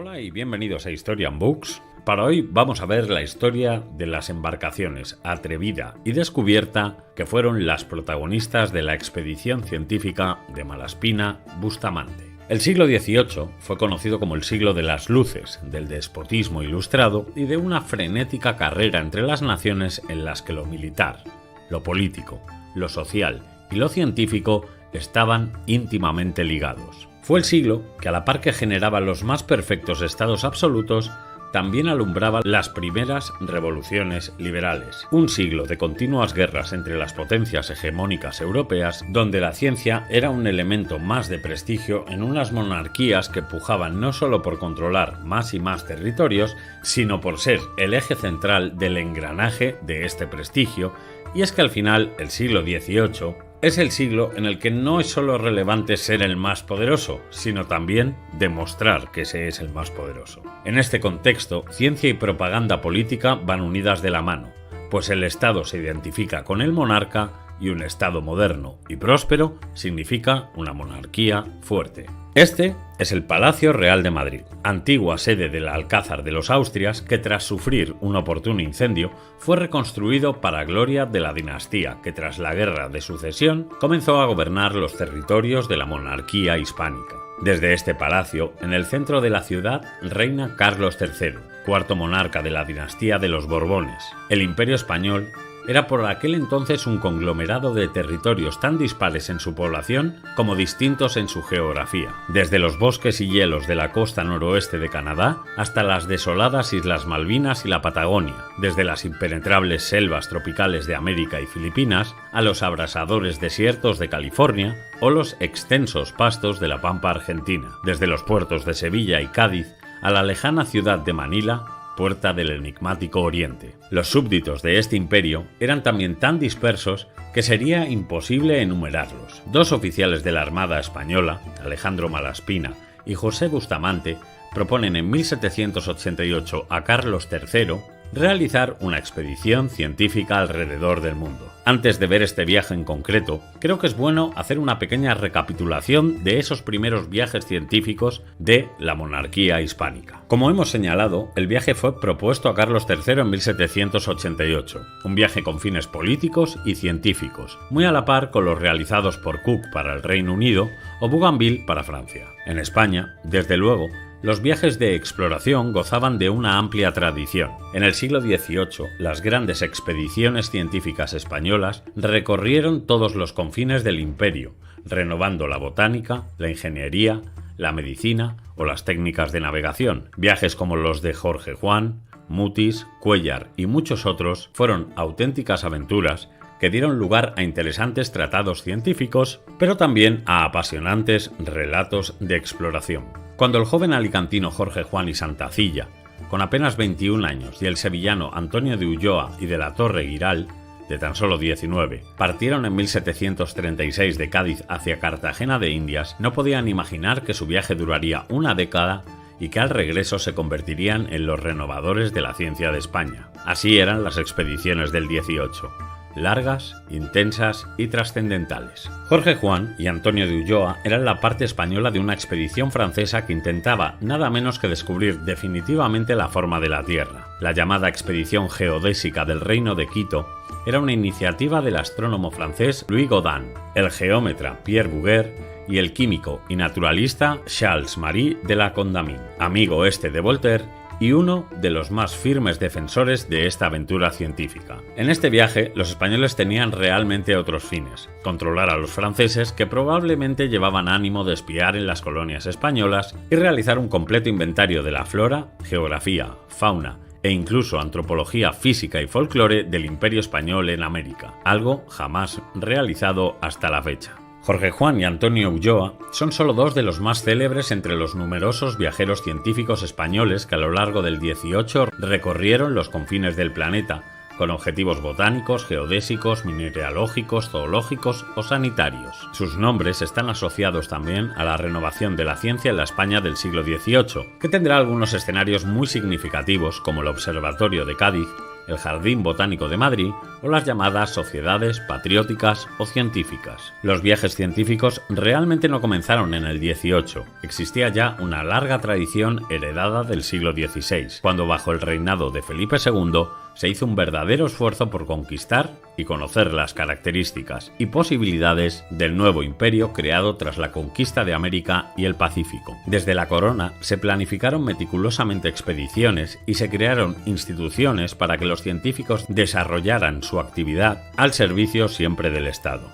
Hola y bienvenidos a Historian Books. Para hoy vamos a ver la historia de las embarcaciones Atrevida y Descubierta, que fueron las protagonistas de la expedición científica de Malaspina-Bustamante. El siglo XVIII fue conocido como el siglo de las luces, del despotismo ilustrado y de una frenética carrera entre las naciones en las que lo militar, lo político, lo social y lo científico estaban íntimamente ligados. Fue el siglo que, a la par que generaba los más perfectos estados absolutos, también alumbraba las primeras revoluciones liberales. Un siglo de continuas guerras entre las potencias hegemónicas europeas, donde la ciencia era un elemento más de prestigio en unas monarquías que pujaban no solo por controlar más y más territorios, sino por ser el eje central del engranaje de este prestigio. Y es que al final, el siglo XVIII es el siglo en el que no es solo relevante ser el más poderoso, sino también demostrar que se es el más poderoso. En este contexto, ciencia y propaganda política van unidas de la mano, pues el Estado se identifica con el monarca y un Estado moderno y próspero significa una monarquía fuerte. Este es el Palacio Real de Madrid, antigua sede del Alcázar de los Austrias que, tras sufrir un oportuno incendio, fue reconstruido para gloria de la dinastía que, tras la Guerra de Sucesión, comenzó a gobernar los territorios de la monarquía hispánica. Desde este palacio, en el centro de la ciudad, reina Carlos III, cuarto monarca de la dinastía de los Borbones. El Imperio Español era por aquel entonces un conglomerado de territorios tan dispares en su población como distintos en su geografía, desde los bosques y hielos de la costa noroeste de Canadá hasta las desoladas Islas Malvinas y la Patagonia, desde las impenetrables selvas tropicales de América y Filipinas a los abrasadores desiertos de California o los extensos pastos de la pampa argentina, desde los puertos de Sevilla y Cádiz a la lejana ciudad de Manila, puerta del enigmático Oriente. Los súbditos de este imperio eran también tan dispersos que sería imposible enumerarlos. Dos oficiales de la Armada Española, Alejandro Malaspina y José Bustamante, proponen en 1788 a Carlos III realizar una expedición científica alrededor del mundo. Antes de ver este viaje en concreto, creo que es bueno hacer una pequeña recapitulación de esos primeros viajes científicos de la monarquía hispánica. Como hemos señalado, el viaje fue propuesto a Carlos III en 1788, un viaje con fines políticos y científicos, muy a la par con los realizados por Cook para el Reino Unido o Bougainville para Francia. En España, desde luego, los viajes de exploración gozaban de una amplia tradición. En el siglo XVIII, las grandes expediciones científicas españolas recorrieron todos los confines del imperio, renovando la botánica, la ingeniería, la medicina o las técnicas de navegación. Viajes como los de Jorge Juan, Mutis, Cuéllar y muchos otros fueron auténticas aventuras que dieron lugar a interesantes tratados científicos, pero también a apasionantes relatos de exploración. Cuando el joven alicantino Jorge Juan y Santacilla, con apenas 21 años, y el sevillano Antonio de Ulloa y de la Torre Giral, de tan solo 19, partieron en 1736 de Cádiz hacia Cartagena de Indias, no podían imaginar que su viaje duraría una década y que al regreso se convertirían en los renovadores de la ciencia de España. Así eran las expediciones del 18. Largas, intensas y trascendentales. Jorge Juan y Antonio de Ulloa eran la parte española de una expedición francesa que intentaba nada menos que descubrir definitivamente la forma de la Tierra. La llamada expedición geodésica del Reino de Quito era una iniciativa del astrónomo francés Louis Gaudin, el geómetra Pierre Bouguer y el químico y naturalista Charles-Marie de la Condamine, amigo de Voltaire y uno de los más firmes defensores de esta aventura científica. En este viaje, los españoles tenían realmente otros fines: controlar a los franceses, que probablemente llevaban ánimo de espiar en las colonias españolas, y realizar un completo inventario de la flora, geografía, fauna e incluso antropología física y folclore del Imperio Español en América, algo jamás realizado hasta la fecha. Jorge Juan y Antonio Ulloa son solo dos de los más célebres entre los numerosos viajeros científicos españoles que a lo largo del XVIII recorrieron los confines del planeta, con objetivos botánicos, geodésicos, mineralógicos, zoológicos o sanitarios. Sus nombres están asociados también a la renovación de la ciencia en la España del siglo XVIII, que tendrá algunos escenarios muy significativos como el Observatorio de Cádiz, el Jardín Botánico de Madrid o las llamadas sociedades patrióticas o científicas. Los viajes científicos realmente no comenzaron en el XVIII. Existía ya una larga tradición heredada del siglo XVI, cuando bajo el reinado de Felipe II se hizo un verdadero esfuerzo por conquistar y conocer las características y posibilidades del nuevo imperio creado tras la conquista de América y el Pacífico. Desde la corona se planificaron meticulosamente expediciones y se crearon instituciones para que los científicos desarrollaran su actividad al servicio siempre del Estado.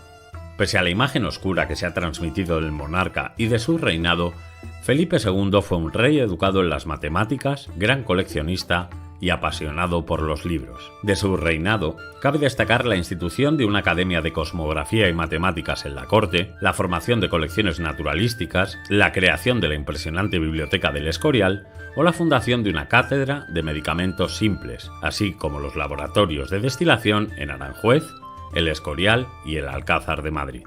Pese a la imagen oscura que se ha transmitido del monarca y de su reinado, Felipe II fue un rey educado en las matemáticas, gran coleccionista y apasionado por los libros. De su reinado, cabe destacar la institución de una academia de cosmografía y matemáticas en la corte, la formación de colecciones naturalísticas, la creación de la impresionante biblioteca del Escorial o la fundación de una cátedra de medicamentos simples, así como los laboratorios de destilación en Aranjuez, el Escorial y el Alcázar de Madrid.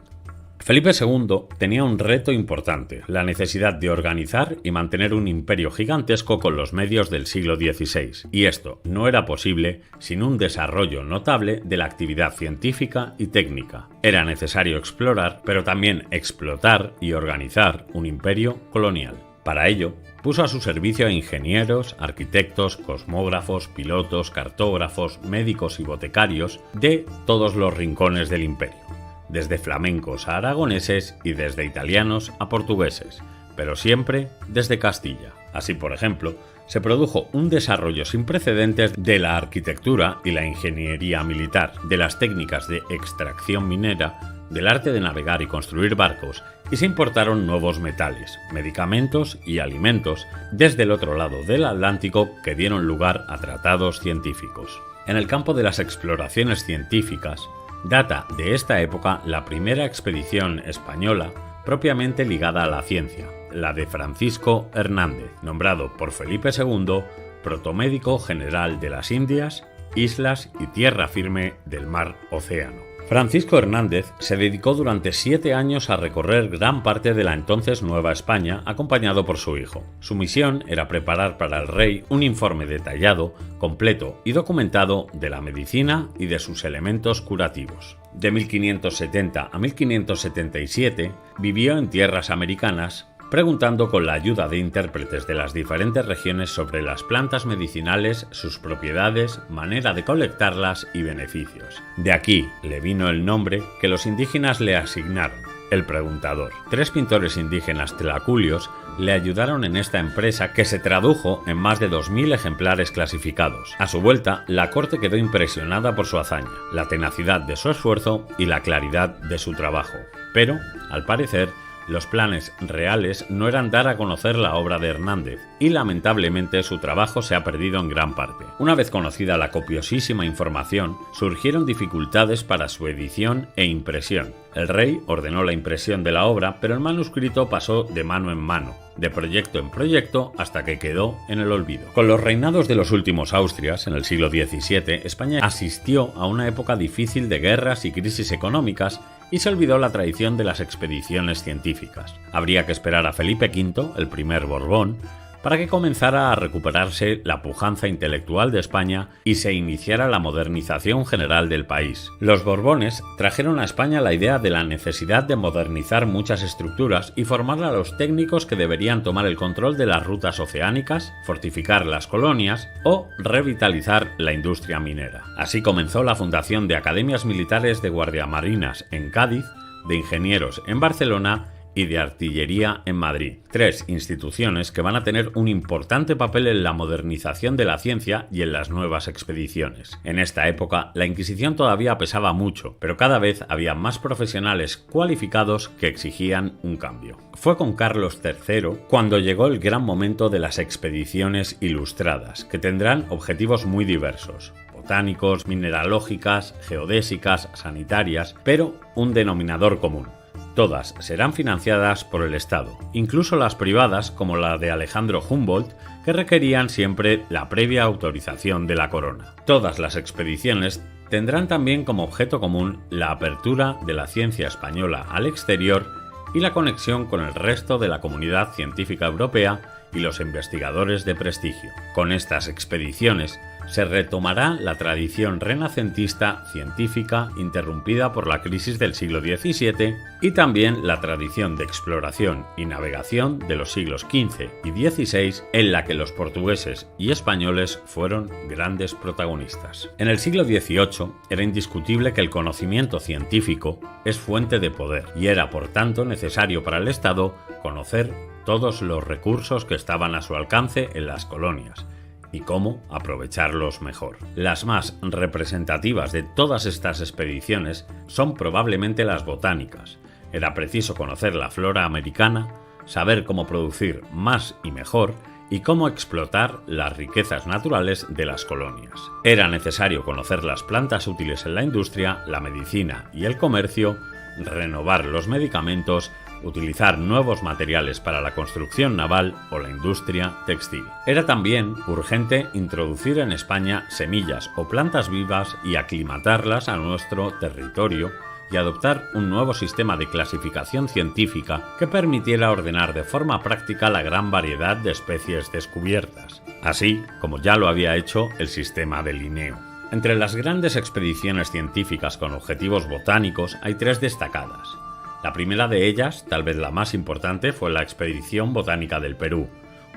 Felipe II tenía un reto importante, la necesidad de organizar y mantener un imperio gigantesco con los medios del siglo XVI, y esto no era posible sin un desarrollo notable de la actividad científica y técnica. Era necesario explorar, pero también explotar y organizar un imperio colonial. Para ello, puso a su servicio a ingenieros, arquitectos, cosmógrafos, pilotos, cartógrafos, médicos y botecarios de todos los rincones del imperio, desde flamencos a aragoneses y desde italianos a portugueses, pero siempre desde Castilla. Así, por ejemplo, se produjo un desarrollo sin precedentes de la arquitectura y la ingeniería militar, de las técnicas de extracción minera, del arte de navegar y construir barcos, y se importaron nuevos metales, medicamentos y alimentos desde el otro lado del Atlántico que dieron lugar a tratados científicos. En el campo de las exploraciones científicas, data de esta época la primera expedición española propiamente ligada a la ciencia, la de Francisco Hernández, nombrado por Felipe II protomédico general de las Indias, islas y tierra firme del mar Océano. Francisco Hernández se dedicó durante 7 años a recorrer gran parte de la entonces Nueva España acompañado por su hijo. Su misión era preparar para el rey un informe detallado, completo y documentado de la medicina y de sus elementos curativos. De 1570 a 1577 vivió en tierras americanas, preguntando con la ayuda de intérpretes de las diferentes regiones sobre las plantas medicinales, sus propiedades, manera de colectarlas y beneficios. De aquí le vino el nombre que los indígenas le asignaron, el preguntador. 3 pintores indígenas tlaculios le ayudaron en esta empresa que se tradujo en más de 2000 ejemplares clasificados. A su vuelta, la corte quedó impresionada por su hazaña, la tenacidad de su esfuerzo y la claridad de su trabajo. Pero, al parecer, los planes reales no eran dar a conocer la obra de Hernández, y lamentablemente su trabajo se ha perdido en gran parte. Una vez conocida la copiosísima información, surgieron dificultades para su edición e impresión. El rey ordenó la impresión de la obra, pero el manuscrito pasó de mano en mano, de proyecto en proyecto, hasta que quedó en el olvido. Con los reinados de los últimos Austrias, en el siglo XVII, España asistió a una época difícil de guerras y crisis económicas, y se olvidó la tradición de las expediciones científicas. Habría que esperar a Felipe V, el primer Borbón, para que comenzara a recuperarse la pujanza intelectual de España y se iniciara la modernización general del país. Los Borbones trajeron a España la idea de la necesidad de modernizar muchas estructuras y formar a los técnicos que deberían tomar el control de las rutas oceánicas, fortificar las colonias o revitalizar la industria minera. Así comenzó la fundación de academias militares de guardiamarinas en Cádiz, de ingenieros en Barcelona y de artillería en Madrid. 3 instituciones que van a tener un importante papel en la modernización de la ciencia y en las nuevas expediciones. En esta época, la Inquisición todavía pesaba mucho, pero cada vez había más profesionales cualificados que exigían un cambio. Fue con Carlos III cuando llegó el gran momento de las expediciones ilustradas, que tendrán objetivos muy diversos: botánicos, mineralógicas, geodésicas, sanitarias, pero un denominador común: todas serán financiadas por el Estado, incluso las privadas como la de Alejandro Humboldt, que requerían siempre la previa autorización de la corona. Todas las expediciones tendrán también como objeto común la apertura de la ciencia española al exterior y la conexión con el resto de la comunidad científica europea y los investigadores de prestigio. Con estas expediciones, se retomará la tradición renacentista científica interrumpida por la crisis del siglo XVII y también la tradición de exploración y navegación de los siglos XV y XVI, en la que los portugueses y españoles fueron grandes protagonistas. En el siglo XVIII era indiscutible que el conocimiento científico es fuente de poder y era por tanto necesario para el Estado conocer todos los recursos que estaban a su alcance en las colonias y cómo aprovecharlos mejor. Las más representativas de todas estas expediciones son probablemente las botánicas. Era preciso conocer la flora americana, saber cómo producir más y mejor y cómo explotar las riquezas naturales de las colonias. Era necesario conocer las plantas útiles en la industria, la medicina y el comercio, renovar los medicamentos, utilizar nuevos materiales para la construcción naval o la industria textil. Era también urgente introducir en España semillas o plantas vivas y aclimatarlas a nuestro territorio y adoptar un nuevo sistema de clasificación científica que permitiera ordenar de forma práctica la gran variedad de especies descubiertas, así como ya lo había hecho el sistema de Linneo. Entre las grandes expediciones científicas con objetivos botánicos hay tres destacadas. La primera de ellas, tal vez la más importante, fue la Expedición Botánica del Perú,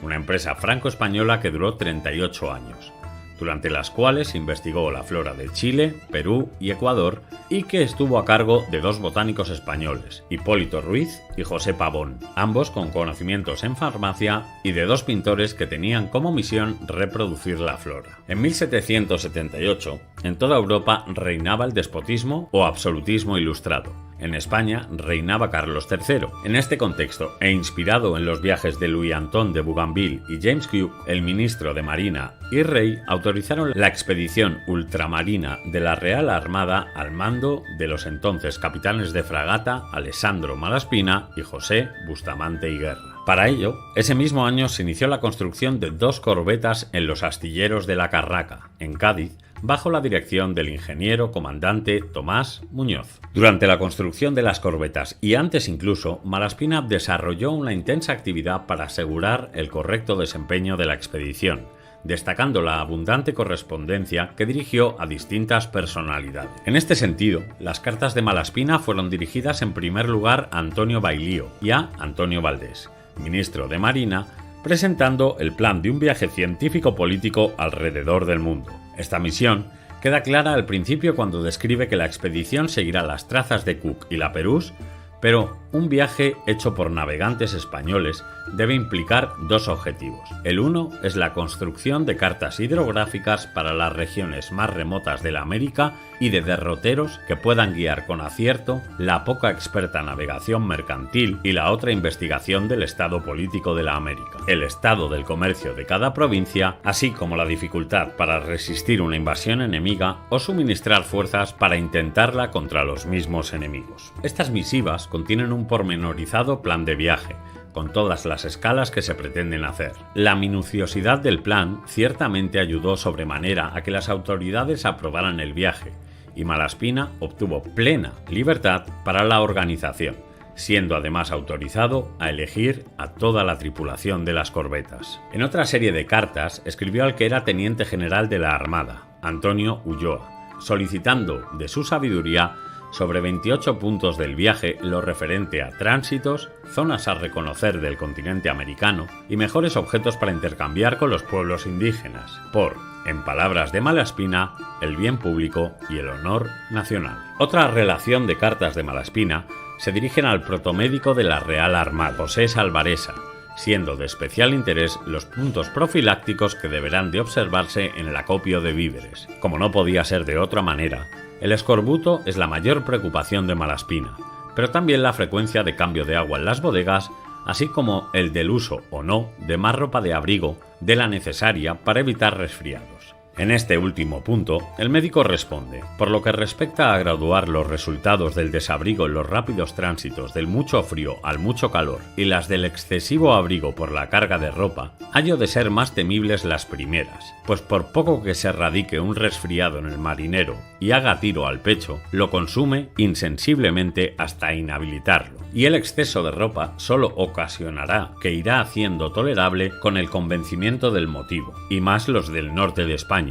una empresa franco-española que duró 38 años, durante las cuales investigó la flora de Chile, Perú y Ecuador y que estuvo a cargo de dos botánicos españoles, Hipólito Ruiz y José Pavón, ambos con conocimientos en farmacia, y de dos pintores que tenían como misión reproducir la flora. En 1778, en toda Europa reinaba el despotismo o absolutismo ilustrado. En España reinaba Carlos III. En este contexto, e inspirado en los viajes de Louis Anton de Bougainville y James Cook, el ministro de Marina y rey autorizaron la expedición ultramarina de la Real Armada al mando de los entonces capitanes de fragata Alessandro Malaspina y José Bustamante y Guerra. Para ello, ese mismo año se inició la construcción de dos corbetas en los astilleros de La Carraca, en Cádiz, bajo la dirección del ingeniero comandante Tomás Muñoz. Durante la construcción de las corbetas y antes incluso, Malaspina desarrolló una intensa actividad para asegurar el correcto desempeño de la expedición, destacando la abundante correspondencia que dirigió a distintas personalidades. En este sentido, las cartas de Malaspina fueron dirigidas en primer lugar a Antonio Bailío y a Antonio Valdés, ministro de Marina, presentando el plan de un viaje científico-político alrededor del mundo. Esta misión queda clara al principio cuando describe que la expedición seguirá las trazas de Cook y Lapérouse, pero un viaje hecho por navegantes españoles debe implicar dos objetivos. El uno es la construcción de cartas hidrográficas para las regiones más remotas de la América y de derroteros que puedan guiar con acierto la poca experta navegación mercantil y la otra investigación del estado político de la América, el estado del comercio de cada provincia, así como la dificultad para resistir una invasión enemiga o suministrar fuerzas para intentarla contra los mismos enemigos. Estas misivas contienen un pormenorizado plan de viaje, con todas las escalas que se pretenden hacer. La minuciosidad del plan ciertamente ayudó sobremanera a que las autoridades aprobaran el viaje, y Malaspina obtuvo plena libertad para la organización, siendo además autorizado a elegir a toda la tripulación de las corbetas. En otra serie de cartas escribió al que era teniente general de la Armada, Antonio Ulloa, solicitando de su sabiduría sobre 28 puntos del viaje lo referente a tránsitos, zonas a reconocer del continente americano y mejores objetos para intercambiar con los pueblos indígenas, por, en palabras de Malaspina, el bien público y el honor nacional. Otra relación de cartas de Malaspina se dirigen al protomédico de la Real Armada, José Salvaresa, siendo de especial interés los puntos profilácticos que deberán de observarse en el acopio de víveres. Como no podía ser de otra manera, el escorbuto es la mayor preocupación de Malaspina, pero también la frecuencia de cambio de agua en las bodegas, así como el del uso o no de más ropa de abrigo de la necesaria para evitar resfriados. En este último punto, el médico responde: por lo que respecta a graduar los resultados del desabrigo en los rápidos tránsitos del mucho frío al mucho calor y las del excesivo abrigo por la carga de ropa, hallo de ser más temibles las primeras, pues por poco que se radique un resfriado en el marinero y haga tiro al pecho, lo consume insensiblemente hasta inhabilitarlo, y el exceso de ropa solo ocasionará que irá haciendo tolerable con el convencimiento del motivo, y más los del norte de España,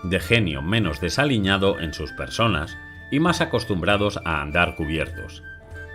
de genio menos desaliñado en sus personas y más acostumbrados a andar cubiertos.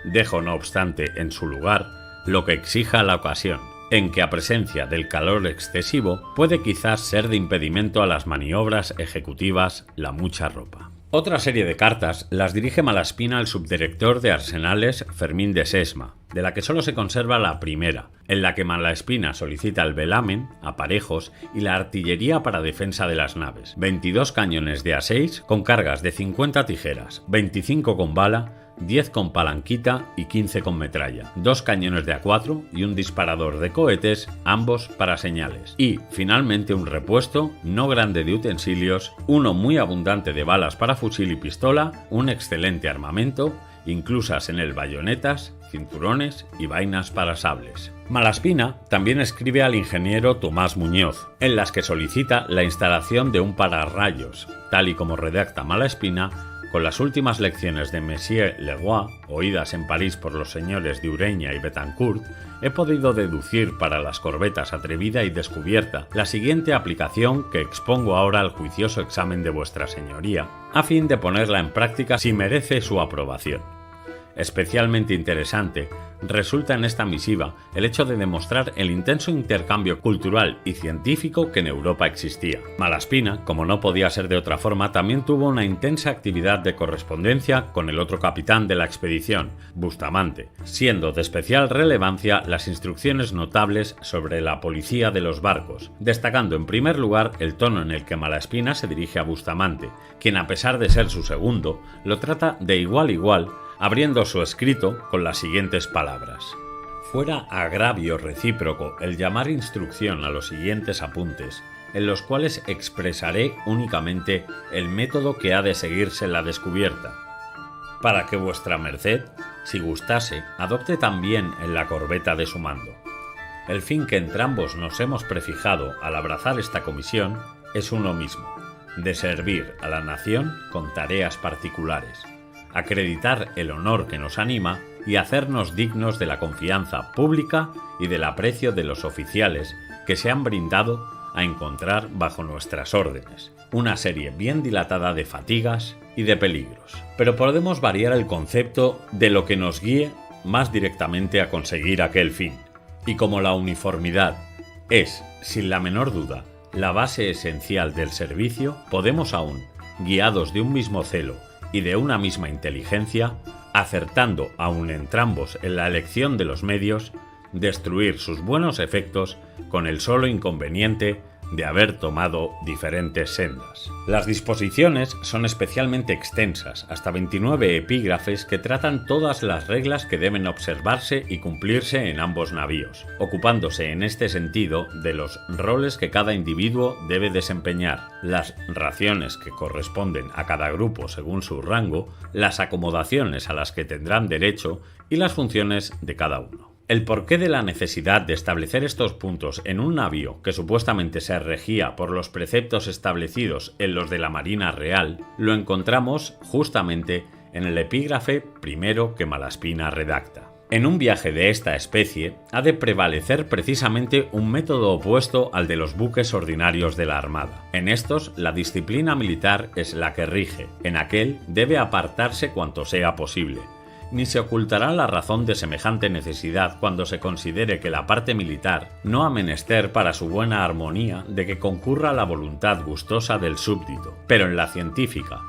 Dejo, no obstante, en su lugar lo que exija la ocasión, en que a presencia del calor excesivo puede quizás ser de impedimento a las maniobras ejecutivas la mucha ropa. Otra serie de cartas las dirige Malaspina al subdirector de Arsenales Fermín de Sesma, de la que solo se conserva la primera, en la que Malaspina solicita el velamen, aparejos y la artillería para defensa de las naves, 22 cañones de A6 con cargas de 50 tijeras, 25 con bala, 10 con palanquita y 15 con metralla, 2 cañones de A4 y un disparador de cohetes, ambos para señales. Y, finalmente, un repuesto no grande de utensilios, uno muy abundante de balas para fusil y pistola, un excelente armamento, inclusas en él bayonetas, cinturones y vainas para sables. Malaspina también escribe al ingeniero Tomás Muñoz, en las que solicita la instalación de un pararrayos, tal y como redacta Malaspina. Con las últimas lecciones de Monsieur Leroy, oídas en París por los señores de Ureña y Betancourt, he podido deducir para las corbetas Atrevida y Descubierta la siguiente aplicación que expongo ahora al juicioso examen de vuestra señoría, a fin de ponerla en práctica si merece su aprobación. Especialmente interesante resulta en esta misiva el hecho de demostrar el intenso intercambio cultural y científico que en Europa existía. Malaspina, como no podía ser de otra forma, también tuvo una intensa actividad de correspondencia con el otro capitán de la expedición, Bustamante, siendo de especial relevancia las instrucciones notables sobre la policía de los barcos, destacando en primer lugar el tono en el que Malaspina se dirige a Bustamante, quien a pesar de ser su segundo, lo trata de igual a igual, abriendo su escrito con las siguientes palabras: fuera agravio recíproco el llamar instrucción a los siguientes apuntes, en los cuales expresaré únicamente el método que ha de seguirse en la descubierta, para que vuestra merced, si gustase, adopte también en la corbeta de su mando. El fin que entrambos nos hemos prefijado al abrazar esta comisión es uno mismo, de servir a la nación con tareas particulares, acreditar el honor que nos anima y hacernos dignos de la confianza pública y del aprecio de los oficiales que se han brindado a encontrar bajo nuestras órdenes una serie bien dilatada de fatigas y de peligros. Pero podemos variar el concepto de lo que nos guíe más directamente a conseguir aquel fin, y como la uniformidad es, sin la menor duda, la base esencial del servicio, podemos aún, guiados de un mismo celo y de una misma inteligencia, acertando aún entrambos en la elección de los medios, destruir sus buenos efectos con el solo inconveniente de haber tomado diferentes sendas. Las disposiciones son especialmente extensas, hasta 29 epígrafes que tratan todas las reglas que deben observarse y cumplirse en ambos navíos, ocupándose en este sentido de los roles que cada individuo debe desempeñar, las raciones que corresponden a cada grupo según su rango, las acomodaciones a las que tendrán derecho y las funciones de cada uno. El porqué de la necesidad de establecer estos puntos en un navío que supuestamente se regía por los preceptos establecidos en los de la Marina Real lo encontramos justamente en el epígrafe primero que Malaspina redacta. En un viaje de esta especie ha de prevalecer precisamente un método opuesto al de los buques ordinarios de la Armada. En estos, la disciplina militar es la que rige, en aquel debe apartarse cuanto sea posible. Ni se ocultará la razón de semejante necesidad cuando se considere que la parte militar no ha menester para su buena armonía de que concurra la voluntad gustosa del súbdito, pero en la científica,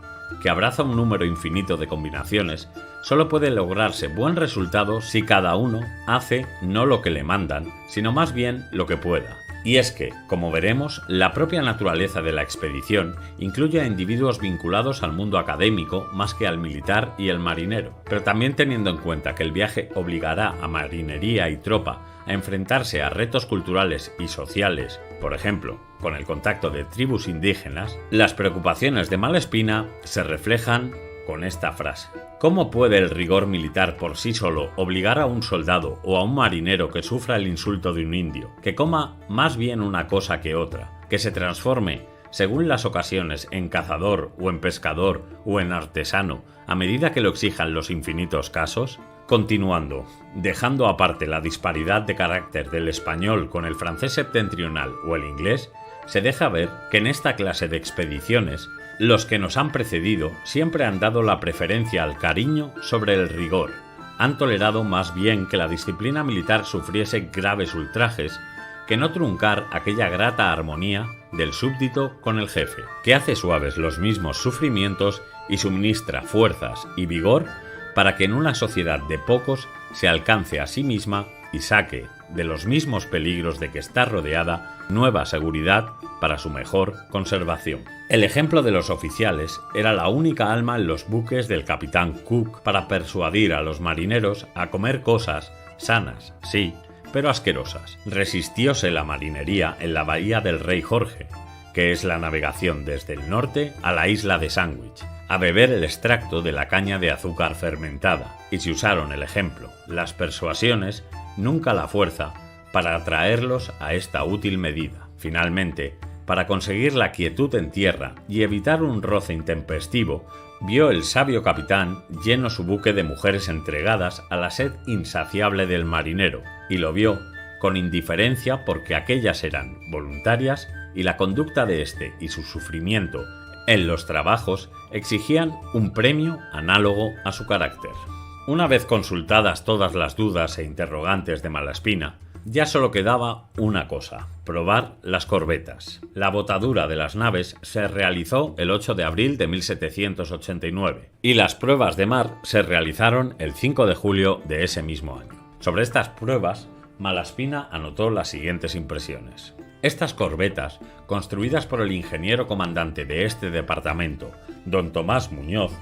que abraza un número infinito de combinaciones, solo puede lograrse buen resultado si cada uno hace no lo que le mandan, sino más bien lo que pueda. Y es que, como veremos, la propia naturaleza de la expedición incluye a individuos vinculados al mundo académico más que al militar y el marinero, pero también teniendo en cuenta que el viaje obligará a marinería y tropa a enfrentarse a retos culturales y sociales, por ejemplo, con el contacto de tribus indígenas, las preocupaciones de Malaspina se reflejan con esta frase: ¿cómo puede el rigor militar por sí solo obligar a un soldado o a un marinero que sufra el insulto de un indio, que coma más bien una cosa que otra, que se transforme, según las ocasiones, en cazador o en pescador o en artesano, a medida que lo exijan los infinitos casos? Continuando, dejando aparte la disparidad de carácter del español con el francés septentrional o el inglés, se deja ver que en esta clase de expediciones los que nos han precedido siempre han dado la preferencia al cariño sobre el rigor. Han tolerado más bien que la disciplina militar sufriese graves ultrajes que no truncar aquella grata armonía del súbdito con el jefe, que hace suaves los mismos sufrimientos y suministra fuerzas y vigor para que en una sociedad de pocos se alcance a sí misma y saque de los mismos peligros de que está rodeada nueva seguridad para su mejor conservación. El ejemplo de los oficiales era la única alma en los buques del capitán Cook para persuadir a los marineros a comer cosas sanas, sí, pero asquerosas. Resistióse la marinería en la bahía del Rey Jorge, que es la navegación desde el norte a la isla de Sandwich, a beber el extracto de la caña de azúcar fermentada, y se usaron el ejemplo, las persuasiones, nunca la fuerza, para atraerlos a esta útil medida. Finalmente, para conseguir la quietud en tierra y evitar un roce intempestivo, vio el sabio capitán lleno su buque de mujeres entregadas a la sed insaciable del marinero, y lo vio con indiferencia porque aquellas eran voluntarias y la conducta de éste y su sufrimiento en los trabajos exigían un premio análogo a su carácter. Una vez consultadas todas las dudas e interrogantes de Malaspina, ya solo quedaba una cosa: probar las corbetas. La botadura de las naves se realizó el 8 de abril de 1789 y las pruebas de mar se realizaron el 5 de julio de ese mismo año. Sobre estas pruebas, Malaspina anotó las siguientes impresiones. Estas corbetas, construidas por el ingeniero comandante de este departamento, don Tomás Muñoz,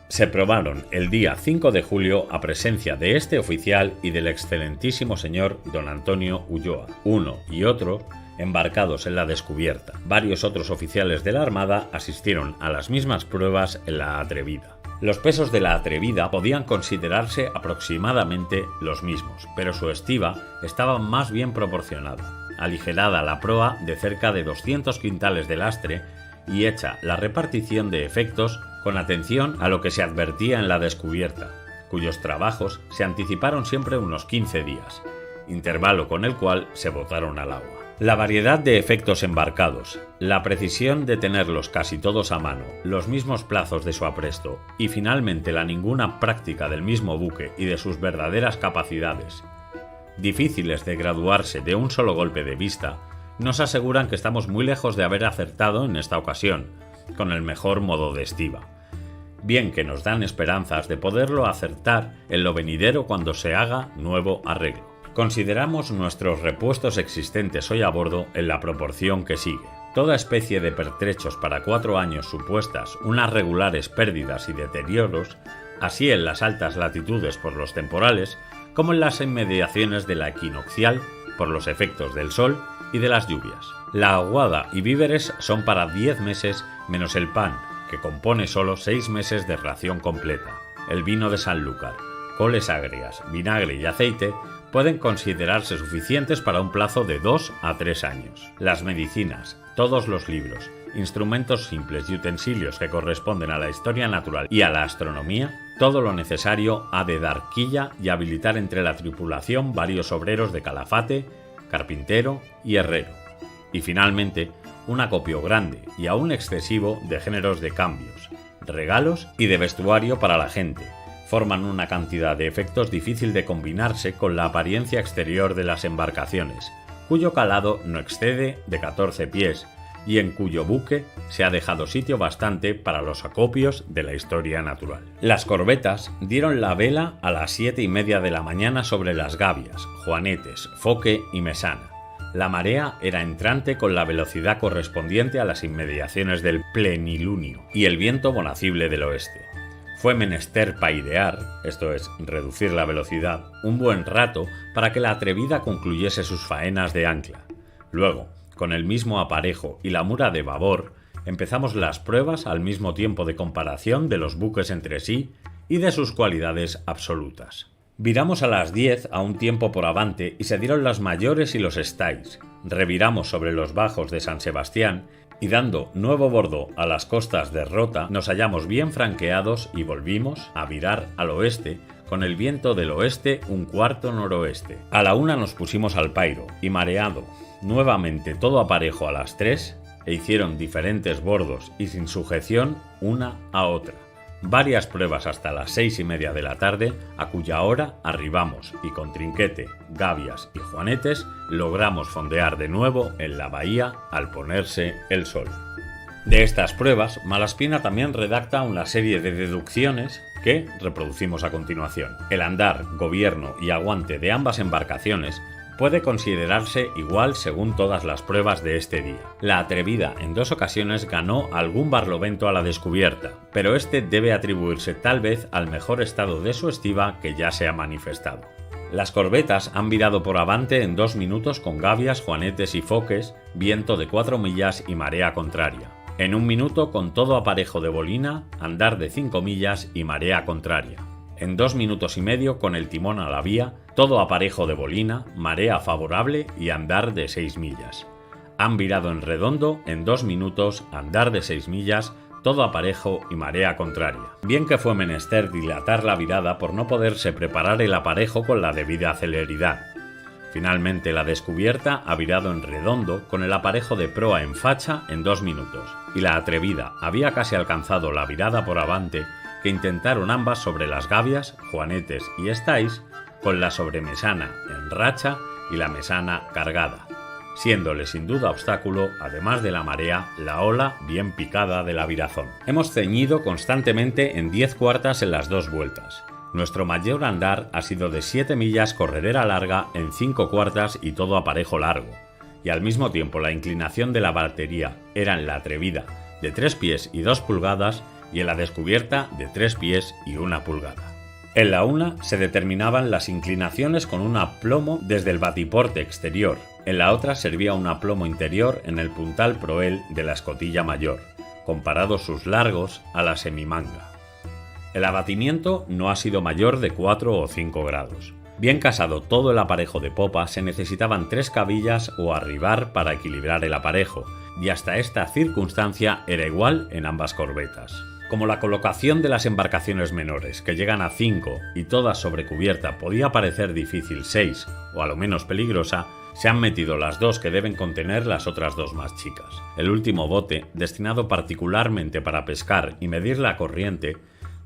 se probaron el día 5 de julio a presencia de este oficial y del excelentísimo señor don Antonio Ulloa, uno y otro embarcados en la Descubierta. Varios otros oficiales de la Armada asistieron a las mismas pruebas en la Atrevida. Los pesos de la Atrevida podían considerarse aproximadamente los mismos, pero su estiba estaba más bien proporcionada. Aligerada la proa de cerca de 200 quintales de lastre y hecha la repartición de efectos con atención a lo que se advertía en la Descubierta, cuyos trabajos se anticiparon siempre unos 15 días, intervalo con el cual se botaron al agua. La variedad de efectos embarcados, la precisión de tenerlos casi todos a mano, los mismos plazos de su apresto y finalmente la ninguna práctica del mismo buque y de sus verdaderas capacidades, difíciles de graduarse de un solo golpe de vista, nos aseguran que estamos muy lejos de haber acertado en esta ocasión, con el mejor modo de estiba. Bien que nos dan esperanzas de poderlo acertar en lo venidero cuando se haga nuevo arreglo. Consideramos nuestros repuestos existentes hoy a bordo en la proporción que sigue. Toda especie de pertrechos para 4 años supuestas unas regulares pérdidas y deterioros, así en las altas latitudes por los temporales, como en las inmediaciones de la equinoccial por los efectos del sol y de las lluvias. La aguada y víveres son para 10 meses menos el pan, que compone solo 6 meses de ración completa. El vino de Sanlúcar, coles agrias, vinagre y aceite pueden considerarse suficientes para un plazo de 2 a 3 años. Las medicinas, todos los libros, instrumentos simples y utensilios que corresponden a la historia natural y a la astronomía, todo lo necesario ha de dar quilla y habilitar entre la tripulación varios obreros de calafate, carpintero y herrero. Y finalmente, un acopio grande y aún excesivo de géneros de cambios, regalos y de vestuario para la gente. Forman una cantidad de efectos difícil de combinarse con la apariencia exterior de las embarcaciones, cuyo calado no excede de 14 pies y en cuyo buque se ha dejado sitio bastante para los acopios de la historia natural. Las corbetas dieron la vela a las 7:30 de la mañana sobre las gavias, juanetes, foque y mesana. La marea era entrante con la velocidad correspondiente a las inmediaciones del plenilunio y el viento bonacible del oeste. Fue menester paidear, esto es, reducir la velocidad, un buen rato para que la Atrevida concluyese sus faenas de ancla. Luego, con el mismo aparejo y la mura de babor, empezamos las pruebas al mismo tiempo de comparación de los buques entre sí y de sus cualidades absolutas. Viramos a las 10 a un tiempo por avante y se dieron las mayores y los estáis. Reviramos sobre los bajos de San Sebastián y dando nuevo bordo a las costas de Rota nos hallamos bien franqueados y volvimos a virar al oeste con el viento del oeste un cuarto noroeste. A la 1 nos pusimos al pairo y mareado nuevamente todo aparejo a las 3 e hicieron diferentes bordos y sin sujeción una a otra. Varias pruebas hasta las 6:30 de la tarde, a cuya hora arribamos y con trinquete, gavias y juanetes logramos fondear de nuevo en la bahía al ponerse el sol. De estas pruebas, Malaspina también redacta una serie de deducciones que reproducimos a continuación. El andar, gobierno y aguante de ambas embarcaciones puede considerarse igual según todas las pruebas de este día. La Atrevida en 2 ocasiones ganó algún barlovento a la descubierta, pero este debe atribuirse tal vez al mejor estado de su estiba que ya se ha manifestado. Las corbetas han virado por avante en 2 minutos con gavias, juanetes y foques, viento de 4 millas y marea contraria. En 1 minuto con todo aparejo de bolina, andar de 5 millas y marea contraria. En 2 minutos y medio con el timón a la vía, todo aparejo de bolina, marea favorable y andar de 6 millas. Han virado en redondo en 2 minutos, andar de 6 millas, todo aparejo y marea contraria. Bien que fue menester dilatar la virada por no poderse preparar el aparejo con la debida celeridad. Finalmente la descubierta ha virado en redondo con el aparejo de proa en facha en 2 minutos, y la Atrevida había casi alcanzado la virada por avante que intentaron ambas sobre las gavias, juanetes y estáis, con la sobremesana en racha y la mesana cargada, siéndole sin duda obstáculo, además de la marea, la ola bien picada de la virazón. Hemos ceñido constantemente en 10 cuartas en las 2 vueltas. Nuestro mayor andar ha sido de 7 millas corredera larga en 5 cuartas y todo aparejo largo, y al mismo tiempo la inclinación de la batería era en la Atrevida de 3 pies y 2 pulgadas y en la descubierta de 3 pies y 1 pulgada. En la una se determinaban las inclinaciones con un aplomo desde el batiporte exterior, en la otra servía un aplomo interior en el puntal proel de la escotilla mayor, comparados sus largos a la semimanga. El abatimiento no ha sido mayor de 4 o 5 grados. Bien casado todo el aparejo de popa, se necesitaban 3 cabillas o arribar para equilibrar el aparejo, y hasta esta circunstancia era igual en ambas corbetas. Como la colocación de las embarcaciones menores, que llegan a 5 y todas sobre cubierta, podía parecer difícil 6 o a lo menos peligrosa, se han metido las 2 que deben contener las otras 2 más chicas. El último bote, destinado particularmente para pescar y medir la corriente,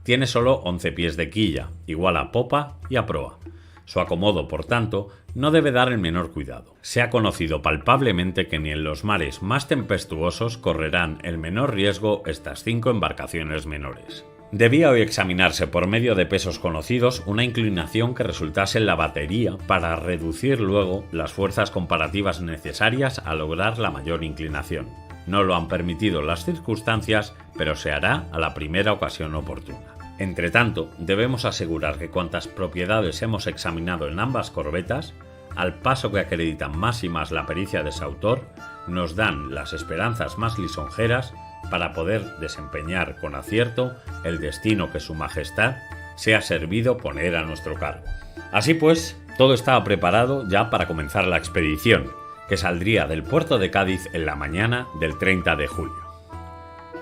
tiene solo 11 pies de quilla, igual a popa y a proa. Su acomodo, por tanto, no debe dar el menor cuidado. Se ha conocido palpablemente que ni en los mares más tempestuosos correrán el menor riesgo estas 5 embarcaciones menores. Debía hoy examinarse por medio de pesos conocidos una inclinación que resultase en la batería para reducir luego las fuerzas comparativas necesarias a lograr la mayor inclinación. No lo han permitido las circunstancias, pero se hará a la primera ocasión oportuna. Entretanto, debemos asegurar que cuantas propiedades hemos examinado en ambas corbetas, al paso que acreditan más y más la pericia de su autor, nos dan las esperanzas más lisonjeras para poder desempeñar con acierto el destino que su majestad se ha servido poner a nuestro cargo. Así pues, todo estaba preparado ya para comenzar la expedición, que saldría del puerto de Cádiz en la mañana del 30 de julio.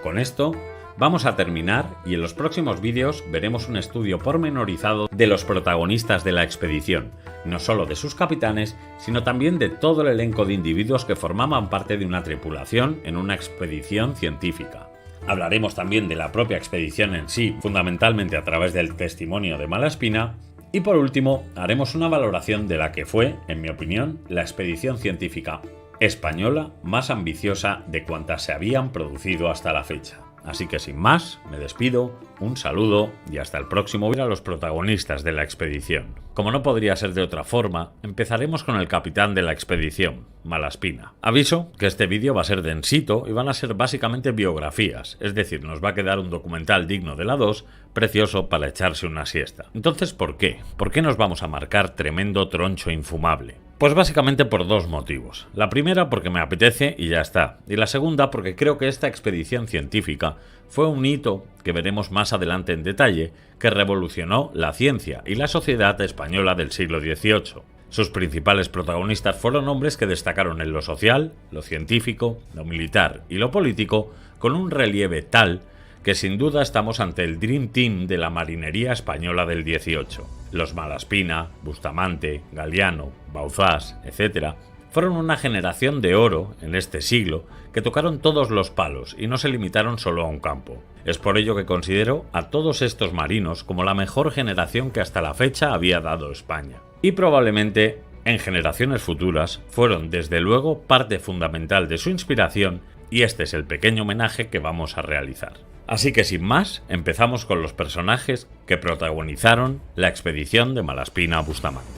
Con esto vamos a terminar y en los próximos vídeos veremos un estudio pormenorizado de los protagonistas de la expedición, no solo de sus capitanes, sino también de todo el elenco de individuos que formaban parte de una tripulación en una expedición científica. Hablaremos también de la propia expedición en sí, fundamentalmente a través del testimonio de Malaspina, y por último haremos una valoración de la que fue, en mi opinión, la expedición científica española más ambiciosa de cuantas se habían producido hasta la fecha. Así que sin más, me despido, un saludo y hasta el próximo vídeo a los protagonistas de la expedición. Como no podría ser de otra forma, empezaremos con el capitán de la expedición, Malaspina. Aviso que este vídeo va a ser densito y van a ser básicamente biografías, es decir, nos va a quedar un documental digno de la 2, precioso para echarse una siesta. Entonces, ¿por qué? ¿Por qué nos vamos a marcar tremendo troncho infumable? Pues básicamente por 2 motivos. La primera porque me apetece y ya está. Y la segunda porque creo que esta expedición científica fue un hito que veremos más adelante en detalle que revolucionó la ciencia y la sociedad española del siglo XVIII. Sus principales protagonistas fueron hombres que destacaron en lo social, lo científico, lo militar y lo político con un relieve tal que sin duda estamos ante el Dream Team de la marinería española del XVIII. Los Malaspina, Bustamante, Galiano, Bauzás, etc. fueron una generación de oro en este siglo que tocaron todos los palos y no se limitaron solo a un campo. Es por ello que considero a todos estos marinos como la mejor generación que hasta la fecha había dado España. Y probablemente en generaciones futuras fueron desde luego parte fundamental de su inspiración, y este es el pequeño homenaje que vamos a realizar. Así que sin más, empezamos con los personajes que protagonizaron la expedición de Malaspina a Bustamante.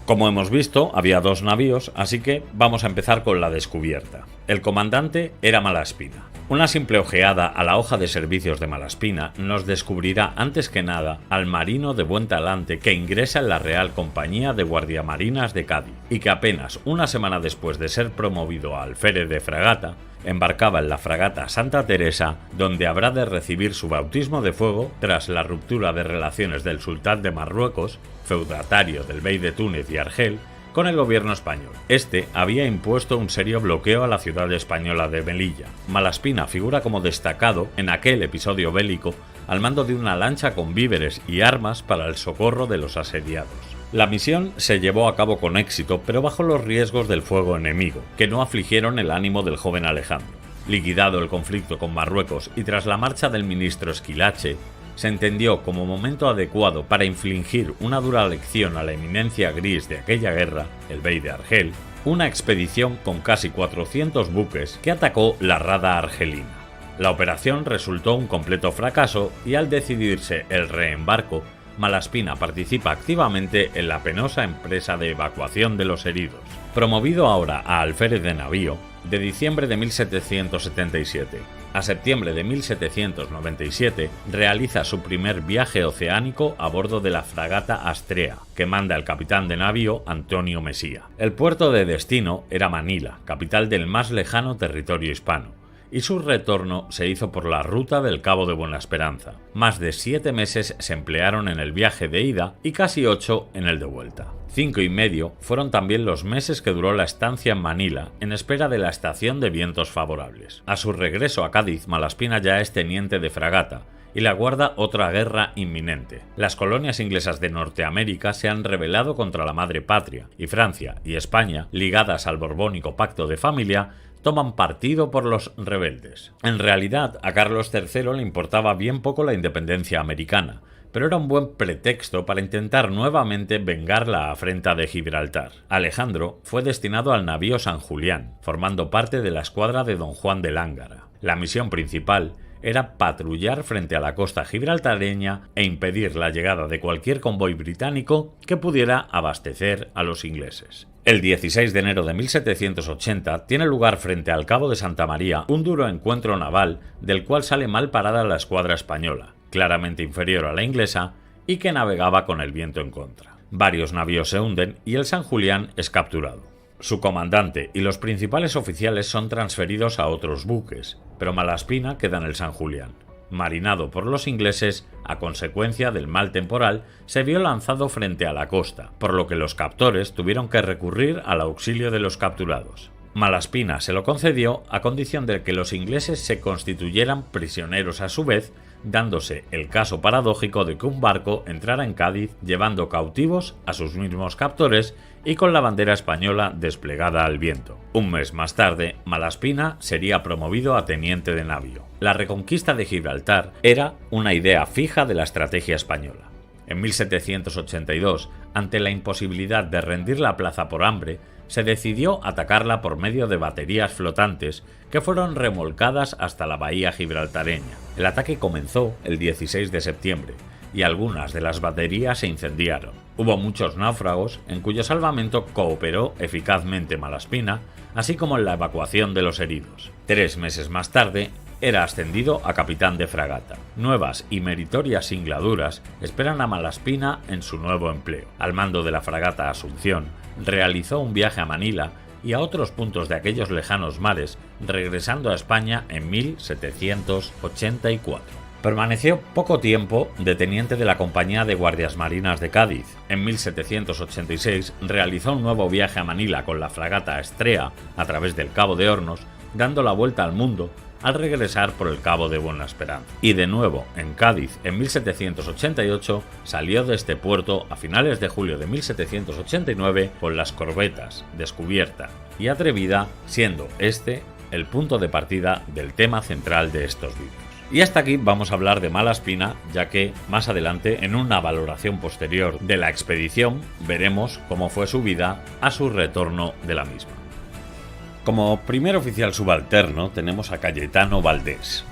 Como hemos visto, había 2 navíos, así que vamos a empezar con la descubierta. El comandante era Malaspina. Una simple ojeada a la hoja de servicios de Malaspina nos descubrirá antes que nada al marino de buen talante que ingresa en la Real Compañía de Guardiamarinas de Cádiz y que apenas una semana después de ser promovido a alférez de fragata, embarcaba en la fragata Santa Teresa, donde habrá de recibir su bautismo de fuego tras la ruptura de relaciones del sultán de Marruecos, feudatario del bey de Túnez y Argel, con el gobierno español. Este había impuesto un serio bloqueo a la ciudad española de Melilla. Malaspina figura como destacado en aquel episodio bélico al mando de una lancha con víveres y armas para el socorro de los asediados. La misión se llevó a cabo con éxito, pero bajo los riesgos del fuego enemigo, que no afligieron el ánimo del joven Alejandro. Liquidado el conflicto con Marruecos y tras la marcha del ministro Esquilache, se entendió como momento adecuado para infligir una dura lección a la eminencia gris de aquella guerra, el bey de Argel, una expedición con casi 400 buques que atacó la rada argelina. La operación resultó un completo fracaso y al decidirse el reembarco, Malaspina participa activamente en la penosa empresa de evacuación de los heridos. Promovido ahora a alférez de navío, de diciembre de 1777 a septiembre de 1797 realiza su primer viaje oceánico a bordo de la fragata Astrea, que manda el capitán de navío Antonio Mesía. El puerto de destino era Manila, capital del más lejano territorio hispano, y su retorno se hizo por la ruta del Cabo de Buena Esperanza. Más de 7 meses se emplearon en el viaje de ida y casi 8 en el de vuelta. 5 y medio fueron también los meses que duró la estancia en Manila en espera de la estación de vientos favorables. A su regreso a Cádiz, Malaspina ya es teniente de fragata y le aguarda otra guerra inminente. Las colonias inglesas de Norteamérica se han rebelado contra la madre patria y Francia y España, ligadas al borbónico pacto de familia, toman partido por los rebeldes. En realidad, a Carlos III le importaba bien poco la independencia americana, pero era un buen pretexto para intentar nuevamente vengar la afrenta de Gibraltar. Alejandro fue destinado al navío San Julián, formando parte de la escuadra de Don Juan de Lángara. La misión principal era patrullar frente a la costa gibraltareña e impedir la llegada de cualquier convoy británico que pudiera abastecer a los ingleses. El 16 de enero de 1780 tiene lugar frente al Cabo de Santa María un duro encuentro naval del cual sale mal parada la escuadra española, claramente inferior a la inglesa y que navegaba con el viento en contra. Varios navíos se hunden y el San Julián es capturado. Su comandante y los principales oficiales son transferidos a otros buques, pero Malaspina queda en el San Julián. Marinado por los ingleses, a consecuencia del mal temporal, se vio lanzado frente a la costa, por lo que los captores tuvieron que recurrir al auxilio de los capturados. Malaspina se lo concedió a condición de que los ingleses se constituyeran prisioneros a su vez, dándose el caso paradójico de que un barco entrara en Cádiz llevando cautivos a sus mismos captores y con la bandera española desplegada al viento. Un mes más tarde, Malaspina sería promovido a teniente de navío. La reconquista de Gibraltar era una idea fija de la estrategia española. En 1782, ante la imposibilidad de rendir la plaza por hambre, se decidió atacarla por medio de baterías flotantes que fueron remolcadas hasta la bahía gibraltareña. El ataque comenzó el 16 de septiembre y algunas de las baterías se incendiaron. Hubo muchos náufragos en cuyo salvamento cooperó eficazmente Malaspina, así como en la evacuación de los heridos. 3 meses más tarde, era ascendido a capitán de fragata. Nuevas y meritorias singladuras esperan a Malaspina en su nuevo empleo. Al mando de la fragata Asunción, realizó un viaje a Manila y a otros puntos de aquellos lejanos mares, regresando a España en 1784. Permaneció poco tiempo de teniente de la Compañía de Guardias Marinas de Cádiz. En 1786 realizó un nuevo viaje a Manila con la fragata Astrea a través del Cabo de Hornos, dando la vuelta al mundo al regresar por el Cabo de Buena Esperanza. Y de nuevo, en Cádiz, en 1788, salió de este puerto a finales de julio de 1789 con las corbetas Descubierta y Atrevida, siendo este el punto de partida del tema central de estos vídeos. Y hasta aquí vamos a hablar de Malaspina, ya que más adelante, en una valoración posterior de la expedición, veremos cómo fue su vida a su retorno de la misma. Como primer oficial subalterno tenemos a Cayetano Valdés.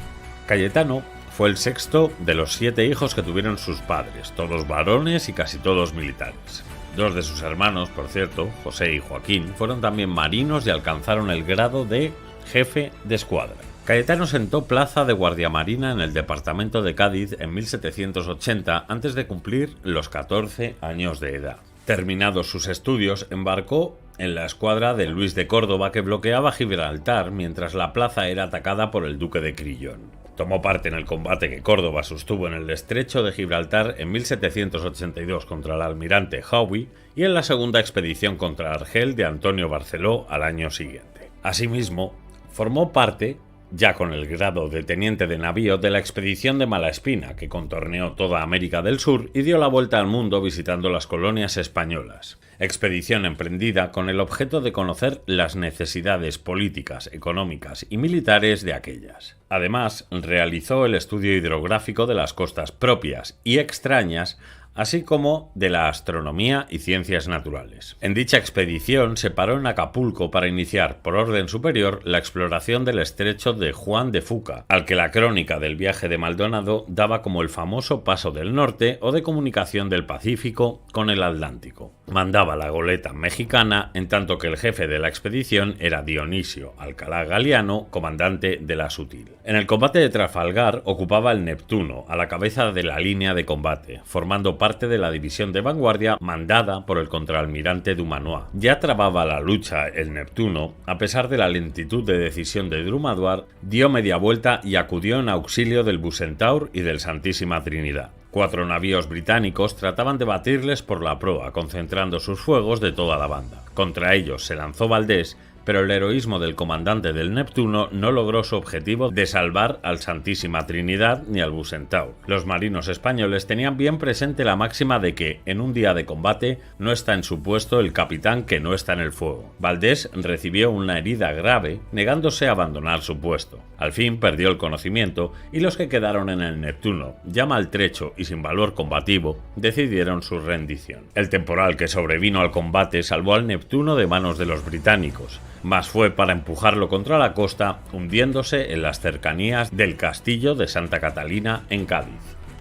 Cayetano fue el sexto de los 7 hijos que tuvieron sus padres, todos varones y casi todos militares. 2 de sus hermanos, por cierto, José y Joaquín, fueron también marinos y alcanzaron el grado de jefe de escuadra. Cayetano sentó plaza de guardiamarina en el departamento de Cádiz en 1780 antes de cumplir los 14 años de edad. Terminados sus estudios, embarcó en la escuadra de Luis de Córdoba que bloqueaba Gibraltar mientras la plaza era atacada por el duque de Crillon. Tomó parte en el combate que Córdoba sostuvo en el estrecho de Gibraltar en 1782 contra el almirante Howe y en la segunda expedición contra Argel de Antonio Barceló al año siguiente. Asimismo, formó parte, ya con el grado de teniente de navío, de la expedición de Malaspina, que contorneó toda América del Sur y dio la vuelta al mundo visitando las colonias españolas. Expedición emprendida con el objeto de conocer las necesidades políticas, económicas y militares de aquellas. Además, realizó el estudio hidrográfico de las costas propias y extrañas, así como de la astronomía y ciencias naturales. En dicha expedición se paró en Acapulco para iniciar, por orden superior, la exploración del estrecho de Juan de Fuca, al que la crónica del viaje de Maldonado daba como el famoso Paso del Norte o de comunicación del Pacífico con el Atlántico. Mandaba la goleta mexicana, en tanto que el jefe de la expedición era Dionisio Alcalá Galiano, comandante de la Sutil. En el combate de Trafalgar ocupaba el Neptuno, a la cabeza de la línea de combate, formando parte de la división de vanguardia mandada por el contraalmirante Dumanoir. Ya trababa la lucha el Neptuno, a pesar de la lentitud de decisión de Drumadoir, dio media vuelta y acudió en auxilio del Bucentaur y del Santísima Trinidad. 4 navíos británicos trataban de batirles por la proa, concentrando sus fuegos de toda la banda. Contra ellos se lanzó Valdés, pero el heroísmo del comandante del Neptuno no logró su objetivo de salvar al Santísima Trinidad ni al Bucentaur. Los marinos españoles tenían bien presente la máxima de que, en un día de combate, no está en su puesto el capitán que no está en el fuego. Valdés recibió una herida grave, negándose a abandonar su puesto. Al fin perdió el conocimiento y los que quedaron en el Neptuno, ya maltrecho y sin valor combativo, decidieron su rendición. El temporal que sobrevino al combate salvó al Neptuno de manos de los británicos, mas fue para empujarlo contra la costa, hundiéndose en las cercanías del castillo de Santa Catalina en Cádiz.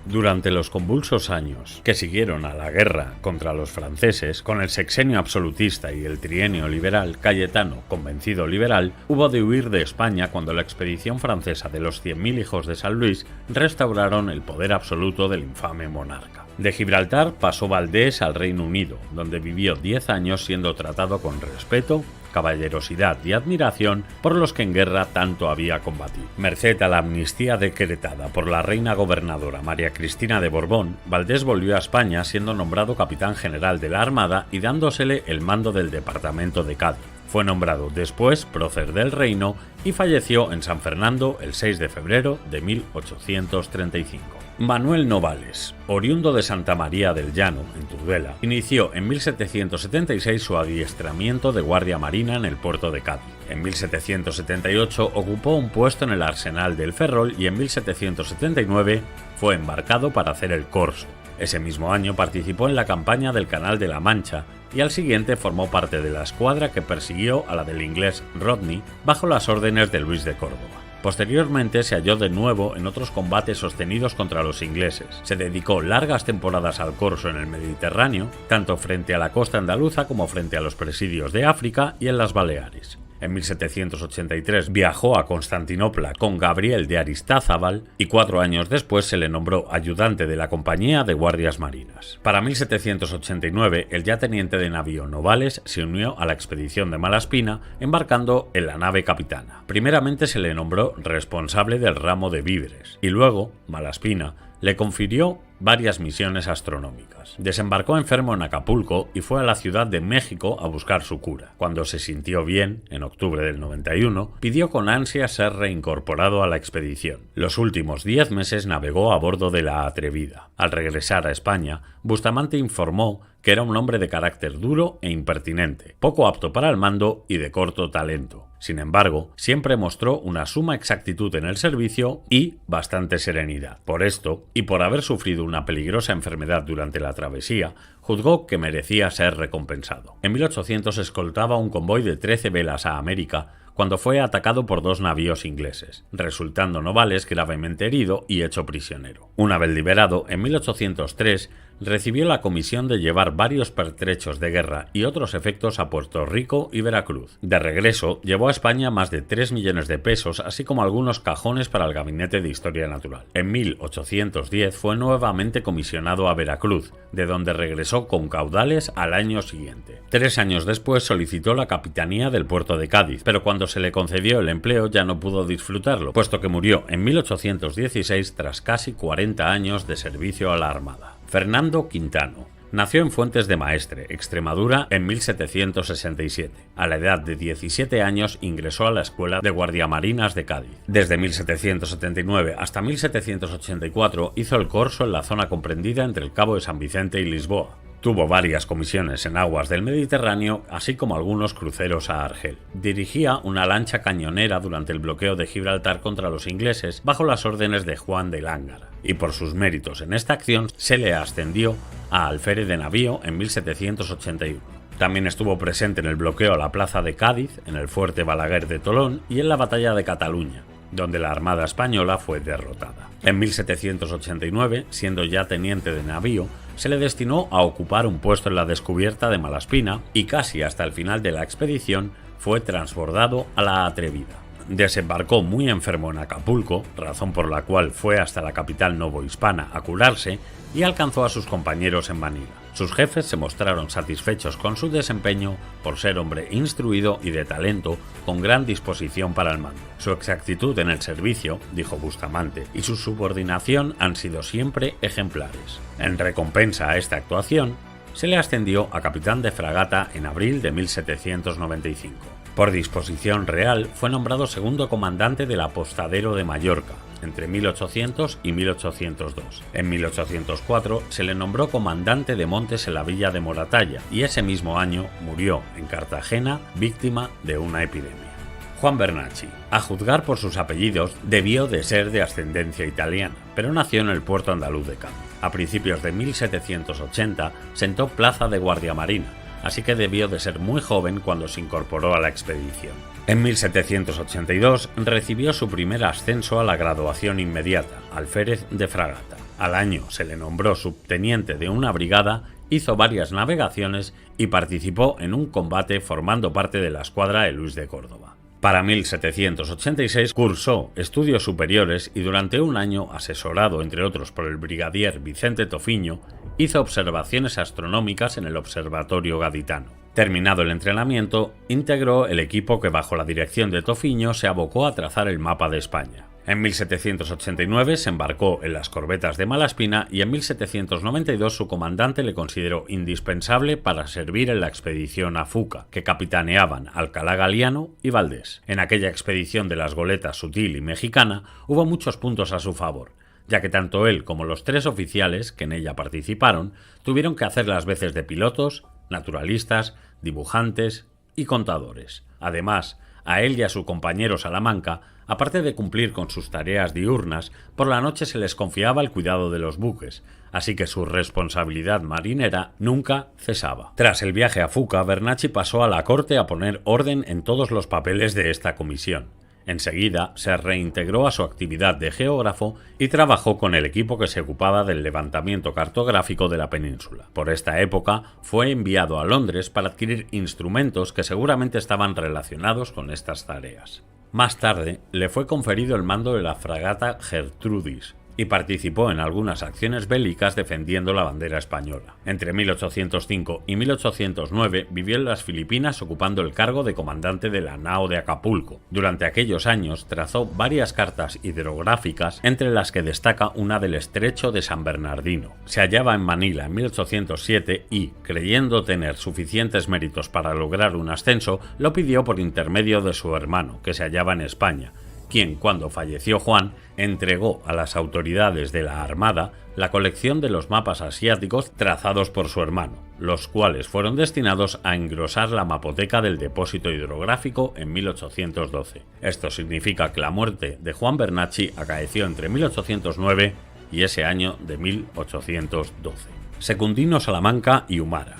Durante los convulsos años que siguieron a la guerra contra los franceses, con el sexenio absolutista y el trienio liberal, Cayetano, convencido liberal, hubo de huir de España cuando la expedición francesa de los 100.000 hijos de San Luis restauraron el poder absoluto del infame monarca. De Gibraltar pasó Valdés al Reino Unido, donde vivió 10 años siendo tratado con respeto, caballerosidad y admiración por los que en guerra tanto había combatido. Merced a la amnistía decretada por la reina gobernadora María Cristina de Borbón, Valdés volvió a España siendo nombrado capitán general de la Armada y dándosele el mando del departamento de Cádiz. Fue nombrado después prócer del reino y falleció en San Fernando el 6 de febrero de 1835. Manuel Novales, oriundo de Santa María del Llano, en Tudela, inició en 1776 su adiestramiento de guardia marina en el puerto de Cádiz. En 1778 ocupó un puesto en el arsenal del Ferrol y en 1779 fue embarcado para hacer el corso. Ese mismo año participó en la campaña del Canal de la Mancha y al siguiente formó parte de la escuadra que persiguió a la del inglés Rodney bajo las órdenes de Luis de Córdoba. Posteriormente se halló de nuevo en otros combates sostenidos contra los ingleses. Se dedicó largas temporadas al corso en el Mediterráneo, tanto frente a la costa andaluza como frente a los presidios de África y en las Baleares. En 1783 viajó a Constantinopla con Gabriel de Aristizábal y 4 años después se le nombró ayudante de la Compañía de Guardias Marinas. Para 1789 el ya teniente de navío Novales se unió a la expedición de Malaspina embarcando en la nave capitana. Primeramente se le nombró responsable del ramo de víveres y luego Malaspina le confirió varias misiones astronómicas. Desembarcó enfermo en Acapulco y fue a la Ciudad de México a buscar su cura. Cuando se sintió bien, en octubre del 91, pidió con ansia ser reincorporado a la expedición. Los últimos 10 meses navegó a bordo de la Atrevida. Al regresar a España, Bustamante informó que era un hombre de carácter duro e impertinente, poco apto para el mando y de corto talento. Sin embargo, siempre mostró una suma exactitud en el servicio y bastante serenidad. Por esto, y por haber sufrido una peligrosa enfermedad durante la travesía, juzgó que merecía ser recompensado. En 1800 escoltaba un convoy de 13 velas a América cuando fue atacado por 2 navíos ingleses, resultando Novales gravemente herido y hecho prisionero. Una vez liberado, en 1803, recibió la comisión de llevar varios pertrechos de guerra y otros efectos a Puerto Rico y Veracruz. De regreso, llevó a España más de 3 millones de pesos, así como algunos cajones para el Gabinete de Historia Natural. En 1810 fue nuevamente comisionado a Veracruz, de donde regresó con caudales al año siguiente. 3 años después solicitó la capitanía del puerto de Cádiz, pero cuando se le concedió el empleo ya no pudo disfrutarlo, puesto que murió en 1816 tras casi 40 años de servicio a la Armada. Fernando Quintano nació en Fuentes de Maestre, Extremadura, en 1767. A la edad de 17 años ingresó a la Escuela de Guardiamarinas de Cádiz. Desde 1779 hasta 1784 hizo el corso en la zona comprendida entre el Cabo de San Vicente y Lisboa. Tuvo varias comisiones en aguas del Mediterráneo, así como algunos cruceros a Argel. Dirigía una lancha cañonera durante el bloqueo de Gibraltar contra los ingleses bajo las órdenes de Juan de Lángara, y por sus méritos en esta acción se le ascendió a alférez de navío en 1781. También estuvo presente en el bloqueo a la plaza de Cádiz, en el fuerte Balaguer de Tolón y en la batalla de Cataluña, donde la Armada española fue derrotada. En 1789, siendo ya teniente de navío, se le destinó a ocupar un puesto en la descubierta de Malaspina y casi hasta el final de la expedición fue transbordado a la Atrevida. Desembarcó muy enfermo en Acapulco, razón por la cual fue hasta la capital novohispana a curarse, y alcanzó a sus compañeros en Manila. Sus jefes se mostraron satisfechos con su desempeño por ser hombre instruido y de talento con gran disposición para el mando. Su exactitud en el servicio, dijo Bustamante, y su subordinación han sido siempre ejemplares. En recompensa a esta actuación, se le ascendió a capitán de fragata en abril de 1795. Por disposición real, fue nombrado segundo comandante del apostadero de Mallorca, entre 1800 y 1802. En 1804 se le nombró comandante de montes en la villa de Moratalla y ese mismo año murió en Cartagena víctima de una epidemia. Juan Bernacchi, a juzgar por sus apellidos, debió de ser de ascendencia italiana, pero nació en el puerto andaluz de Cádiz. A principios de 1780 sentó plaza de guardiamarina, así que debió de ser muy joven cuando se incorporó a la expedición. En 1782 recibió su primer ascenso a la graduación inmediata, alférez de fragata. Al año se le nombró subteniente de una brigada, hizo varias navegaciones y participó en un combate formando parte de la escuadra de Luis de Córdoba. Para 1786 cursó estudios superiores y durante un año, asesorado entre otros por el brigadier Vicente Tofiño, hizo observaciones astronómicas en el Observatorio Gaditano. Terminado el entrenamiento, integró el equipo que bajo la dirección de Tofiño se abocó a trazar el mapa de España. En 1789 se embarcó en las corbetas de Malaspina y en 1792 su comandante le consideró indispensable para servir en la expedición a Fuca, que capitaneaban Alcalá Galiano y Valdés. En aquella expedición de las goletas Sutil y Mexicana hubo muchos puntos a su favor, ya que tanto él como los 3 oficiales que en ella participaron tuvieron que hacer las veces de pilotos, naturalistas, dibujantes y contadores. Además, a él y a su compañero Salamanca, aparte de cumplir con sus tareas diurnas, por la noche se les confiaba el cuidado de los buques, así que su responsabilidad marinera nunca cesaba. Tras el viaje a Fuca, Bernacchi pasó a la corte a poner orden en todos los papeles de esta comisión. Enseguida se reintegró a su actividad de geógrafo y trabajó con el equipo que se ocupaba del levantamiento cartográfico de la península. Por esta época fue enviado a Londres para adquirir instrumentos que seguramente estaban relacionados con estas tareas. Más tarde le fue conferido el mando de la fragata Gertrudis, y participó en algunas acciones bélicas defendiendo la bandera española. Entre 1805 y 1809 vivió en las Filipinas ocupando el cargo de comandante de la nao de Acapulco. Durante aquellos años trazó varias cartas hidrográficas, entre las que destaca una del estrecho de San Bernardino. Se hallaba en Manila en 1807 y, creyendo tener suficientes méritos para lograr un ascenso, lo pidió por intermedio de su hermano, que se hallaba en España, quien, cuando falleció Juan, entregó a las autoridades de la Armada la colección de los mapas asiáticos trazados por su hermano, los cuales fueron destinados a engrosar la mapoteca del depósito hidrográfico en 1812. Esto significa que la muerte de Juan Bernacchi acaeció entre 1809 y ese año de 1812. Secundino Salamanca y Humara.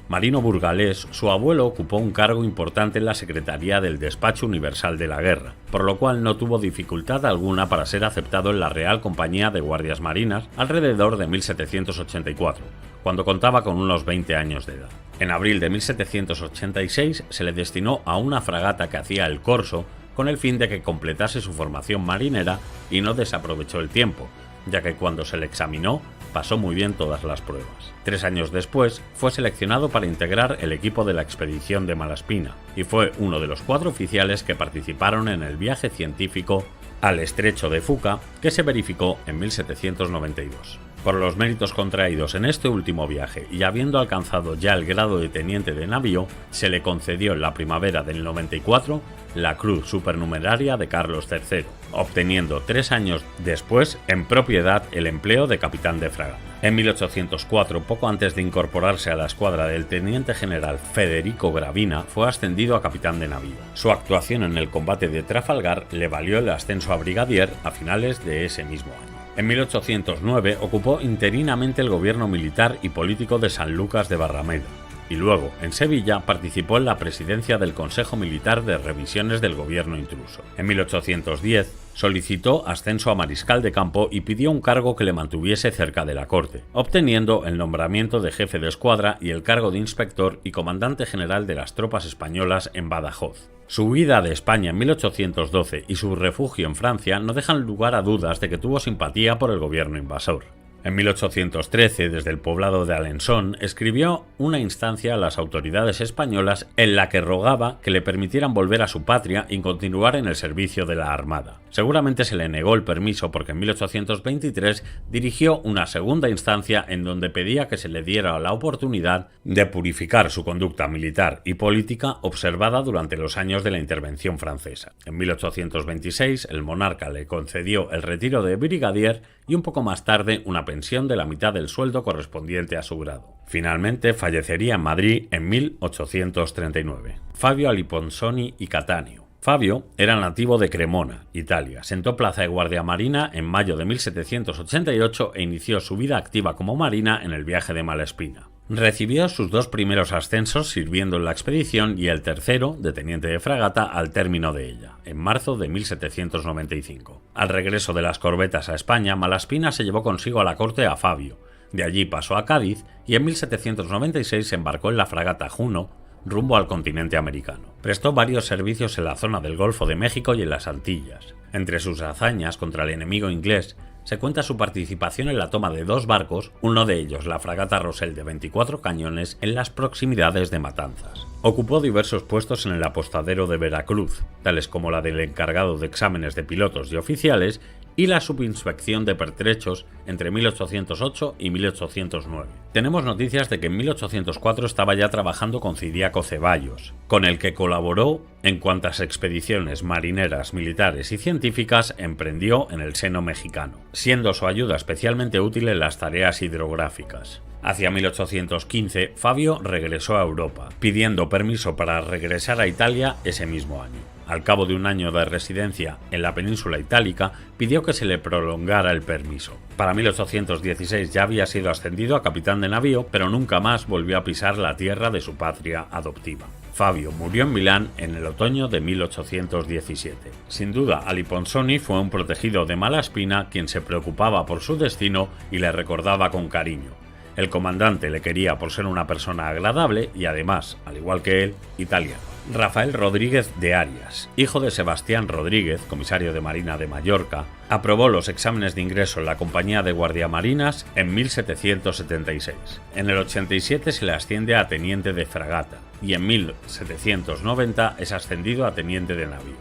Marino burgalés, su abuelo ocupó un cargo importante en la Secretaría del Despacho Universal de la Guerra, por lo cual no tuvo dificultad alguna para ser aceptado en la Real Compañía de Guardias Marinas alrededor de 1784, cuando contaba con unos 20 años de edad. En abril de 1786 se le destinó a una fragata que hacía el corso con el fin de que completase su formación marinera y no desaprovechó el tiempo, ya que cuando se le examinó pasó muy bien todas las pruebas. 3 años después fue seleccionado para integrar el equipo de la expedición de Malaspina y fue uno de los 4 oficiales que participaron en el viaje científico al estrecho de Fuca, que se verificó en 1792. Por los méritos contraídos en este último viaje y habiendo alcanzado ya el grado de teniente de navío, se le concedió en la primavera del 94 la Cruz Supernumeraria de Carlos III, obteniendo 3 años después en propiedad el empleo de capitán de fragata. En 1804, poco antes de incorporarse a la escuadra del teniente general Federico Gravina, fue ascendido a capitán de navío. Su actuación en el combate de Trafalgar le valió el ascenso a brigadier a finales de ese mismo año. En 1809 ocupó interinamente el gobierno militar y político de Sanlúcar de Barrameda, y luego, en Sevilla, participó en la presidencia del Consejo Militar de Revisiones del Gobierno Intruso. En 1810 solicitó ascenso a mariscal de campo y pidió un cargo que le mantuviese cerca de la corte, obteniendo el nombramiento de jefe de escuadra y el cargo de inspector y comandante general de las tropas españolas en Badajoz. Su huida de España en 1812 y su refugio en Francia no dejan lugar a dudas de que tuvo simpatía por el gobierno invasor. En 1813, desde el poblado de Alençon, escribió una instancia a las autoridades españolas en la que rogaba que le permitieran volver a su patria y continuar en el servicio de la Armada. Seguramente se le negó el permiso porque en 1823 dirigió una segunda instancia en donde pedía que se le diera la oportunidad de purificar su conducta militar y política observada durante los años de la intervención francesa. En 1826, el monarca le concedió el retiro de brigadier y un poco más tarde una pensión de la mitad del sueldo correspondiente a su grado. Finalmente fallecería en Madrid en 1839. Fabio Aliponsoni y Cattaneo. Fabio era nativo de Cremona, Italia. Sentó plaza de guardia marina en mayo de 1788 e inició su vida activa como marina en el viaje de Malaspina. Recibió sus 2 primeros ascensos sirviendo en la expedición y el tercero, de teniente de fragata, al término de ella, en marzo de 1795. Al regreso de las corbetas a España, Malaspina se llevó consigo a la corte a Fabio. De allí pasó a Cádiz y en 1796 se embarcó en la fragata Juno, rumbo al continente americano. Prestó varios servicios en la zona del Golfo de México y en las Antillas. Entre sus hazañas contra el enemigo inglés se cuenta su participación en la toma de 2 barcos, uno de ellos la fragata Rosell de 24 cañones, en las proximidades de Matanzas. Ocupó diversos puestos en el apostadero de Veracruz, tales como la del encargado de exámenes de pilotos y oficiales y la subinspección de pertrechos entre 1808 y 1809. Tenemos noticias de que en 1804 estaba ya trabajando con Ciriaco Ceballos, con el que colaboró en cuantas expediciones marineras, militares y científicas emprendió en el seno mexicano, siendo su ayuda especialmente útil en las tareas hidrográficas. Hacia 1815, Fabio regresó a Europa, pidiendo permiso para regresar a Italia ese mismo año. Al cabo de un año de residencia en la península itálica, pidió que se le prolongara el permiso. Para 1816 ya había sido ascendido a capitán de navío, pero nunca más volvió a pisar la tierra de su patria adoptiva. Fabio murió en Milán en el otoño de 1817. Sin duda, Aliponsoni fue un protegido de Malaspina quien se preocupaba por su destino y le recordaba con cariño. El comandante le quería por ser una persona agradable y además, al igual que él, italiano. Rafael Rodríguez de Arias, hijo de Sebastián Rodríguez, comisario de Marina de Mallorca, aprobó los exámenes de ingreso en la Compañía de Guardiamarinas en 1776. En el 87 se le asciende a teniente de fragata y en 1790 es ascendido a teniente de navío,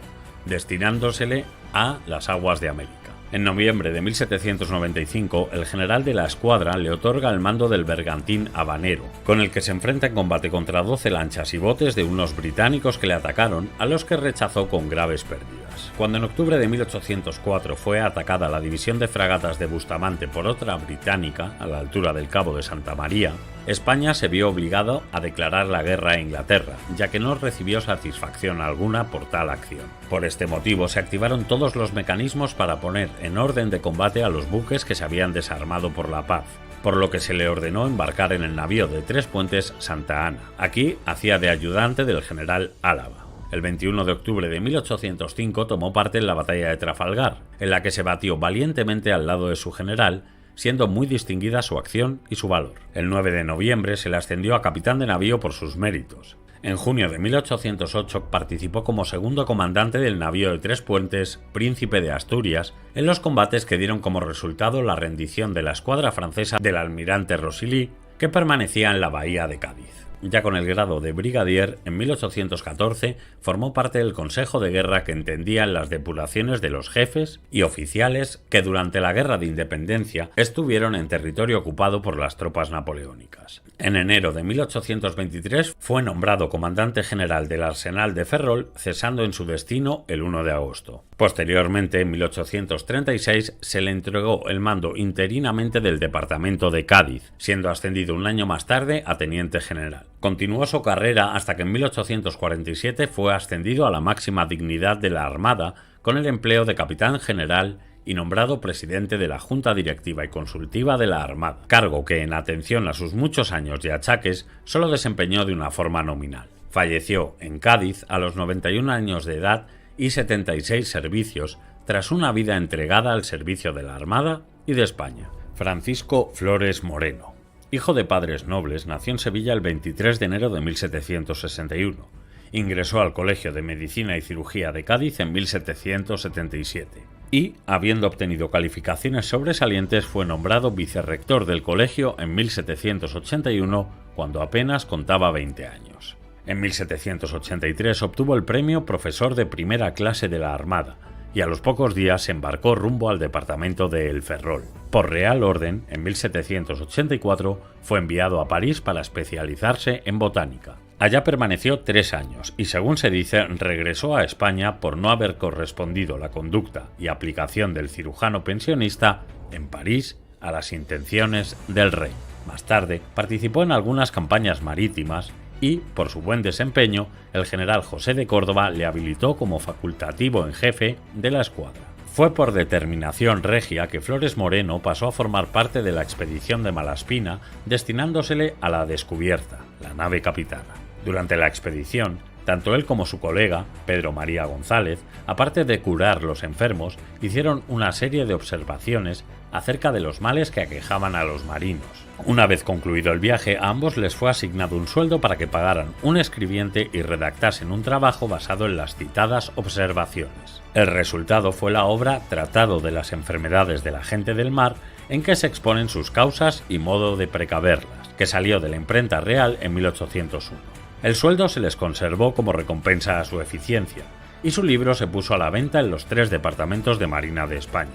destinándosele a las aguas de América. En noviembre de 1795, el general de la escuadra le otorga el mando del bergantín Habanero, con el que se enfrenta en combate contra 12 lanchas y botes de unos británicos que le atacaron, a los que rechazó con graves pérdidas. Cuando en octubre de 1804 fue atacada la división de fragatas de Bustamante por otra británica, a la altura del Cabo de Santa María, España se vio obligado a declarar la guerra a Inglaterra, ya que no recibió satisfacción alguna por tal acción. Por este motivo se activaron todos los mecanismos para poner en orden de combate a los buques que se habían desarmado por la paz, por lo que se le ordenó embarcar en el navío de Tres Puentes Santa Ana. Aquí hacía de ayudante del general Álava. El 21 de octubre de 1805 tomó parte en la batalla de Trafalgar, en la que se batió valientemente al lado de su general, siendo muy distinguida su acción y su valor. El 9 de noviembre se le ascendió a capitán de navío por sus méritos. En junio de 1808 participó como segundo comandante del navío de Tres Puentes, Príncipe de Asturias, en los combates que dieron como resultado la rendición de la escuadra francesa del almirante Rosilly, que permanecía en la bahía de Cádiz. Ya con el grado de brigadier, en 1814 formó parte del Consejo de Guerra que entendía en las depuraciones de los jefes y oficiales que durante la Guerra de Independencia estuvieron en territorio ocupado por las tropas napoleónicas. En enero de 1823 fue nombrado comandante general del Arsenal de Ferrol, cesando en su destino el 1 de agosto. Posteriormente, en 1836, se le entregó el mando interinamente del departamento de Cádiz, siendo ascendido un año más tarde a teniente general. Continuó su carrera hasta que en 1847 fue ascendido a la máxima dignidad de la Armada con el empleo de capitán general y nombrado presidente de la Junta Directiva y Consultiva de la Armada, cargo que, en atención a sus muchos años de achaques, solo desempeñó de una forma nominal. Falleció en Cádiz a los 91 años de edad y 76 servicios, tras una vida entregada al servicio de la Armada y de España. Francisco Flores Moreno, hijo de padres nobles, nació en Sevilla el 23 de enero de 1761. Ingresó al Colegio de Medicina y Cirugía de Cádiz en 1777 y, habiendo obtenido calificaciones sobresalientes, fue nombrado vicerrector del colegio en 1781, cuando apenas contaba 20 años. En 1783 obtuvo el premio Profesor de Primera Clase de la Armada, y a los pocos días se embarcó rumbo al departamento de El Ferrol. Por real orden, en 1784 fue enviado a París para especializarse en botánica. Allá permaneció 3 años y, según se dice, regresó a España por no haber correspondido la conducta y aplicación del cirujano pensionista en París a las intenciones del rey. Más tarde, participó en algunas campañas marítimas y, por su buen desempeño, el general José de Córdoba le habilitó como facultativo en jefe de la escuadra. Fue por determinación regia que Flores Moreno pasó a formar parte de la expedición de Malaspina, destinándosele a la Descubierta, la nave capitana. Durante la expedición, tanto él como su colega, Pedro María González, aparte de curar los enfermos, hicieron una serie de observaciones acerca de los males que aquejaban a los marinos. Una vez concluido el viaje, a ambos les fue asignado un sueldo para que pagaran un escribiente y redactasen un trabajo basado en las citadas observaciones. El resultado fue la obra Tratado de las enfermedades de la gente del mar, en que se exponen sus causas y modo de precaverlas, que salió de la imprenta real en 1801. El sueldo se les conservó como recompensa a su eficiencia, y su libro se puso a la venta en los 3 departamentos de Marina de España.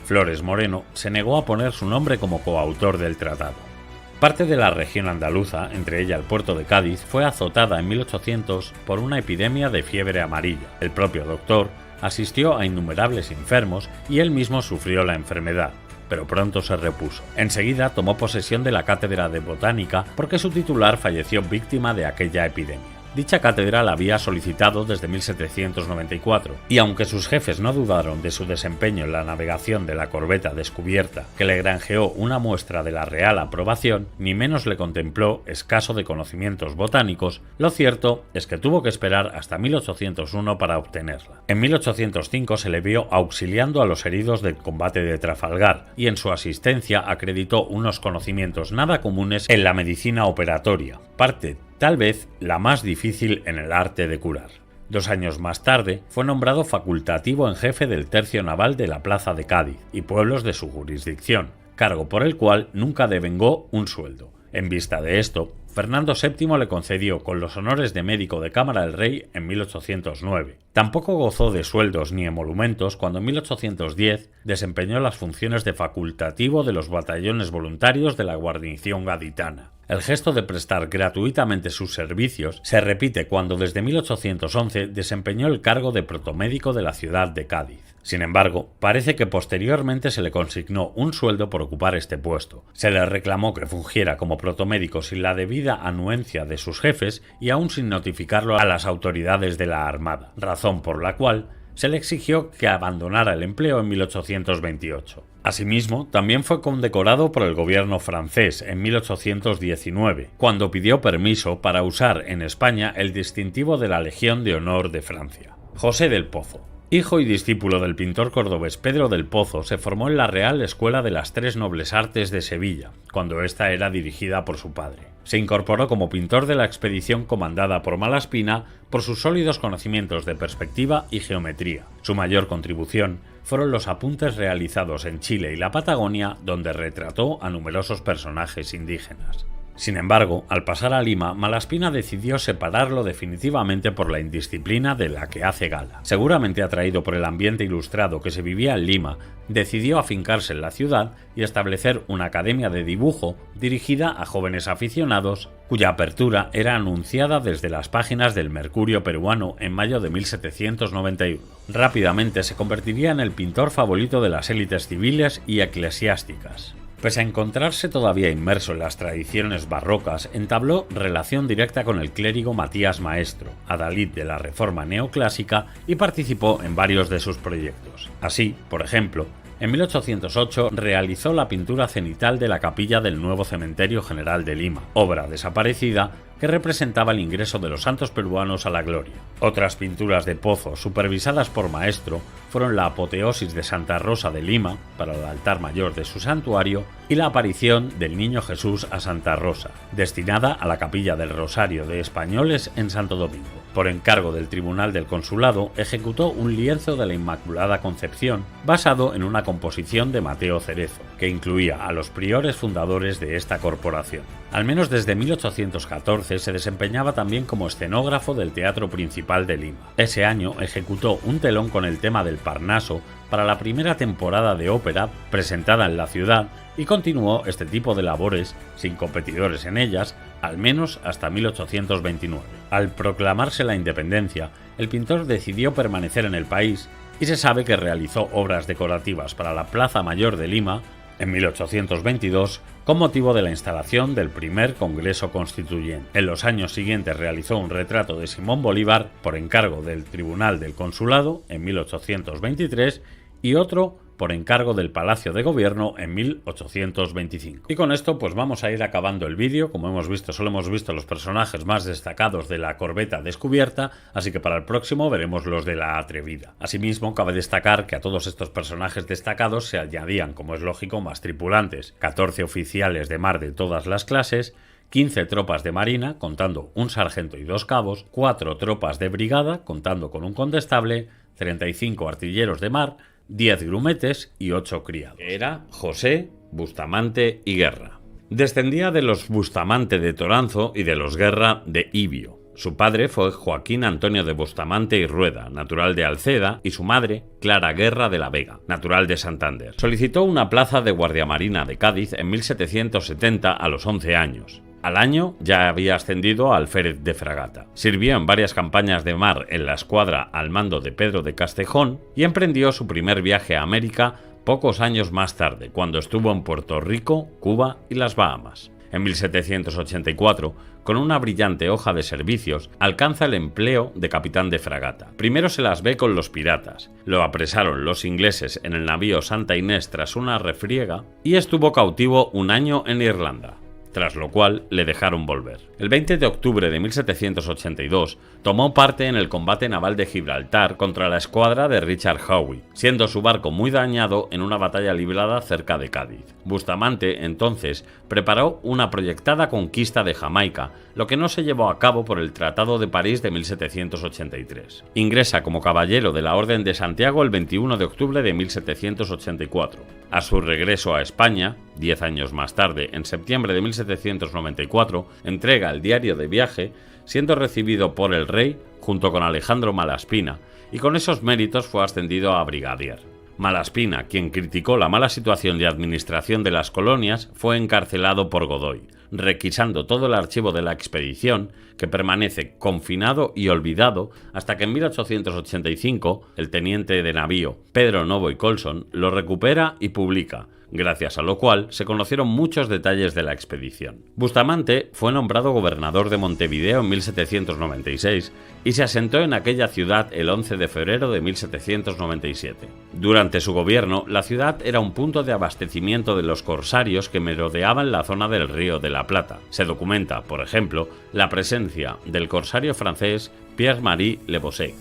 Flores Moreno se negó a poner su nombre como coautor del tratado. Parte de la región andaluza, entre ella el puerto de Cádiz, fue azotada en 1800 por una epidemia de fiebre amarilla. El propio doctor asistió a innumerables enfermos y él mismo sufrió la enfermedad, pero pronto se repuso. Enseguida tomó posesión de la cátedra de botánica porque su titular falleció víctima de aquella epidemia. Dicha cátedra la había solicitado desde 1794, y aunque sus jefes no dudaron de su desempeño en la navegación de la corbeta Descubierta, que le granjeó una muestra de la real aprobación, ni menos le contempló escaso de conocimientos botánicos, lo cierto es que tuvo que esperar hasta 1801 para obtenerla. En 1805 se le vio auxiliando a los heridos del combate de Trafalgar, y en su asistencia acreditó unos conocimientos nada comunes en la medicina operatoria, parte tal vez la más difícil en el arte de curar. 2 años más tarde fue nombrado facultativo en jefe del tercio naval de la Plaza de Cádiz y pueblos de su jurisdicción, cargo por el cual nunca devengó un sueldo. En vista de esto, Fernando VII le concedió con los honores de médico de cámara del rey en 1809. Tampoco gozó de sueldos ni emolumentos cuando en 1810 desempeñó las funciones de facultativo de los batallones voluntarios de la guarnición gaditana. El gesto de prestar gratuitamente sus servicios se repite cuando desde 1811 desempeñó el cargo de protomédico de la ciudad de Cádiz. Sin embargo, parece que posteriormente se le consignó un sueldo por ocupar este puesto. Se le reclamó que fungiera como protomédico sin la debida anuencia de sus jefes y aún sin notificarlo a las autoridades de la Armada, razón por la cual se le exigió que abandonara el empleo en 1828. Asimismo, también fue condecorado por el gobierno francés en 1819, cuando pidió permiso para usar en España el distintivo de la Legión de Honor de Francia. José del Pozo. Hijo y discípulo del pintor cordobés Pedro del Pozo, se formó en la Real Escuela de las Tres Nobles Artes de Sevilla, cuando ésta era dirigida por su padre. Se incorporó como pintor de la expedición comandada por Malaspina por sus sólidos conocimientos de perspectiva y geometría. Su mayor contribución fueron los apuntes realizados en Chile y la Patagonia, donde retrató a numerosos personajes indígenas. Sin embargo, al pasar a Lima, Malaspina decidió separarlo definitivamente por la indisciplina de la que hace gala. Seguramente atraído por el ambiente ilustrado que se vivía en Lima, decidió afincarse en la ciudad y establecer una academia de dibujo dirigida a jóvenes aficionados, cuya apertura era anunciada desde las páginas del Mercurio peruano en mayo de 1791. Rápidamente se convertiría en el pintor favorito de las élites civiles y eclesiásticas. Pese a encontrarse todavía inmerso en las tradiciones barrocas, entabló relación directa con el clérigo Matías Maestro, adalid de la Reforma neoclásica, y participó en varios de sus proyectos. Así, por ejemplo, en 1808 realizó la pintura cenital de la capilla del nuevo Cementerio General de Lima, obra desaparecida que representaba el ingreso de los santos peruanos a la gloria. Otras pinturas de Pozo, supervisadas por Maestro, fueron la apoteosis de Santa Rosa de Lima, para el altar mayor de su santuario, y la aparición del Niño Jesús a Santa Rosa, destinada a la capilla del Rosario de Españoles en Santo Domingo. Por encargo del Tribunal del Consulado, ejecutó un lienzo de la Inmaculada Concepción, basado en una composición de Mateo Cerezo, que incluía a los priores fundadores de esta corporación. Al menos desde 1814 se desempeñaba también como escenógrafo del Teatro Principal de Lima. Ese año ejecutó un telón con el tema del Parnaso para la primera temporada de ópera presentada en la ciudad y continuó este tipo de labores, sin competidores en ellas, al menos hasta 1829. Al proclamarse la independencia, el pintor decidió permanecer en el país y se sabe que realizó obras decorativas para la Plaza Mayor de Lima en 1822 con motivo de la instalación del primer Congreso Constituyente. En los años siguientes realizó un retrato de Simón Bolívar por encargo del Tribunal del Consulado en 1823 y otro por encargo del Palacio de Gobierno en 1825. Y con esto pues vamos a ir acabando el vídeo. Como hemos visto, solo hemos visto los personajes más destacados de la corbeta descubierta, así que para el próximo veremos los de la Atrevida. Asimismo, cabe destacar que a todos estos personajes destacados se añadían, como es lógico, más tripulantes: 14 oficiales de mar de todas las clases, 15 tropas de marina, contando un sargento y 2 cabos, 4 tropas de brigada, contando con un condestable, 35 artilleros de mar, 10 grumetes y 8 criados. Era José, Bustamante y Guerra. Descendía de los Bustamante de Toranzo y de los Guerra de Ibio. Su padre fue Joaquín Antonio de Bustamante y Rueda, natural de Alceda, y su madre, Clara Guerra de la Vega, natural de Santander. Solicitó una plaza de guardiamarina de Cádiz en 1770 a los 11 años. Al año ya había ascendido a alférez de fragata. Sirvió en varias campañas de mar en la escuadra al mando de Pedro de Castejón y emprendió su primer viaje a América pocos años más tarde, cuando estuvo en Puerto Rico, Cuba y las Bahamas. En 1784, con una brillante hoja de servicios, alcanza el empleo de capitán de fragata. Primero se las ve con los piratas. Lo apresaron los ingleses en el navío Santa Inés tras una refriega y estuvo cautivo un año en Irlanda. tras lo cual le dejaron volver. El 20 de octubre de 1782 tomó parte en el combate naval de Gibraltar contra la escuadra de Richard Howe, siendo su barco muy dañado en una batalla librada cerca de Cádiz. Bustamante, entonces, preparó una proyectada conquista de Jamaica, lo que no se llevó a cabo por el Tratado de París de 1783. Ingresa como caballero de la Orden de Santiago el 21 de octubre de 1784. A su regreso a España, 10 años más tarde, en septiembre de 1794, entrega el diario de viaje, siendo recibido por el rey junto con Alejandro Malaspina, y con esos méritos fue ascendido a brigadier. Malaspina, quien criticó la mala situación de administración de las colonias, fue encarcelado por Godoy, requisando todo el archivo de la expedición, que permanece confinado y olvidado hasta que en 1885 el teniente de navío Pedro Novo y Colson lo recupera y publica, gracias a lo cual se conocieron muchos detalles de la expedición. Bustamante fue nombrado gobernador de Montevideo en 1796 y se asentó en aquella ciudad el 11 de febrero de 1797. Durante su gobierno, la ciudad era un punto de abastecimiento de los corsarios que merodeaban la zona del Río de la Plata. Se documenta, por ejemplo, la presencia del corsario francés Pierre-Marie Le Bossec,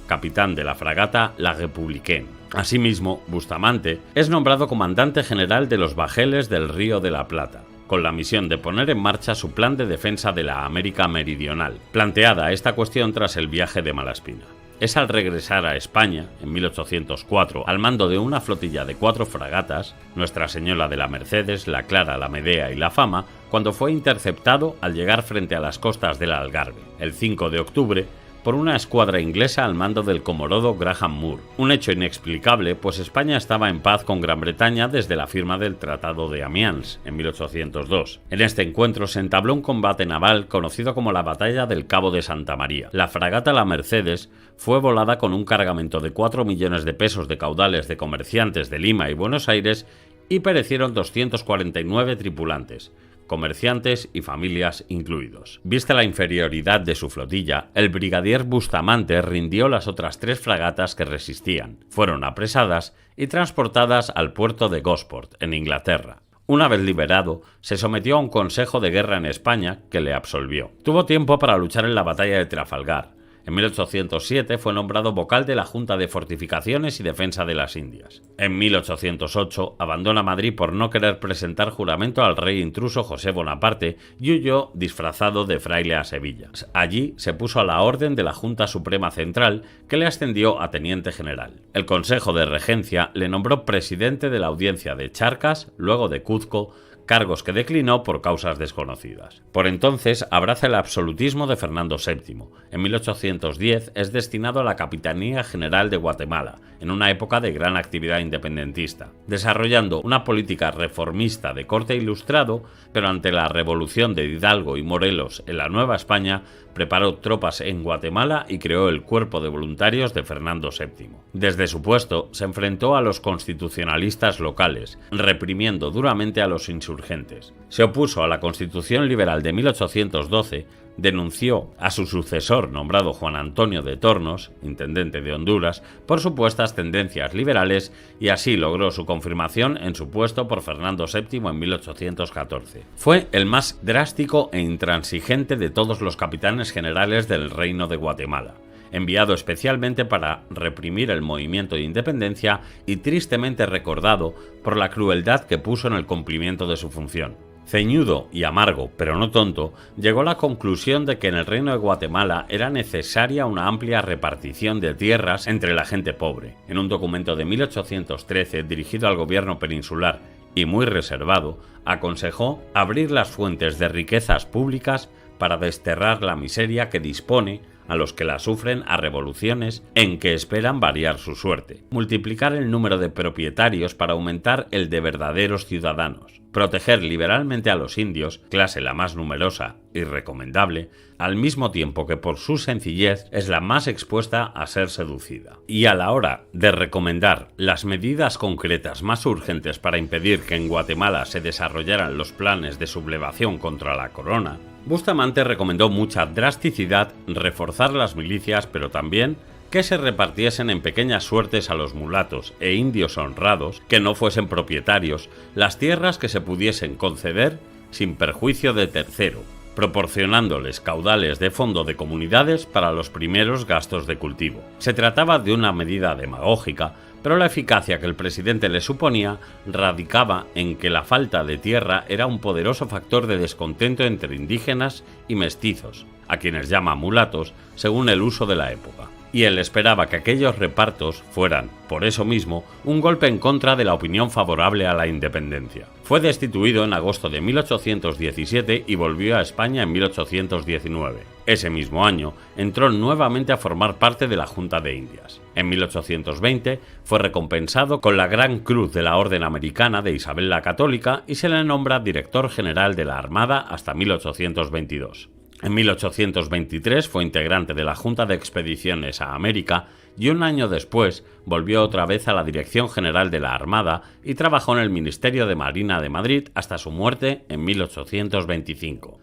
capitán de la fragata La Républicaine. Asimismo, Bustamante es nombrado comandante general de los bajeles del Río de la Plata, con la misión de poner en marcha su plan de defensa de la América Meridional, planteada esta cuestión tras el viaje de Malaspina. Es al regresar a España, en 1804, al mando de una flotilla de 4 fragatas, Nuestra Señora de la Mercedes, la Clara, la Medea y la Fama, cuando fue interceptado al llegar frente a las costas del Algarve, el 5 de octubre, por una escuadra inglesa al mando del comorodo Graham Moore. Un hecho inexplicable, pues España estaba en paz con Gran Bretaña desde la firma del Tratado de Amiens, en 1802. En este encuentro se entabló un combate naval conocido como la Batalla del Cabo de Santa María. La fragata La Mercedes fue volada con un cargamento de 4 millones de pesos de caudales de comerciantes de Lima y Buenos Aires y perecieron 249 tripulantes, comerciantes y familias incluidos. Vista la inferioridad de su flotilla, el brigadier Bustamante rindió las otras 3 fragatas que resistían. Fueron apresadas y transportadas al puerto de Gosport, en Inglaterra. Una vez liberado, se sometió a un consejo de guerra en España que le absolvió. Tuvo tiempo para luchar en la batalla de Trafalgar. En 1807 fue nombrado vocal de la Junta de Fortificaciones y Defensa de las Indias. En 1808 abandona Madrid por no querer presentar juramento al rey intruso José Bonaparte y huyó disfrazado de fraile a Sevilla. Allí se puso a la orden de la Junta Suprema Central, que le ascendió a teniente general. El Consejo de Regencia le nombró presidente de la Audiencia de Charcas, luego de Cuzco, cargos que declinó por causas desconocidas. Por entonces abraza el absolutismo de Fernando VII. En 1810 es destinado a la Capitanía General de Guatemala, en una época de gran actividad independentista, desarrollando una política reformista de corte ilustrado, pero ante la revolución de Hidalgo y Morelos en la Nueva España, preparó tropas en Guatemala y creó el Cuerpo de Voluntarios de Fernando VII. Desde su puesto se enfrentó a los constitucionalistas locales, reprimiendo duramente a los insurgentes. Se opuso a la Constitución Liberal de 1812, denunció a su sucesor nombrado Juan Antonio de Tornos, intendente de Honduras, por supuestas tendencias liberales y así logró su confirmación en su puesto por Fernando VII en 1814. Fue el más drástico e intransigente de todos los capitanes generales del Reino de Guatemala, enviado especialmente para reprimir el movimiento de independencia y tristemente recordado por la crueldad que puso en el cumplimiento de su función. Ceñudo y amargo, pero no tonto, llegó a la conclusión de que en el Reino de Guatemala era necesaria una amplia repartición de tierras entre la gente pobre. En un documento de 1813 dirigido al gobierno peninsular y muy reservado, aconsejó abrir las fuentes de riquezas públicas para desterrar la miseria que dispone a los que la sufren a revoluciones en que esperan variar su suerte, multiplicar el número de propietarios para aumentar el de verdaderos ciudadanos, proteger liberalmente a los indios, clase la más numerosa y recomendable, al mismo tiempo que por su sencillez es la más expuesta a ser seducida. Y a la hora de recomendar las medidas concretas más urgentes para impedir que en Guatemala se desarrollaran los planes de sublevación contra la corona, Bustamante recomendó mucha drasticidad, reforzar las milicias, pero también que se repartiesen en pequeñas suertes a los mulatos e indios honrados que no fuesen propietarios las tierras que se pudiesen conceder sin perjuicio de tercero, proporcionándoles caudales de fondo de comunidades para los primeros gastos de cultivo. Se trataba de una medida demagógica, pero la eficacia que el presidente le suponía radicaba en que la falta de tierra era un poderoso factor de descontento entre indígenas y mestizos, a quienes llama mulatos según el uso de la época. Y él esperaba que aquellos repartos fueran, por eso mismo, un golpe en contra de la opinión favorable a la independencia. Fue destituido en agosto de 1817 y volvió a España en 1819. Ese mismo año entró nuevamente a formar parte de la Junta de Indias. En 1820 fue recompensado con la Gran Cruz de la Orden Americana de Isabel la Católica y se le nombra director general de la Armada hasta 1822. En 1823 fue integrante de la Junta de Expediciones a América y un año después volvió otra vez a la Dirección General de la Armada y trabajó en el Ministerio de Marina de Madrid hasta su muerte en 1825.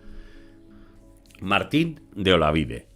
Martín de Olavide.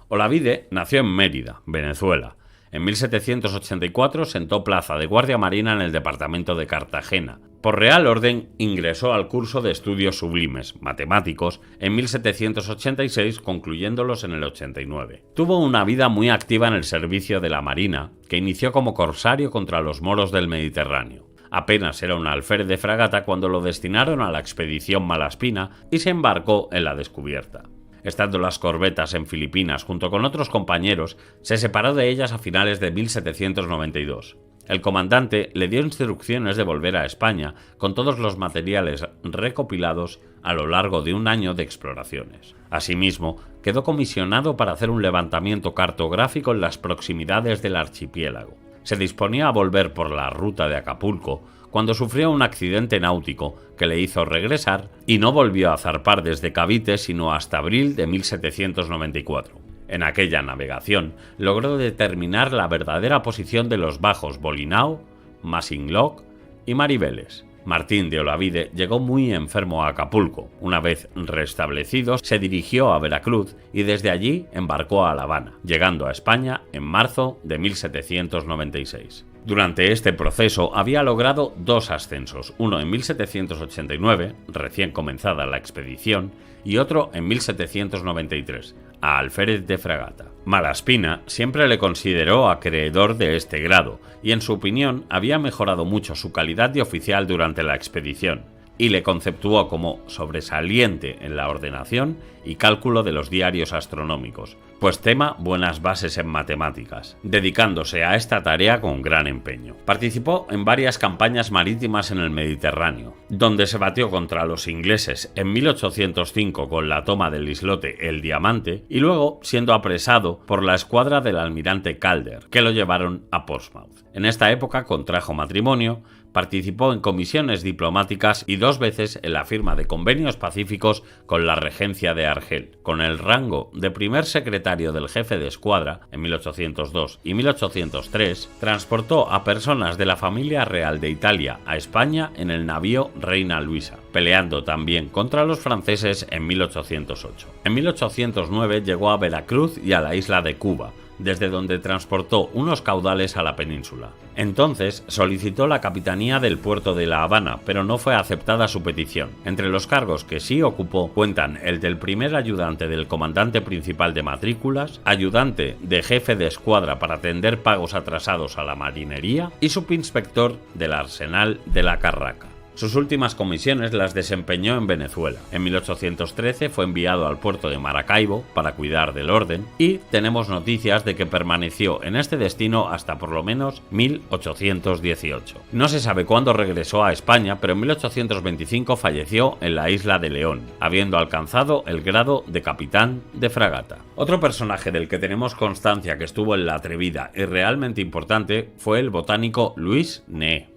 Olavide nació en Mérida, Venezuela. En 1784 sentó plaza de guardia marina en el departamento de Cartagena. Por Real Orden ingresó al curso de estudios sublimes, matemáticos, en 1786, concluyéndolos en el 89. Tuvo una vida muy activa en el servicio de la Marina, que inició como corsario contra los moros del Mediterráneo. Apenas era un alférez de fragata cuando lo destinaron a la expedición Malaspina y se embarcó en la descubierta. Estando las corbetas en Filipinas junto con otros compañeros, se separó de ellas a finales de 1792. El comandante le dio instrucciones de volver a España con todos los materiales recopilados a lo largo de un año de exploraciones. Asimismo, quedó comisionado para hacer un levantamiento cartográfico en las proximidades del archipiélago. Se disponía a volver por la ruta de Acapulco cuando sufrió un accidente náutico que le hizo regresar y no volvió a zarpar desde Cavite sino hasta abril de 1794. En aquella navegación logró determinar la verdadera posición de los bajos Bolinao, Masinloc y Mariveles. Martín de Olavide llegó muy enfermo a Acapulco. Una vez restablecido, se dirigió a Veracruz y desde allí embarcó a La Habana, llegando a España en marzo de 1796. Durante este proceso había logrado 2 ascensos, uno en 1789, recién comenzada la expedición, y otro en 1793, a alférez de fragata. Malaspina siempre le consideró acreedor de este grado, y en su opinión había mejorado mucho su calidad de oficial durante la expedición, y le conceptuó como sobresaliente en la ordenación y cálculo de los diarios astronómicos, pues tema buenas bases en matemáticas, dedicándose a esta tarea con gran empeño. Participó en varias campañas marítimas en el Mediterráneo, donde se batió contra los ingleses en 1805 con la toma del islote El Diamante y luego siendo apresado por la escuadra del almirante Calder, que lo llevaron a Portsmouth. En esta época contrajo matrimonio, participó en comisiones diplomáticas y 2 veces en la firma de convenios pacíficos con la regencia de Argel. Con el rango de primer secretario del jefe de escuadra en 1802 y 1803, transportó a personas de la familia real de Italia a España en el navío Reina Luisa, peleando también contra los franceses en 1808. En 1809 llegó a Veracruz y a la isla de Cuba, desde donde transportó unos caudales a la península. Entonces solicitó la capitanía del puerto de La Habana, pero no fue aceptada su petición. Entre los cargos que sí ocupó cuentan el del primer ayudante del comandante principal de matrículas, ayudante de jefe de escuadra para atender pagos atrasados a la marinería y subinspector del arsenal de la Carraca. Sus últimas comisiones las desempeñó en Venezuela. En 1813 fue enviado al puerto de Maracaibo para cuidar del orden y tenemos noticias de que permaneció en este destino hasta por lo menos 1818. No se sabe cuándo regresó a España, pero en 1825 falleció en la isla de León, habiendo alcanzado el grado de capitán de fragata. Otro personaje del que tenemos constancia que estuvo en la Atrevida y realmente importante fue el botánico Louis Ney.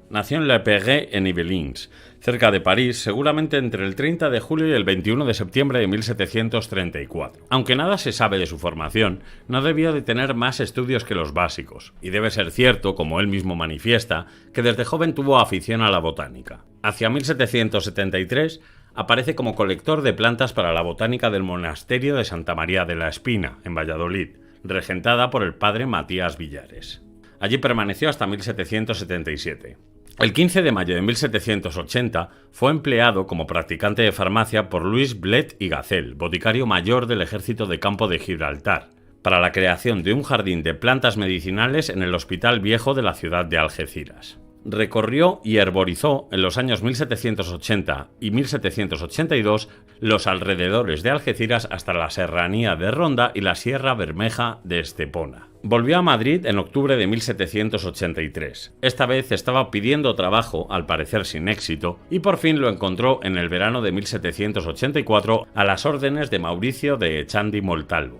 Nació en Le Perret en Yvelines, cerca de París, seguramente entre el 30 de julio y el 21 de septiembre de 1734. Aunque nada se sabe de su formación, no debió de tener más estudios que los básicos, y debe ser cierto, como él mismo manifiesta, que desde joven tuvo afición a la botánica. Hacia 1773 aparece como colector de plantas para la botánica del monasterio de Santa María de la Espina, en Valladolid, regentada por el padre Matías Villares. Allí permaneció hasta 1777. El 15 de mayo de 1780 fue empleado como practicante de farmacia por Luis Blet y Gacel, boticario mayor del ejército de campo de Gibraltar, para la creación de un jardín de plantas medicinales en el Hospital Viejo de la ciudad de Algeciras. Recorrió y herborizó en los años 1780 y 1782 los alrededores de Algeciras hasta la serranía de Ronda y la Sierra Bermeja de Estepona. Volvió a Madrid en octubre de 1783. Esta vez estaba pidiendo trabajo, al parecer sin éxito, y por fin lo encontró en el verano de 1784 a las órdenes de Mauricio de Echandi Montalvo,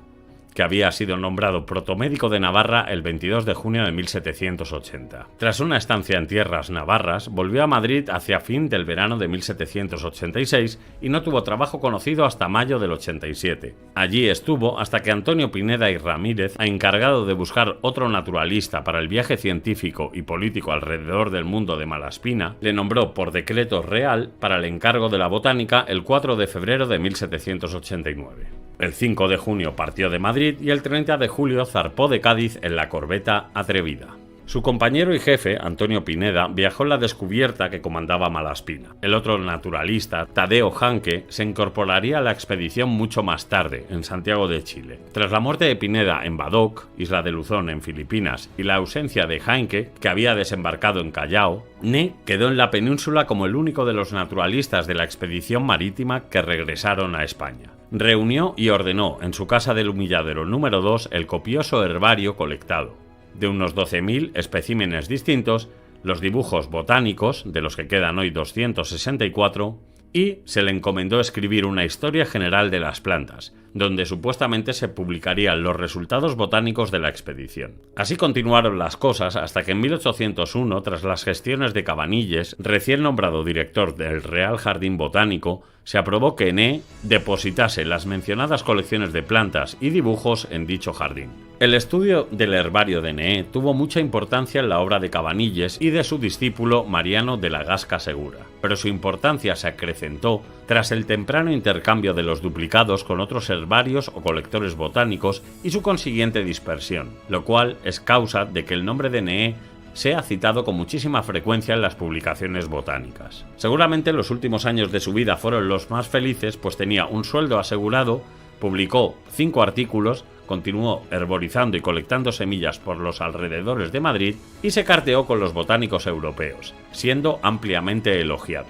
que había sido nombrado protomédico de Navarra el 22 de junio de 1780. Tras una estancia en tierras navarras, volvió a Madrid hacia fin del verano de 1786 y no tuvo trabajo conocido hasta mayo del 87. Allí estuvo hasta que Antonio Pineda y Ramírez, encargado de buscar otro naturalista para el viaje científico y político alrededor del mundo de Malaspina, le nombró por decreto real para el encargo de la botánica el 4 de febrero de 1789. El 5 de junio partió de Madrid y el 30 de julio zarpó de Cádiz en la corbeta Atrevida. Su compañero y jefe, Antonio Pineda, viajó en la descubierta que comandaba Malaspina. El otro naturalista, Tadeo Janke, se incorporaría a la expedición mucho más tarde, en Santiago de Chile. Tras la muerte de Pineda en Badoc, isla de Luzón en Filipinas, y la ausencia de Janke, que había desembarcado en Callao, Né quedó en la península como el único de los naturalistas de la expedición marítima que regresaron a España. Reunió y ordenó en su casa del Humilladero número 2 el copioso herbario colectado. De unos 12.000 especímenes distintos, los dibujos botánicos, de los que quedan hoy 264, y se le encomendó escribir una historia general de las plantas, donde supuestamente se publicarían los resultados botánicos de la expedición. Así continuaron las cosas hasta que en 1801, tras las gestiones de Cabanilles, recién nombrado director del Real Jardín Botánico, se aprobó que Né depositase las mencionadas colecciones de plantas y dibujos en dicho jardín. El estudio del herbario de Né tuvo mucha importancia en la obra de Cabanilles y de su discípulo Mariano de la Gasca Segura, pero su importancia se acrecentó tras el temprano intercambio de los duplicados con otros herbarios o colectores botánicos y su consiguiente dispersión, lo cual es causa de que el nombre de Né sea citado con muchísima frecuencia en las publicaciones botánicas. Seguramente los últimos años de su vida fueron los más felices, pues tenía un sueldo asegurado, publicó 5 artículos, continuó herborizando y colectando semillas por los alrededores de Madrid y se carteó con los botánicos europeos, siendo ampliamente elogiado.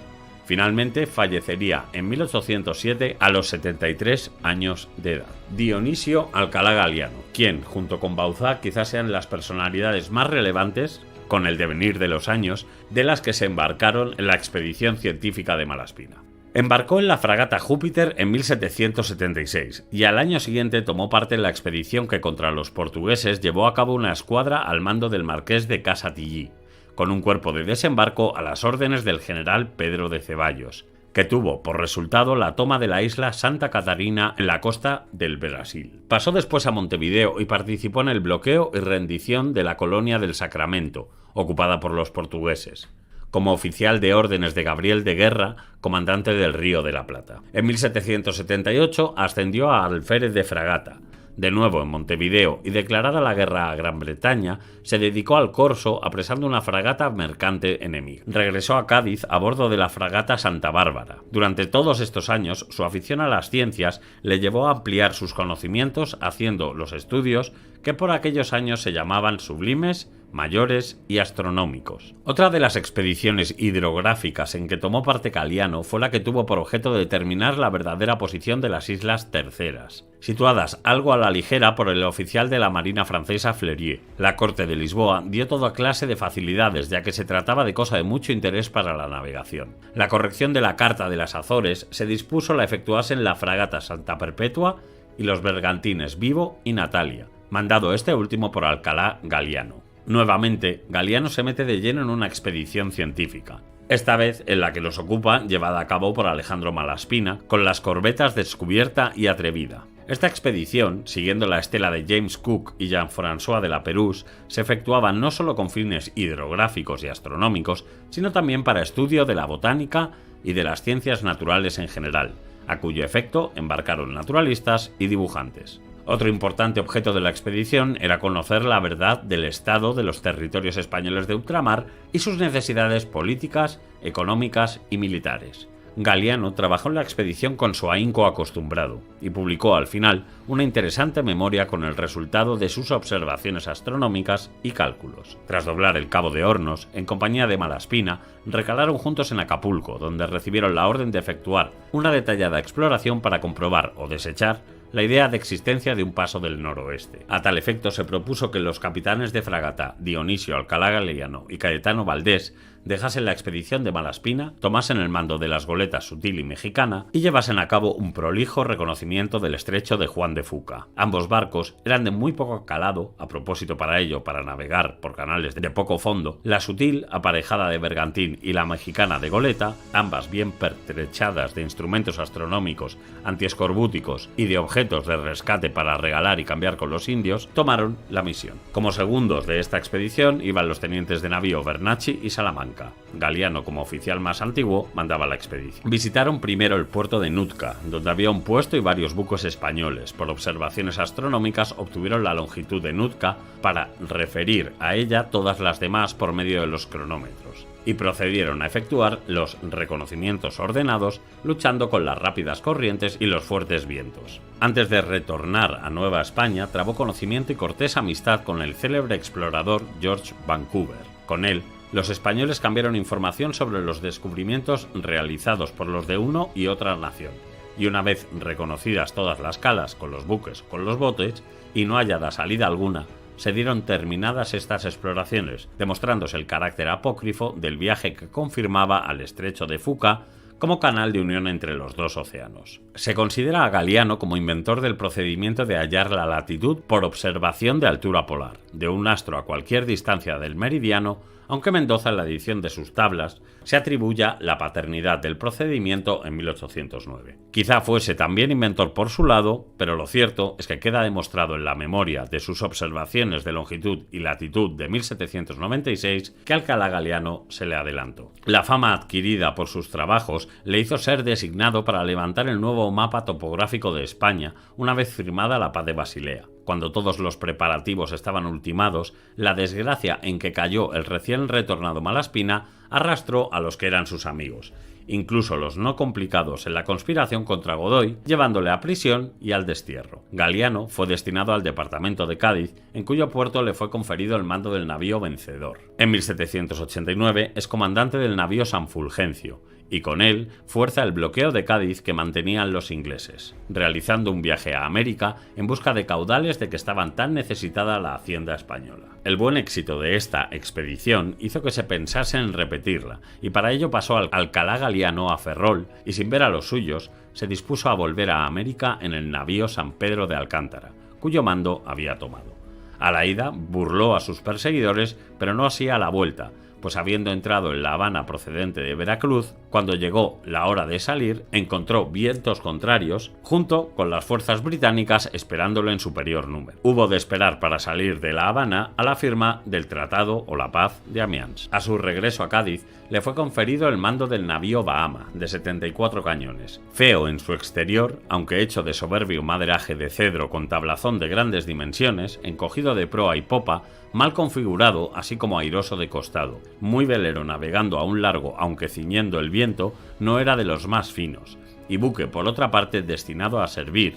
Finalmente fallecería en 1807 a los 73 años de edad. Dionisio Alcalá Galiano, quien, junto con Bauzá, quizás sean las personalidades más relevantes, con el devenir de los años, de las que se embarcaron en la expedición científica de Malaspina. Embarcó en la fragata Júpiter en 1776 y al año siguiente tomó parte en la expedición que contra los portugueses llevó a cabo una escuadra al mando del marqués de Casatilly, con un cuerpo de desembarco a las órdenes del general Pedro de Ceballos, que tuvo por resultado la toma de la isla Santa Catarina en la costa del Brasil. Pasó después a Montevideo y participó en el bloqueo y rendición de la colonia del Sacramento, ocupada por los portugueses, como oficial de órdenes de Gabriel de Guerra, comandante del Río de la Plata. En 1778 ascendió a alférez de fragata. De nuevo en Montevideo y declarada la guerra a Gran Bretaña, se dedicó al corso apresando una fragata mercante enemiga. Regresó a Cádiz a bordo de la fragata Santa Bárbara. Durante todos estos años, su afición a las ciencias le llevó a ampliar sus conocimientos haciendo los estudios que por aquellos años se llamaban sublimes, mayores y astronómicos. Otra de las expediciones hidrográficas en que tomó parte Galiano fue la que tuvo por objeto determinar la verdadera posición de las Islas Terceras, situadas algo a la ligera por el oficial de la Marina francesa Fleurier. La corte de Lisboa dio toda clase de facilidades, ya que se trataba de cosa de mucho interés para la navegación. La corrección de la Carta de las Azores se dispuso la efectuasen la fragata Santa Perpetua y los bergantines Vivo y Natalia, mandado este último por Alcalá Galiano. Nuevamente, Galiano se mete de lleno en una expedición científica, esta vez en la que los ocupa llevada a cabo por Alejandro Malaspina con las corbetas Descubierta y Atrevida. Esta expedición, siguiendo la estela de James Cook y Jean-François de la Pérouse, se efectuaba no solo con fines hidrográficos y astronómicos, sino también para estudio de la botánica y de las ciencias naturales en general, a cuyo efecto embarcaron naturalistas y dibujantes. Otro importante objeto de la expedición era conocer la verdad del estado de los territorios españoles de ultramar y sus necesidades políticas, económicas y militares. Galiano trabajó en la expedición con su ahínco acostumbrado y publicó al final una interesante memoria con el resultado de sus observaciones astronómicas y cálculos. Tras doblar el Cabo de Hornos, en compañía de Malaspina, recalaron juntos en Acapulco, donde recibieron la orden de efectuar una detallada exploración para comprobar o desechar la idea de existencia de un paso del noroeste. A tal efecto se propuso que los capitanes de fragata Dionisio Alcalá Galiano y Cayetano Valdés dejasen la expedición de Malaspina, tomasen el mando de las goletas Sutil y Mexicana y llevasen a cabo un prolijo reconocimiento del estrecho de Juan de Fuca. Ambos barcos eran de muy poco calado, a propósito para ello para navegar por canales de poco fondo. La Sutil, aparejada de bergantín, y la Mexicana de goleta, ambas bien pertrechadas de instrumentos astronómicos, antiescorbúticos y de objetos de rescate para regalar y cambiar con los indios, tomaron la misión. Como segundos de esta expedición iban los tenientes de navío Bernacchi y Salamanca. Galiano, como oficial más antiguo, mandaba la expedición. Visitaron primero el puerto de Nootka, donde había un puesto y varios buques españoles. Por observaciones astronómicas obtuvieron la longitud de Nootka para referir a ella todas las demás por medio de los cronómetros, y procedieron a efectuar los reconocimientos ordenados, luchando con las rápidas corrientes y los fuertes vientos. Antes de retornar a Nueva España, trabó conocimiento y cortés amistad con el célebre explorador George Vancouver. Con él, los españoles cambiaron información sobre los descubrimientos realizados por los de uno y otra nación, y una vez reconocidas todas las calas con los buques o con los botes, y no hallada salida alguna, se dieron terminadas estas exploraciones, demostrándose el carácter apócrifo del viaje que confirmaba al estrecho de Fuca como canal de unión entre los dos océanos. Se considera a Galiano como inventor del procedimiento de hallar la latitud por observación de altura polar, de un astro a cualquier distancia del meridiano, aunque Mendoza en la edición de sus tablas se atribuya la paternidad del procedimiento en 1809. Quizá fuese también inventor por su lado, pero lo cierto es que queda demostrado en la memoria de sus observaciones de longitud y latitud de 1796 que Alcalá Galiano se le adelantó. La fama adquirida por sus trabajos le hizo ser designado para levantar el nuevo mapa topográfico de España una vez firmada la Paz de Basilea. Cuando todos los preparativos estaban ultimados, la desgracia en que cayó el recién retornado Malaspina arrastró a los que eran sus amigos, incluso los no complicados en la conspiración contra Godoy, llevándole a prisión y al destierro. Galiano fue destinado al departamento de Cádiz, en cuyo puerto le fue conferido el mando del navío Vencedor. En 1789 es comandante del navío San Fulgencio, y con él fuerza el bloqueo de Cádiz que mantenían los ingleses, realizando un viaje a América en busca de caudales de que estaban tan necesitada la hacienda española. El buen éxito de esta expedición hizo que se pensase en repetirla, y para ello pasó al Alcalá Galiano a Ferrol y, sin ver a los suyos, se dispuso a volver a América en el navío San Pedro de Alcántara, cuyo mando había tomado. A la ida burló a sus perseguidores, pero no así a la vuelta, pues habiendo entrado en La Habana procedente de Veracruz, cuando llegó la hora de salir, encontró vientos contrarios, junto con las fuerzas británicas esperándolo en superior número. Hubo de esperar para salir de La Habana a la firma del Tratado o la Paz de Amiens. A su regreso a Cádiz, le fue conferido el mando del navío Bahama, de 74 cañones. Feo en su exterior, aunque hecho de soberbio maderaje de cedro con tablazón de grandes dimensiones, encogido de proa y popa, mal configurado, así como airoso de costado. Muy velero navegando a un largo, aunque ciñendo el viento, no era de los más finos, y buque por otra parte destinado a servir,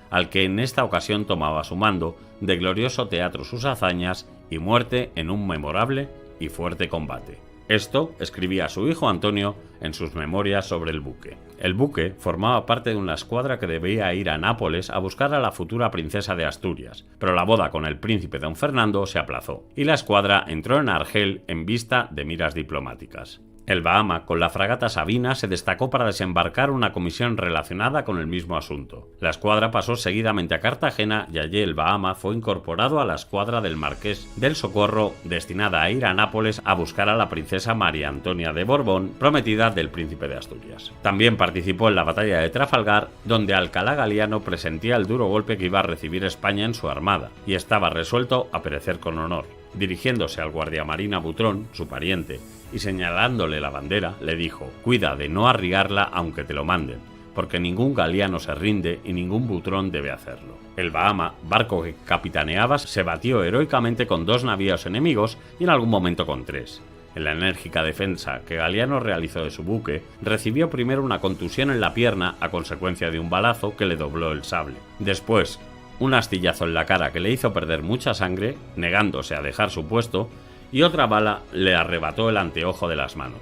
al que en esta ocasión tomaba su mando, de glorioso teatro sus hazañas y muerte en un memorable y fuerte combate. Esto escribía su hijo Antonio en sus memorias sobre el buque. El buque formaba parte de una escuadra que debía ir a Nápoles a buscar a la futura princesa de Asturias, pero la boda con el príncipe don Fernando se aplazó, y la escuadra entró en Argel en vista de miras diplomáticas. El Bahama, con la fragata Sabina, se destacó para desembarcar una comisión relacionada con el mismo asunto. La escuadra pasó seguidamente a Cartagena y allí el Bahama fue incorporado a la escuadra del Marqués del Socorro, destinada a ir a Nápoles a buscar a la princesa María Antonia de Borbón, prometida del príncipe de Asturias. También participó en la batalla de Trafalgar, donde Alcalá Galiano presentía el duro golpe que iba a recibir España en su armada, y estaba resuelto a perecer con honor. Dirigiéndose al guardiamarina Butrón, su pariente, y señalándole la bandera, le dijo: «Cuida de no arriarla aunque te lo manden, porque ningún galiano se rinde y ningún butrón debe hacerlo. El Bahama, barco que capitaneaba, se batió heroicamente con 2 navíos enemigos y en algún momento con 3. En la enérgica defensa que Galiano realizó de su buque, recibió primero una contusión en la pierna a consecuencia de un balazo que le dobló el sable. Después, un astillazo en la cara que le hizo perder mucha sangre, negándose a dejar su puesto, y otra bala le arrebató el anteojo de las manos.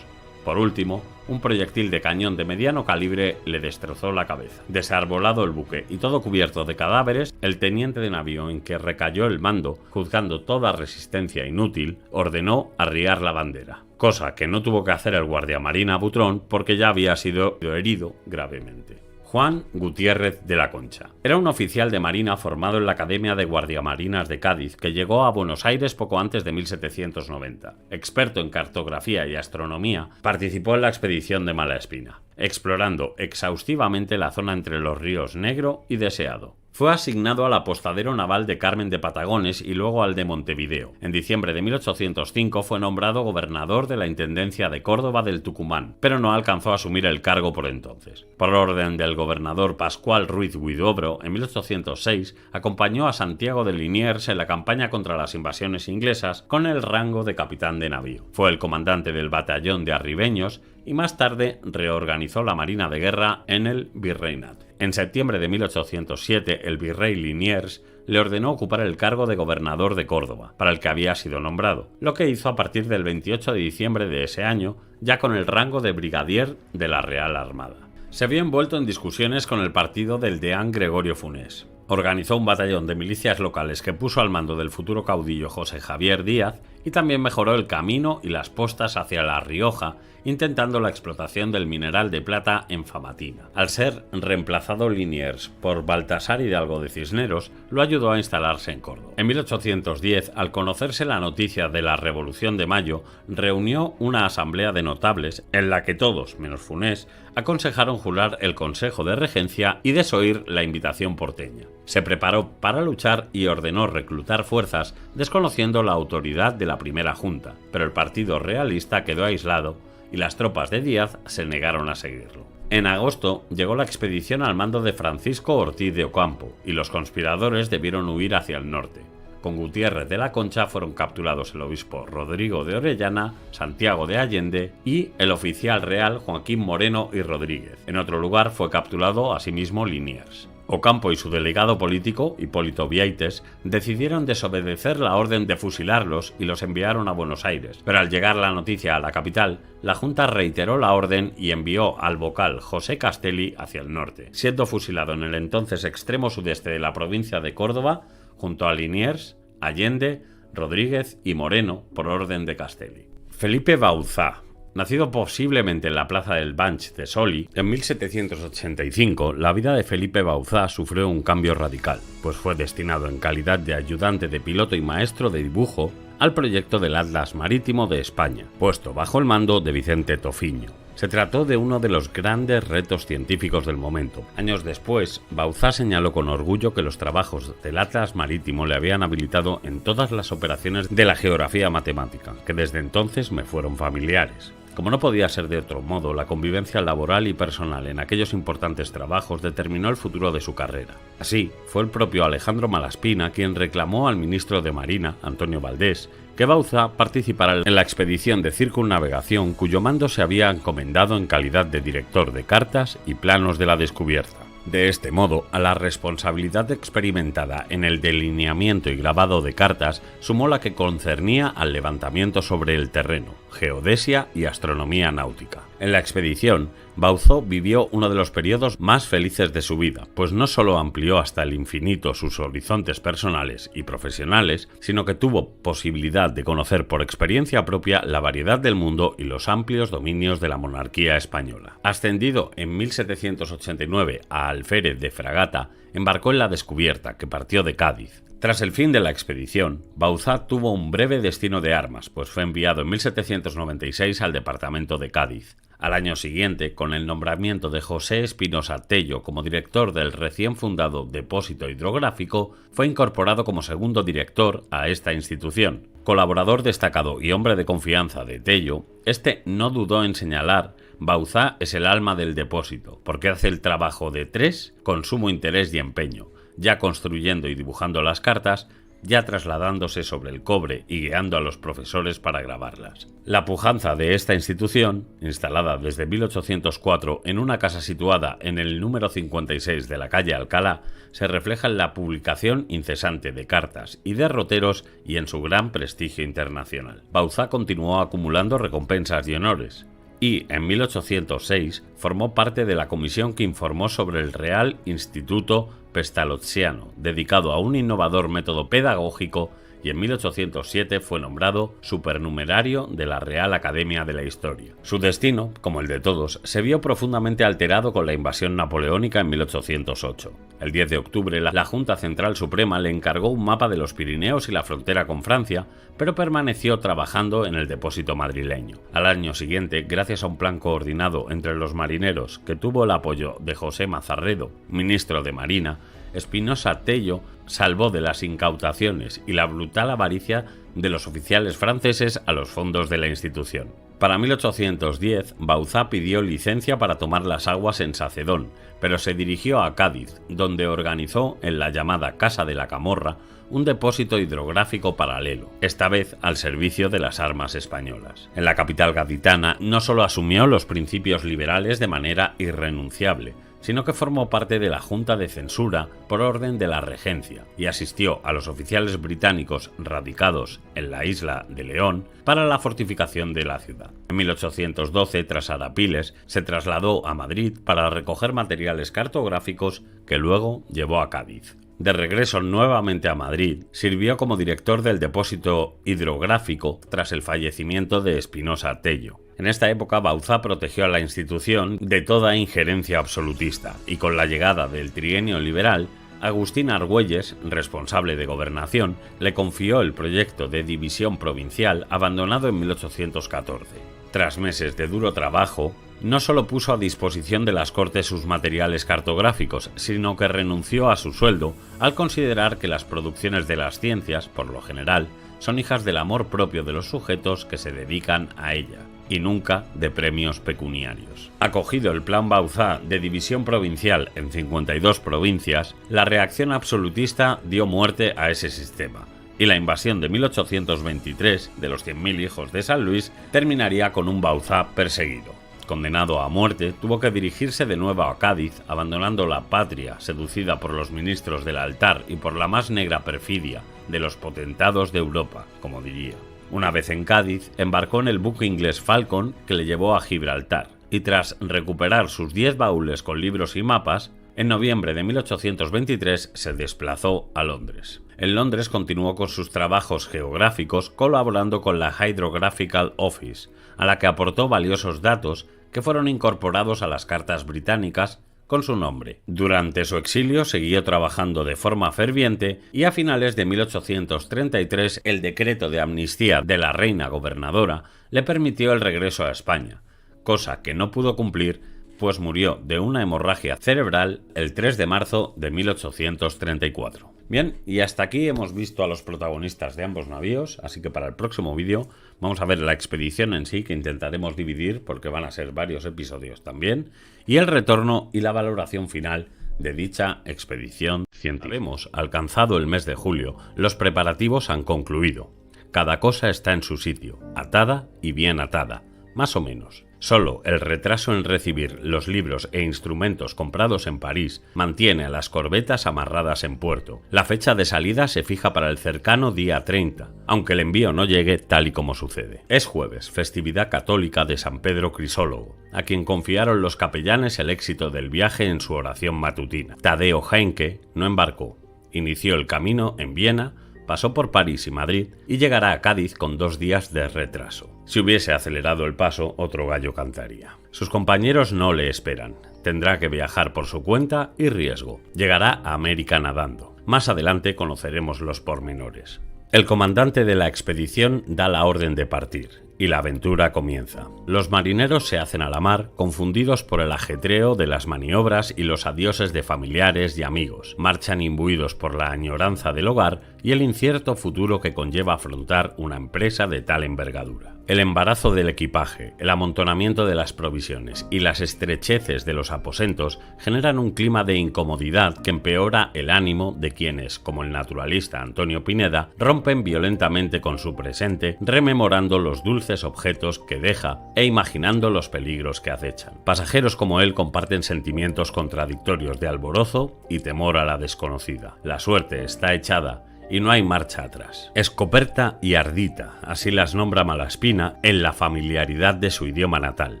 Por último, un proyectil de cañón de mediano calibre le destrozó la cabeza. Desarbolado el buque y todo cubierto de cadáveres, el teniente de navío en que recayó el mando, juzgando toda resistencia inútil, ordenó arriar la bandera. Cosa que no tuvo que hacer el guardiamarina Butrón porque ya había sido herido gravemente. Juan Gutiérrez de la Concha. Era un oficial de marina formado en la Academia de Guardiamarinas de Cádiz que llegó a Buenos Aires poco antes de 1790. Experto en cartografía y astronomía, participó en la expedición de Malaspina, explorando exhaustivamente la zona entre los ríos Negro y Deseado. Fue asignado al apostadero naval de Carmen de Patagones y luego al de Montevideo. En diciembre de 1805 fue nombrado gobernador de la Intendencia de Córdoba del Tucumán, pero no alcanzó a asumir el cargo por entonces. Por orden del gobernador Pascual Ruiz Huidobro, en 1806 acompañó a Santiago de Liniers en la campaña contra las invasiones inglesas con el rango de capitán de navío. Fue el comandante del batallón de arribeños y más tarde reorganizó la Marina de Guerra en el Virreinato. En septiembre de 1807, el virrey Liniers le ordenó ocupar el cargo de gobernador de Córdoba, para el que había sido nombrado, lo que hizo a partir del 28 de diciembre de ese año, ya con el rango de brigadier de la Real Armada. Se vio envuelto en discusiones con el partido del deán Gregorio Funes. Organizó un batallón de milicias locales que puso al mando del futuro caudillo José Javier Díaz y también mejoró el camino y las postas hacia La Rioja, intentando la explotación del mineral de plata en Famatina. Al ser reemplazado Liniers por Baltasar Hidalgo de Cisneros, lo ayudó a instalarse en Córdoba. En 1810, al conocerse la noticia de la Revolución de Mayo, reunió una asamblea de notables en la que todos, menos Funes, aconsejaron jurar el Consejo de Regencia y desoír la invitación porteña. Se preparó para luchar y ordenó reclutar fuerzas, desconociendo la autoridad de la primera junta, pero el partido realista quedó aislado y las tropas de Díaz se negaron a seguirlo. En agosto llegó la expedición al mando de Francisco Ortiz de Ocampo y los conspiradores debieron huir hacia el norte. Con Gutiérrez de la Concha fueron capturados el obispo Rodrigo de Orellana, Santiago de Allende y el oficial real Joaquín Moreno y Rodríguez. En otro lugar fue capturado asimismo Liniers. Ocampo y su delegado político, Hipólito Vieites, decidieron desobedecer la orden de fusilarlos y los enviaron a Buenos Aires. Pero al llegar la noticia a la capital, la Junta reiteró la orden y envió al vocal José Castelli hacia el norte, siendo fusilado en el entonces extremo sudeste de la provincia de Córdoba, junto a Liniers, Allende, Rodríguez y Moreno, por orden de Castelli. Felipe Bauzá. Nacido posiblemente en la plaza del Banch de Soli, en 1785 la vida de Felipe Bauzá sufrió un cambio radical, pues fue destinado en calidad de ayudante de piloto y maestro de dibujo al proyecto del Atlas Marítimo de España, puesto bajo el mando de Vicente Tofiño. Se trató de uno de los grandes retos científicos del momento. Años después, Bauzá señaló con orgullo que los trabajos del Atlas Marítimo le habían habilitado en todas las operaciones de la geografía matemática, que desde entonces me fueron familiares. Como no podía ser de otro modo, la convivencia laboral y personal en aquellos importantes trabajos determinó el futuro de su carrera. Así, fue el propio Alejandro Malaspina quien reclamó al ministro de Marina, Antonio Valdés, que Bauzá participara en la expedición de circunnavegación cuyo mando se había encomendado en calidad de director de cartas y planos de la descubierta. De este modo, a la responsabilidad experimentada en el delineamiento y grabado de cartas sumó la que concernía al levantamiento sobre el terreno, geodesia y astronomía náutica. En la expedición, Bauzá vivió uno de los periodos más felices de su vida, pues no solo amplió hasta el infinito sus horizontes personales y profesionales, sino que tuvo posibilidad de conocer por experiencia propia la variedad del mundo y los amplios dominios de la monarquía española. Ascendido en 1789 a alférez de fragata, embarcó en la Descubierta, que partió de Cádiz. Tras el fin de la expedición, Bauzá tuvo un breve destino de armas, pues fue enviado en 1796 al departamento de Cádiz. Al año siguiente, con el nombramiento de José Espinosa Tello como director del recién fundado Depósito Hidrográfico, fue incorporado como segundo director a esta institución. Colaborador destacado y hombre de confianza de Tello, este no dudó en señalar Bauzá es el alma del depósito, porque hace el trabajo de tres con sumo interés y empeño, ya construyendo y dibujando las cartas, ya trasladándose sobre el cobre y guiando a los profesores para grabarlas. La pujanza de esta institución, instalada desde 1804 en una casa situada en el número 56 de la calle Alcalá, se refleja en la publicación incesante de cartas y derroteros y en su gran prestigio internacional. Bauzá continuó acumulando recompensas y honores, y en 1806 formó parte de la comisión que informó sobre el Real Instituto Pestalozziano, dedicado a un innovador método pedagógico, y en 1807 fue nombrado supernumerario de la Real Academia de la Historia. Su destino, como el de todos, se vio profundamente alterado con la invasión napoleónica en 1808. El 10 de octubre, la Junta Central Suprema le encargó un mapa de los Pirineos y la frontera con Francia, pero permaneció trabajando en el depósito madrileño. Al año siguiente, gracias a un plan coordinado entre los marineros que tuvo el apoyo de José Mazarredo, ministro de Marina, Espinosa Tello salvó de las incautaciones y la brutal avaricia de los oficiales franceses a los fondos de la institución. Para 1810, Bauzá pidió licencia para tomar las aguas en Sacedón, pero se dirigió a Cádiz, donde organizó en la llamada Casa de la Camorra un depósito hidrográfico paralelo, esta vez al servicio de las armas españolas. En la capital gaditana no solo asumió los principios liberales de manera irrenunciable, sino que formó parte de la Junta de Censura por orden de la Regencia y asistió a los oficiales británicos radicados en la isla de León para la fortificación de la ciudad. En 1812, tras Arapiles, se trasladó a Madrid para recoger materiales cartográficos que luego llevó a Cádiz. De regreso nuevamente a Madrid, sirvió como director del depósito hidrográfico tras el fallecimiento de Espinosa Tello. En esta época, Bauzá protegió a la institución de toda injerencia absolutista y con la llegada del trienio liberal, Agustín Argüelles, responsable de gobernación, le confió el proyecto de división provincial abandonado en 1814. Tras meses de duro trabajo, no solo puso a disposición de las Cortes sus materiales cartográficos, sino que renunció a su sueldo al considerar que las producciones de las ciencias, por lo general, son hijas del amor propio de los sujetos que se dedican a ella, y nunca de premios pecuniarios. Acogido el plan Bauzá de división provincial en 52 provincias, la reacción absolutista dio muerte a ese sistema, y la invasión de 1823 de los 100.000 hijos de San Luis terminaría con un Bauzá perseguido. Condenado a muerte, tuvo que dirigirse de nuevo a Cádiz, abandonando la patria, seducida por los ministros del altar y por la más negra perfidia de los potentados de Europa, como diría. Una vez en Cádiz, embarcó en el buque inglés Falcon que le llevó a Gibraltar, y tras recuperar sus 10 baúles con libros y mapas, en noviembre de 1823 se desplazó a Londres. En Londres continuó con sus trabajos geográficos colaborando con la Hydrographical Office, a la que aportó valiosos datos que fueron incorporados a las cartas británicas con su nombre. Durante su exilio siguió trabajando de forma ferviente y a finales de 1833 el decreto de amnistía de la reina gobernadora le permitió el regreso a España, cosa que no pudo cumplir, pues murió de una hemorragia cerebral el 3 de marzo de 1834. Bien, y hasta aquí hemos visto a los protagonistas de ambos navíos, así que para el próximo vídeo vamos a ver la expedición en sí, que intentaremos dividir porque van a ser varios episodios también, y el retorno y la valoración final de dicha expedición científica. Hemos alcanzado el mes de julio, los preparativos han concluido. Cada cosa está en su sitio, atada y bien atada, más o menos. Solo el retraso en recibir los libros e instrumentos comprados en París mantiene a las corbetas amarradas en puerto. La fecha de salida se fija para el cercano día 30, aunque el envío no llegue tal y como sucede. Es jueves, festividad católica de San Pedro Crisólogo, a quien confiaron los capellanes el éxito del viaje en su oración matutina. Tadeo Heinke no embarcó, inició el camino en Viena, pasó por París y Madrid y llegará a Cádiz con 2 días de retraso. Si hubiese acelerado el paso, otro gallo cantaría. Sus compañeros no le esperan. Tendrá que viajar por su cuenta y riesgo. Llegará a América nadando. Más adelante conoceremos los pormenores. El comandante de la expedición da la orden de partir, y la aventura comienza. Los marineros se hacen a la mar, confundidos por el ajetreo de las maniobras y los adioses de familiares y amigos. Marchan imbuidos por la añoranza del hogar y el incierto futuro que conlleva afrontar una empresa de tal envergadura. El embarazo del equipaje, el amontonamiento de las provisiones y las estrecheces de los aposentos generan un clima de incomodidad que empeora el ánimo de quienes, como el naturalista Antonio Pineda, rompen violentamente con su presente, rememorando los dulces objetos que deja e imaginando los peligros que acechan. Pasajeros como él comparten sentimientos contradictorios de alborozo y temor a la desconocida. La suerte está echada y no hay marcha atrás. Escoperta y Ardita, así las nombra Malaspina en la familiaridad de su idioma natal.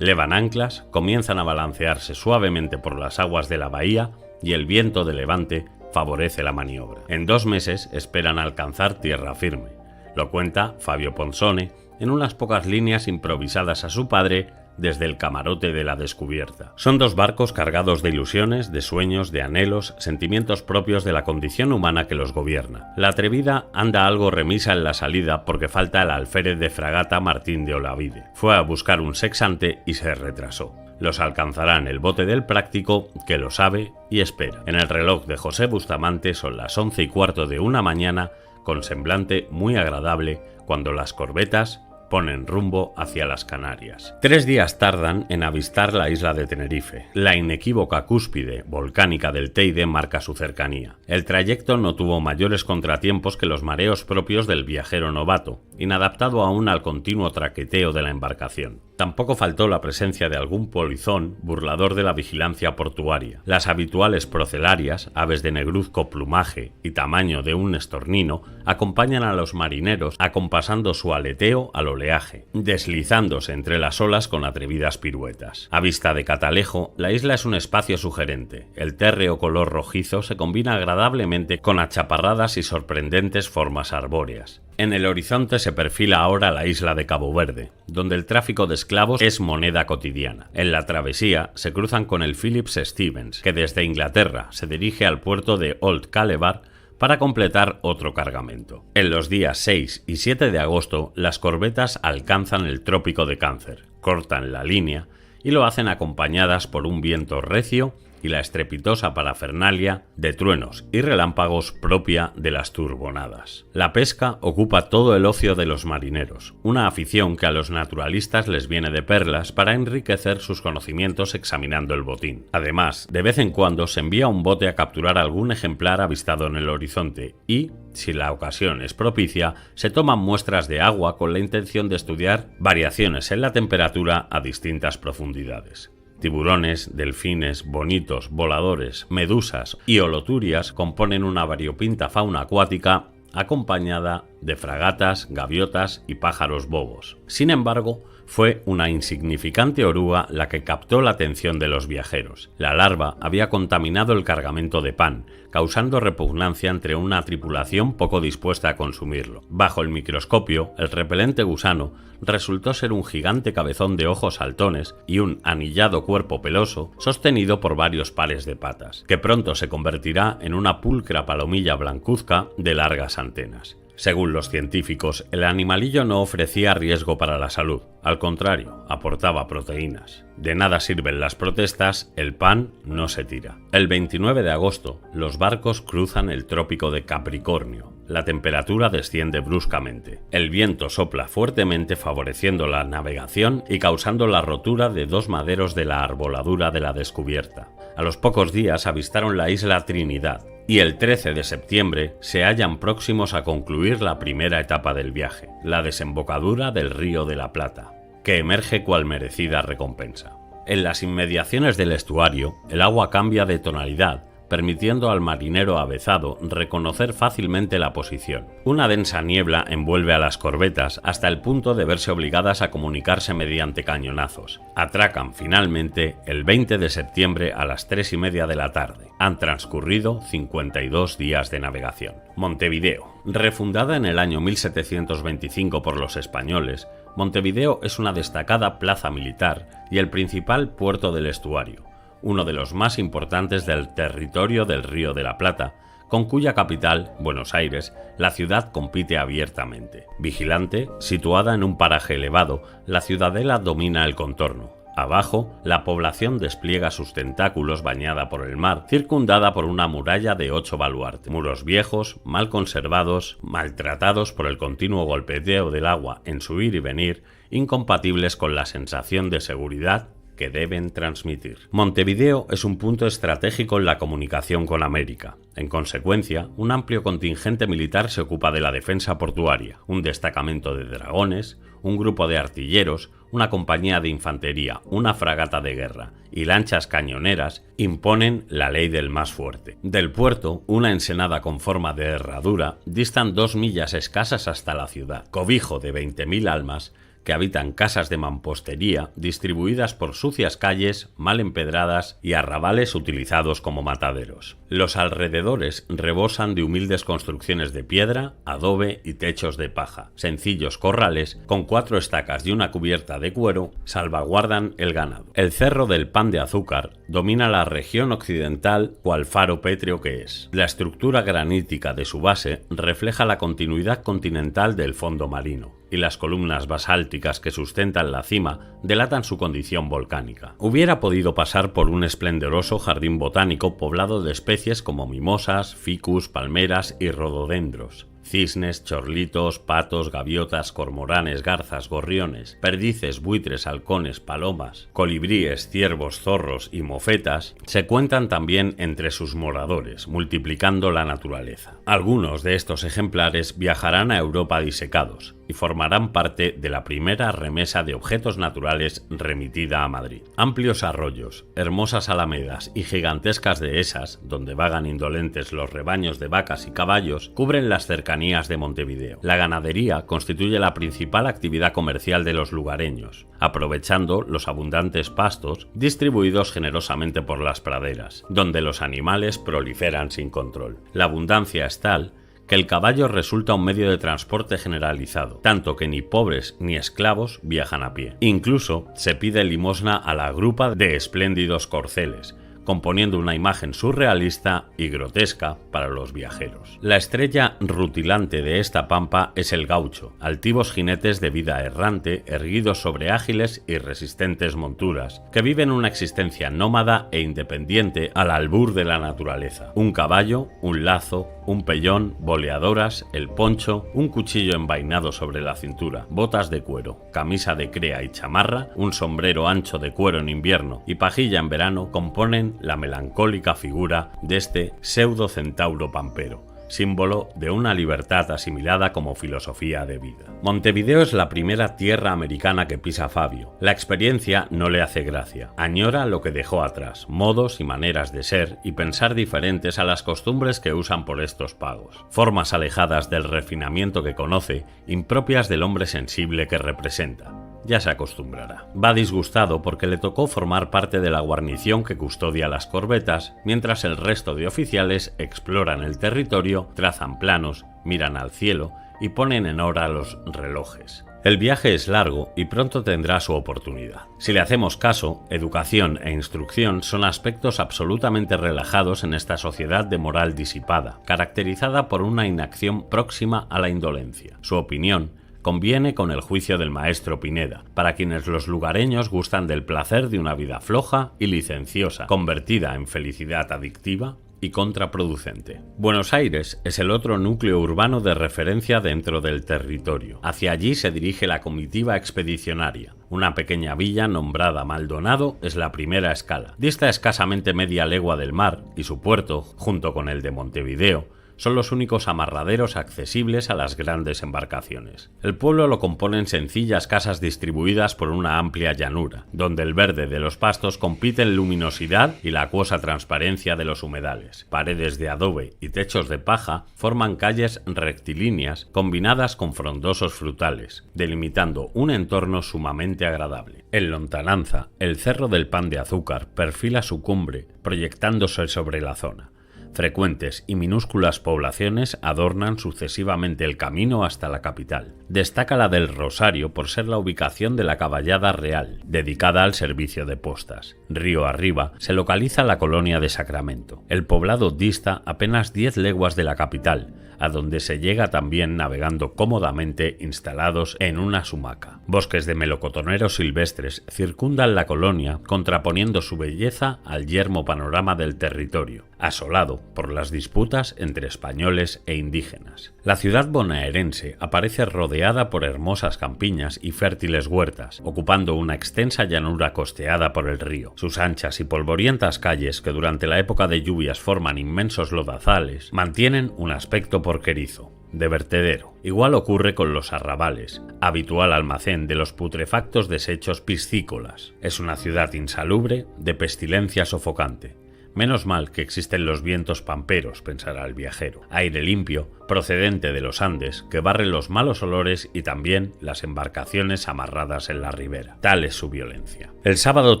Levan anclas, comienzan a balancearse suavemente por las aguas de la bahía y el viento de levante favorece la maniobra. En 2 meses esperan alcanzar tierra firme. Lo cuenta Fabio Ponzone en unas pocas líneas improvisadas a su padre desde el camarote de la descubierta. Son 2 barcos cargados de ilusiones, de sueños, de anhelos, sentimientos propios de la condición humana que los gobierna. La Atrevida anda algo remisa en la salida porque falta el alférez de fragata Martín de Olavide. Fue a buscar un sexante y se retrasó. Los alcanzará en el bote del Práctico, que lo sabe y espera. En el reloj de José Bustamante son las 11:15 de una mañana, con semblante muy agradable, cuando las corbetas ponen rumbo hacia las Canarias. 3 días tardan en avistar la isla de Tenerife. La inequívoca cúspide volcánica del Teide marca su cercanía. El trayecto no tuvo mayores contratiempos que los mareos propios del viajero novato, inadaptado aún al continuo traqueteo de la embarcación. Tampoco faltó la presencia de algún polizón burlador de la vigilancia portuaria. Las habituales procelarias, aves de negruzco plumaje y tamaño de un estornino, acompañan a los marineros acompasando su aleteo al oleaje, deslizándose entre las olas con atrevidas piruetas. A vista de catalejo, la isla es un espacio sugerente. El térreo color rojizo se combina agradablemente con achaparradas y sorprendentes formas arbóreas. En el horizonte se perfila ahora la isla de Cabo Verde, donde el tráfico de esclavos es moneda cotidiana. En la travesía se cruzan con el Phillips Stevens, que desde Inglaterra se dirige al puerto de Old Calabar para completar otro cargamento. En los días 6 y 7 de agosto, las corbetas alcanzan el trópico de Cáncer, cortan la línea y lo hacen acompañadas por un viento recio y la estrepitosa parafernalia de truenos y relámpagos propia de las turbonadas. La pesca ocupa todo el ocio de los marineros, una afición que a los naturalistas les viene de perlas para enriquecer sus conocimientos examinando el botín. Además, de vez en cuando se envía un bote a capturar algún ejemplar avistado en el horizonte y, si la ocasión es propicia, se toman muestras de agua con la intención de estudiar variaciones en la temperatura a distintas profundidades. Tiburones, delfines, bonitos, voladores, medusas y holoturias componen una variopinta fauna acuática acompañada de fragatas, gaviotas y pájaros bobos. Sin embargo, fue una insignificante oruga la que captó la atención de los viajeros. La larva había contaminado el cargamento de pan, causando repugnancia entre una tripulación poco dispuesta a consumirlo. Bajo el microscopio, el repelente gusano resultó ser un gigante cabezón de ojos saltones y un anillado cuerpo peloso sostenido por varios pares de patas, que pronto se convertirá en una pulcra palomilla blancuzca de largas antenas. Según los científicos, el animalillo no ofrecía riesgo para la salud, al contrario, aportaba proteínas. De nada sirven las protestas, el pan no se tira. El 29 de agosto, los barcos cruzan el trópico de Capricornio. La temperatura desciende bruscamente. El viento sopla fuertemente favoreciendo la navegación y causando la rotura de 2 maderos de la arboladura de la descubierta. A los pocos días avistaron la isla Trinidad y el 13 de septiembre se hallan próximos a concluir la primera etapa del viaje, la desembocadura del Río de la Plata, que emerge cual merecida recompensa. En las inmediaciones del estuario, el agua cambia de tonalidad, permitiendo al marinero avezado reconocer fácilmente la posición. Una densa niebla envuelve a las corbetas hasta el punto de verse obligadas a comunicarse mediante cañonazos. Atracan finalmente el 20 de septiembre a las 3:30 de la tarde. Han transcurrido 52 días de navegación. Montevideo. Refundada en el año 1725 por los españoles, Montevideo es una destacada plaza militar y el principal puerto del estuario, uno de los más importantes del territorio del Río de la Plata, con cuya capital, Buenos Aires, la ciudad compite abiertamente. Vigilante, situada en un paraje elevado, la ciudadela domina el contorno. Abajo, la población despliega sus tentáculos bañada por el mar, circundada por una muralla de 8 baluartes. Muros viejos, mal conservados, maltratados por el continuo golpeteo del agua en su ir y venir, incompatibles con la sensación de seguridad que deben transmitir. Montevideo es un punto estratégico en la comunicación con América. En consecuencia, un amplio contingente militar se ocupa de la defensa portuaria, un destacamento de dragones, un grupo de artilleros, una compañía de infantería, una fragata de guerra y lanchas cañoneras imponen la ley del más fuerte. Del puerto, una ensenada con forma de herradura, distan 2 millas escasas hasta la ciudad, cobijo de 20.000 almas que habitan casas de mampostería distribuidas por sucias calles mal empedradas y arrabales utilizados como mataderos. Los alrededores rebosan de humildes construcciones de piedra, adobe y techos de paja. Sencillos corrales con 4 estacas y una cubierta de cuero salvaguardan el ganado. El Cerro del Pan de Azúcar domina la región occidental cual faro pétreo que es. La estructura granítica de su base refleja la continuidad continental del fondo marino, y las columnas basálticas que sustentan la cima delatan su condición volcánica. Hubiera podido pasar por un esplendoroso jardín botánico poblado de especies como mimosas, ficus, palmeras y rododendros. Cisnes, chorlitos, patos, gaviotas, cormoranes, garzas, gorriones, perdices, buitres, halcones, palomas, colibríes, ciervos, zorros y mofetas se cuentan también entre sus moradores, multiplicando la naturaleza. Algunos de estos ejemplares viajarán a Europa disecados y formarán parte de la primera remesa de objetos naturales remitida a Madrid. Amplios arroyos, hermosas alamedas y gigantescas dehesas, donde vagan indolentes los rebaños de vacas y caballos, cubren las cercanías de Montevideo. La ganadería constituye la principal actividad comercial de los lugareños, aprovechando los abundantes pastos distribuidos generosamente por las praderas, donde los animales proliferan sin control. La abundancia es tal que el caballo resulta un medio de transporte generalizado, tanto que ni pobres ni esclavos viajan a pie. Incluso se pide limosna a la grupa de espléndidos corceles, componiendo una imagen surrealista y grotesca para los viajeros. La estrella rutilante de esta pampa es el gaucho, altivos jinetes de vida errante erguidos sobre ágiles y resistentes monturas, que viven una existencia nómada e independiente al albur de la naturaleza. Un caballo, un lazo, un pellón, boleadoras, el poncho, un cuchillo envainado sobre la cintura, botas de cuero, camisa de crea y chamarra, un sombrero ancho de cuero en invierno y pajilla en verano componen la melancólica figura de este pseudo centauro pampero, símbolo de una libertad asimilada como filosofía de vida. Montevideo es la primera tierra americana que pisa Fabio. La experiencia no le hace gracia. Añora lo que dejó atrás, modos y maneras de ser y pensar diferentes a las costumbres que usan por estos pagos, formas alejadas del refinamiento que conoce, impropias del hombre sensible que representa. Ya se acostumbrará. Va disgustado porque le tocó formar parte de la guarnición que custodia las corbetas, mientras el resto de oficiales exploran el territorio, trazan planos, miran al cielo y ponen en hora los relojes. El viaje es largo y pronto tendrá su oportunidad. Si le hacemos caso, educación e instrucción son aspectos absolutamente relajados en esta sociedad de moral disipada, caracterizada por una inacción próxima a la indolencia. Su opinión conviene con el juicio del maestro Pineda, para quienes los lugareños gustan del placer de una vida floja y licenciosa, convertida en felicidad adictiva y contraproducente. Buenos Aires es el otro núcleo urbano de referencia dentro del territorio. Hacia allí se dirige la comitiva expedicionaria. Una pequeña villa nombrada Maldonado es la primera escala. Dista escasamente media legua del mar y su puerto, junto con el de Montevideo, son los únicos amarraderos accesibles a las grandes embarcaciones. El pueblo lo componen sencillas casas distribuidas por una amplia llanura, donde el verde de los pastos compite en luminosidad y la acuosa transparencia de los humedales. Paredes de adobe y techos de paja forman calles rectilíneas combinadas con frondosos frutales, delimitando un entorno sumamente agradable. En lontananza, el Cerro del Pan de Azúcar perfila su cumbre, proyectándose sobre la zona. Frecuentes y minúsculas poblaciones adornan sucesivamente el camino hasta la capital. Destaca la del Rosario por ser la ubicación de la Caballada Real, dedicada al servicio de postas. Río arriba se localiza la colonia de Sacramento. El poblado dista apenas 10 leguas de la capital, a donde se llega también navegando cómodamente instalados en una sumaca. Bosques de melocotoneros silvestres circundan la colonia, contraponiendo su belleza al yermo panorama del territorio, asolado por las disputas entre españoles e indígenas. La ciudad bonaerense aparece rodeada por hermosas campiñas y fértiles huertas, ocupando una extensa llanura costeada por el río. Sus anchas y polvorientas calles, que durante la época de lluvias forman inmensos lodazales, mantienen un aspecto porquerizo, de vertedero. Igual ocurre con los arrabales, habitual almacén de los putrefactos desechos piscícolas. Es una ciudad insalubre, de pestilencia sofocante. Menos mal que existen los vientos pamperos, pensará el viajero. Aire limpio, procedente de los Andes, que barre los malos olores y también las embarcaciones amarradas en la ribera. Tal es su violencia. El sábado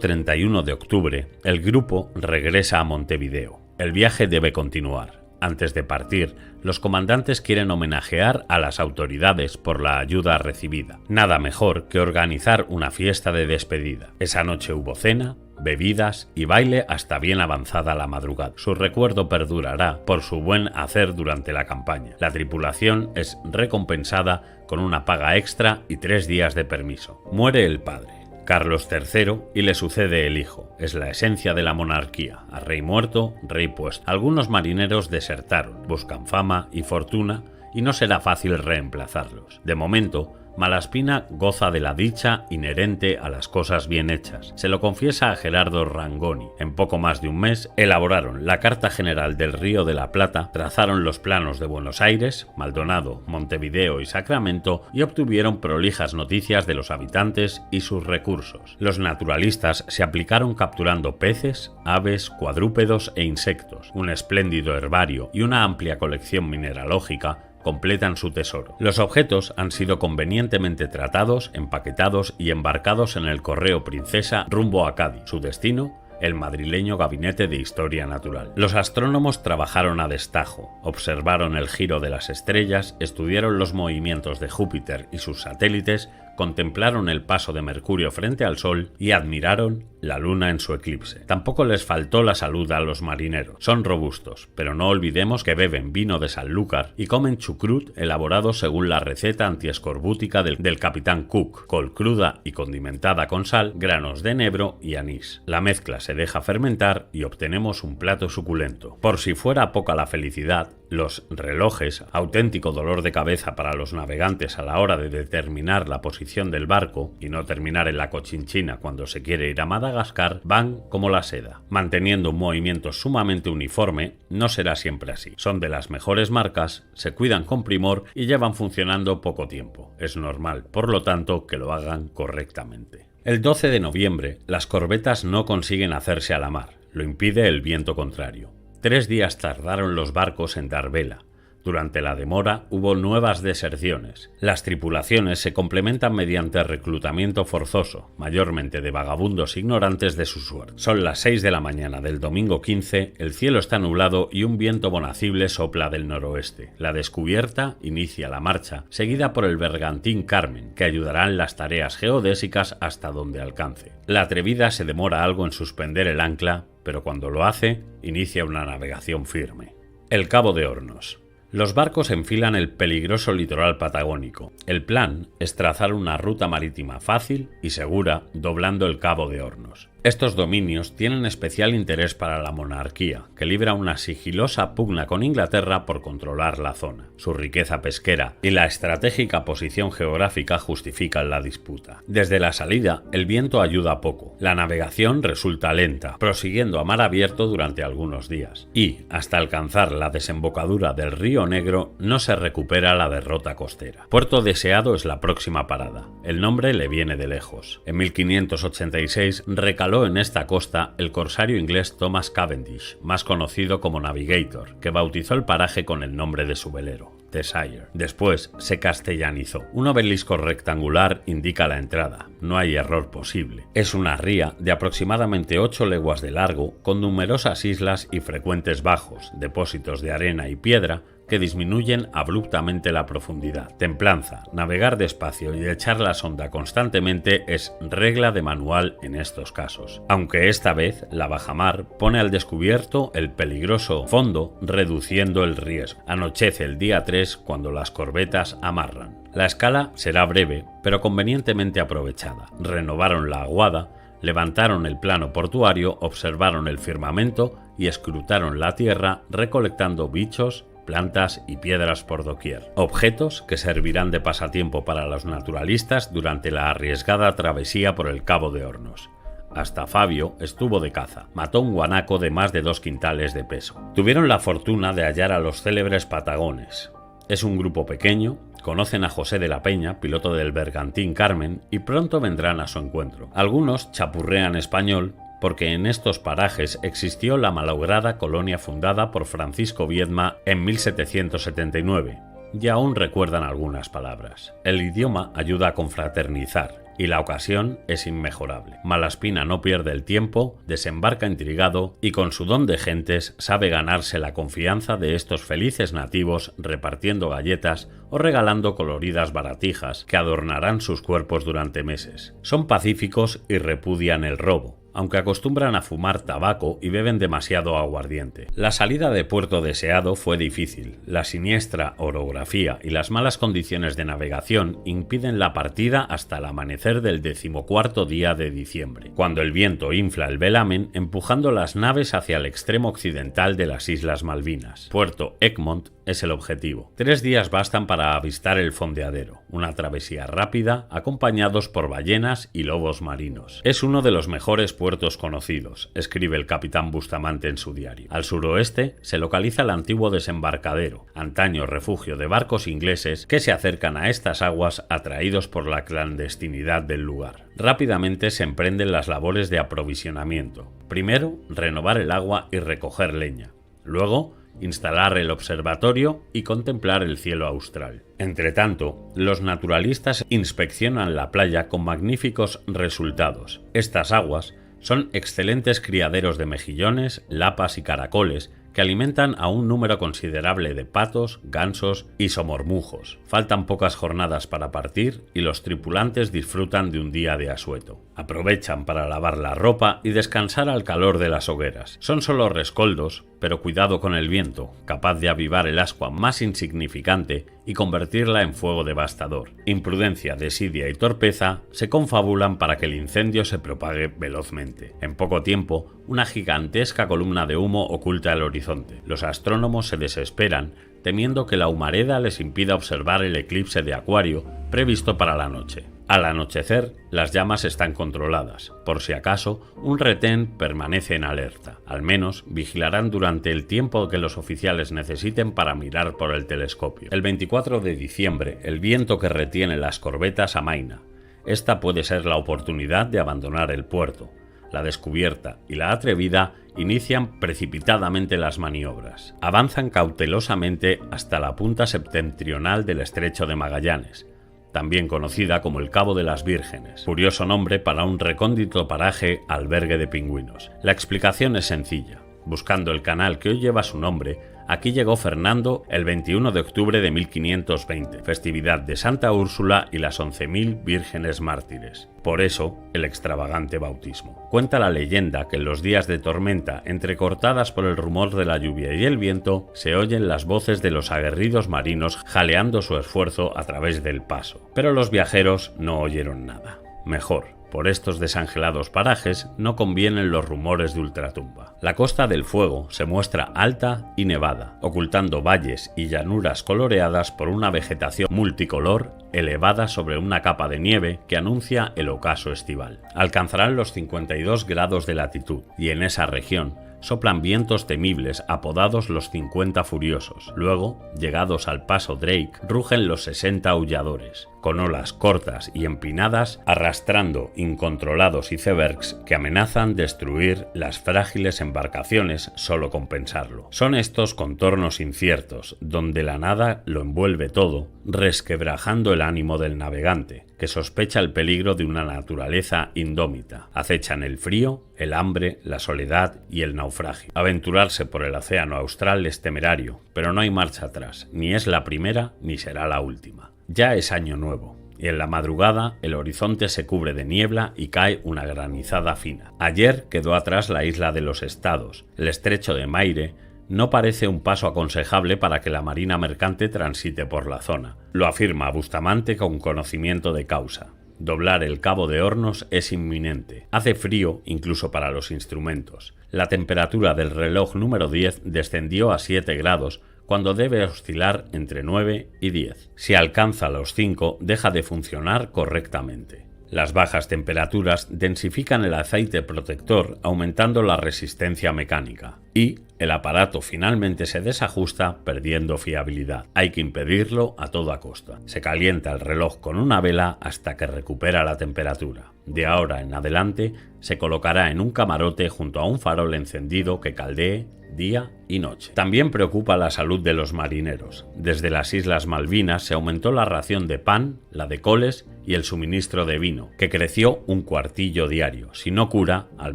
31 de octubre, el grupo regresa a Montevideo. El viaje debe continuar. Antes de partir, los comandantes quieren homenajear a las autoridades por la ayuda recibida. Nada mejor que organizar una fiesta de despedida. Esa noche hubo cena, bebidas y baile hasta bien avanzada la madrugada. Su recuerdo perdurará por su buen hacer durante la campaña. La tripulación es recompensada con una paga extra y 3 días de permiso. Muere el padre, Carlos III, y le sucede el hijo. Es la esencia de la monarquía. A rey muerto, rey puesto. Algunos marineros desertaron, buscan fama y fortuna y no será fácil reemplazarlos. De momento, Malaspina goza de la dicha inherente a las cosas bien hechas. Se lo confiesa a Gerardo Rangoni. En poco más de un mes elaboraron la Carta General del Río de la Plata, trazaron los planos de Buenos Aires, Maldonado, Montevideo y Sacramento y obtuvieron prolijas noticias de los habitantes y sus recursos. Los naturalistas se aplicaron capturando peces, aves, cuadrúpedos e insectos. Un espléndido herbario y una amplia colección mineralógica completan su tesoro. Los objetos han sido convenientemente tratados, empaquetados y embarcados en el correo Princesa rumbo a Cádiz. Su destino, el madrileño Gabinete de Historia Natural. Los astrónomos trabajaron a destajo, observaron el giro de las estrellas, estudiaron los movimientos de Júpiter y sus satélites, contemplaron el paso de Mercurio frente al Sol y admiraron la Luna en su eclipse. Tampoco les faltó la salud a los marineros. Son robustos, pero no olvidemos que beben vino de Sanlúcar y comen chucrut elaborado según la receta antiescorbútica del capitán Cook, col cruda y condimentada con sal, granos de enebro y anís. La mezcla se deja fermentar y obtenemos un plato suculento. Por si fuera poca la felicidad, los relojes, auténtico dolor de cabeza para los navegantes a la hora de determinar la posición del barco y no terminar en la Cochinchina cuando se quiere ir a Madagascar, van como la seda. Manteniendo un movimiento sumamente uniforme, no será siempre así. Son de las mejores marcas, se cuidan con primor y llevan funcionando poco tiempo. Es normal, por lo tanto, que lo hagan correctamente. El 12 de noviembre, las corbetas no consiguen hacerse a la mar. Lo impide el viento contrario. 3 días tardaron los barcos en dar vela. Durante la demora hubo nuevas deserciones. Las tripulaciones se complementan mediante reclutamiento forzoso, mayormente de vagabundos ignorantes de su suerte. Son las 6 de la mañana del domingo 15, el cielo está nublado y un viento bonacible sopla del noroeste. La descubierta inicia la marcha, seguida por el bergantín Carmen, que ayudará en las tareas geodésicas hasta donde alcance. La atrevida se demora algo en suspender el ancla, pero cuando lo hace, inicia una navegación firme. El Cabo de Hornos. Los barcos enfilan el peligroso litoral patagónico. El plan es trazar una ruta marítima fácil y segura doblando el Cabo de Hornos. Estos dominios tienen especial interés para la monarquía, que libra una sigilosa pugna con Inglaterra por controlar la zona. Su riqueza pesquera y la estratégica posición geográfica justifican la disputa. Desde la salida, el viento ayuda poco. La navegación resulta lenta, prosiguiendo a mar abierto durante algunos días. Y, hasta alcanzar la desembocadura del Río Negro, no se recupera la derrota costera. Puerto Deseado es la próxima parada. El nombre le viene de lejos. En 1586 recaló en esta costa el corsario inglés Thomas Cavendish, más conocido como Navigator, que bautizó el paraje con el nombre de su velero, The Sire. Después se castellanizó. Un obelisco rectangular indica la entrada. No hay error posible. Es una ría de aproximadamente 8 leguas de largo, con numerosas islas y frecuentes bajos, depósitos de arena y piedra, que disminuyen abruptamente la profundidad. Templanza, navegar despacio y echar la sonda constantemente es regla de manual en estos casos. Aunque esta vez la bajamar pone al descubierto el peligroso fondo, reduciendo el riesgo. Anochece el día 3 cuando las corbetas amarran. La escala será breve, pero convenientemente aprovechada. Renovaron la aguada, levantaron el plano portuario, observaron el firmamento y escrutaron la tierra recolectando bichos, plantas y piedras por doquier. Objetos que servirán de pasatiempo para los naturalistas durante la arriesgada travesía por el Cabo de Hornos. Hasta Fabio estuvo de caza. Mató un guanaco de más de 2 quintales de peso. Tuvieron la fortuna de hallar a los célebres patagones. Es un grupo pequeño, conocen a José de la Peña, piloto del bergantín Carmen, y pronto vendrán a su encuentro. Algunos chapurrean español porque en estos parajes existió la malograda colonia fundada por Francisco Viedma en 1779, y aún recuerdan algunas palabras. El idioma ayuda a confraternizar, y la ocasión es inmejorable. Malaspina no pierde el tiempo, desembarca intrigado y con su don de gentes sabe ganarse la confianza de estos felices nativos repartiendo galletas o regalando coloridas baratijas que adornarán sus cuerpos durante meses. Son pacíficos y repudian el robo, aunque acostumbran a fumar tabaco y beben demasiado aguardiente. La salida de Puerto Deseado fue difícil. La siniestra orografía y las malas condiciones de navegación impiden la partida hasta el amanecer del 14º día de diciembre, cuando el viento infla el velamen empujando las naves hacia el extremo occidental de las Islas Malvinas. Puerto Egmont es el objetivo. 3 días bastan para avistar el fondeadero, una travesía rápida acompañados por ballenas y lobos marinos. Es uno de los mejores puertos conocidos, escribe el capitán Bustamante en su diario. Al suroeste se localiza el antiguo desembarcadero, antaño refugio de barcos ingleses que se acercan a estas aguas atraídos por la clandestinidad del lugar. Rápidamente se emprenden las labores de aprovisionamiento. Primero, renovar el agua y recoger leña. Luego, instalar el observatorio y contemplar el cielo austral. Entretanto, los naturalistas inspeccionan la playa con magníficos resultados. Estas aguas son excelentes criaderos de mejillones, lapas y caracoles que alimentan a un número considerable de patos, gansos y somormujos. Faltan pocas jornadas para partir y los tripulantes disfrutan de un día de asueto. Aprovechan para lavar la ropa y descansar al calor de las hogueras. Son solo rescoldos, pero cuidado con el viento, capaz de avivar el ascua más insignificante y convertirla en fuego devastador. Imprudencia, desidia y torpeza se confabulan para que el incendio se propague velozmente. En poco tiempo, una gigantesca columna de humo oculta el horizonte. Los astrónomos se desesperan, temiendo que la humareda les impida observar el eclipse de Acuario previsto para la noche. Al anochecer, las llamas están controladas. Por si acaso, un retén permanece en alerta. Al menos, vigilarán durante el tiempo que los oficiales necesiten para mirar por el telescopio. El 24 de diciembre, el viento que retiene las corbetas amaina. Esta puede ser la oportunidad de abandonar el puerto. La Descubierta y la Atrevida inician precipitadamente las maniobras. Avanzan cautelosamente hasta la punta septentrional del Estrecho de Magallanes, también conocida como el Cabo de las Vírgenes, curioso nombre para un recóndito paraje albergue de pingüinos. La explicación es sencilla. Buscando el canal que hoy lleva su nombre, aquí llegó Fernando el 21 de octubre de 1520, festividad de Santa Úrsula y las 11.000 vírgenes mártires. Por eso, el extravagante bautismo. Cuenta la leyenda que en los días de tormenta, entrecortadas por el rumor de la lluvia y el viento, se oyen las voces de los aguerridos marinos jaleando su esfuerzo a través del paso. Pero los viajeros no oyeron nada. Mejor. Por estos desangelados parajes no convienen los rumores de ultratumba. La Costa del Fuego se muestra alta y nevada, ocultando valles y llanuras coloreadas por una vegetación multicolor elevada sobre una capa de nieve que anuncia el ocaso estival. Alcanzarán los 52 grados de latitud y en esa región soplan vientos temibles apodados los 50 furiosos. Luego, llegados al paso Drake, rugen los 60 aulladores. con olas cortas y empinadas, arrastrando incontrolados icebergs que amenazan destruir las frágiles embarcaciones solo con pensarlo. Son estos contornos inciertos, donde la nada lo envuelve todo, resquebrajando el ánimo del navegante, que sospecha el peligro de una naturaleza indómita. Acechan el frío, el hambre, la soledad y el naufragio. Aventurarse por el océano austral es temerario, pero no hay marcha atrás, ni es la primera ni será la última. Ya es año nuevo, y en la madrugada el horizonte se cubre de niebla y cae una granizada fina. Ayer quedó atrás la isla de los Estados. El estrecho de Maire no parece un paso aconsejable para que la marina mercante transite por la zona. Lo afirma Bustamante con conocimiento de causa. Doblar el Cabo de Hornos es inminente. Hace frío incluso para los instrumentos. La temperatura del reloj número 10 descendió a 7 grados, cuando debe oscilar entre 9 y 10. Si alcanza los 5, deja de funcionar correctamente. Las bajas temperaturas densifican el aceite protector, aumentando la resistencia mecánica, y el aparato finalmente se desajusta, perdiendo fiabilidad. Hay que impedirlo a toda costa. Se calienta el reloj con una vela hasta que recupera la temperatura. De ahora en adelante se colocará en un camarote junto a un farol encendido que caldee día y noche. También preocupa la salud de los marineros. Desde las Islas Malvinas se aumentó la ración de pan, la de coles y el suministro de vino, que creció un cuartillo diario. Si no cura, al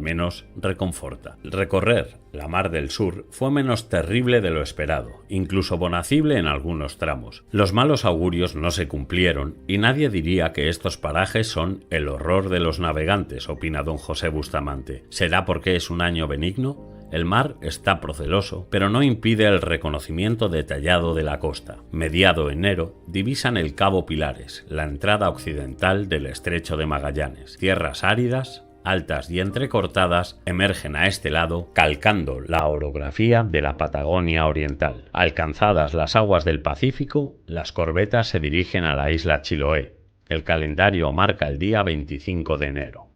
menos reconforta. Recorrer la Mar del Sur fue menos terrible de lo esperado, incluso bonacible en algunos tramos. Los malos augurios no se cumplieron y nadie diría que estos parajes son el horror de los navegantes, opina don José Bustamante. ¿Será porque es un año benigno? El mar está proceloso, pero no impide el reconocimiento detallado de la costa. Mediado enero, divisan el Cabo Pilares, la entrada occidental del Estrecho de Magallanes. Tierras áridas, altas y entrecortadas, emergen a este lado, calcando la orografía de la Patagonia oriental. Alcanzadas las aguas del Pacífico, las corbetas se dirigen a la isla Chiloé. El calendario marca el día 25 de enero.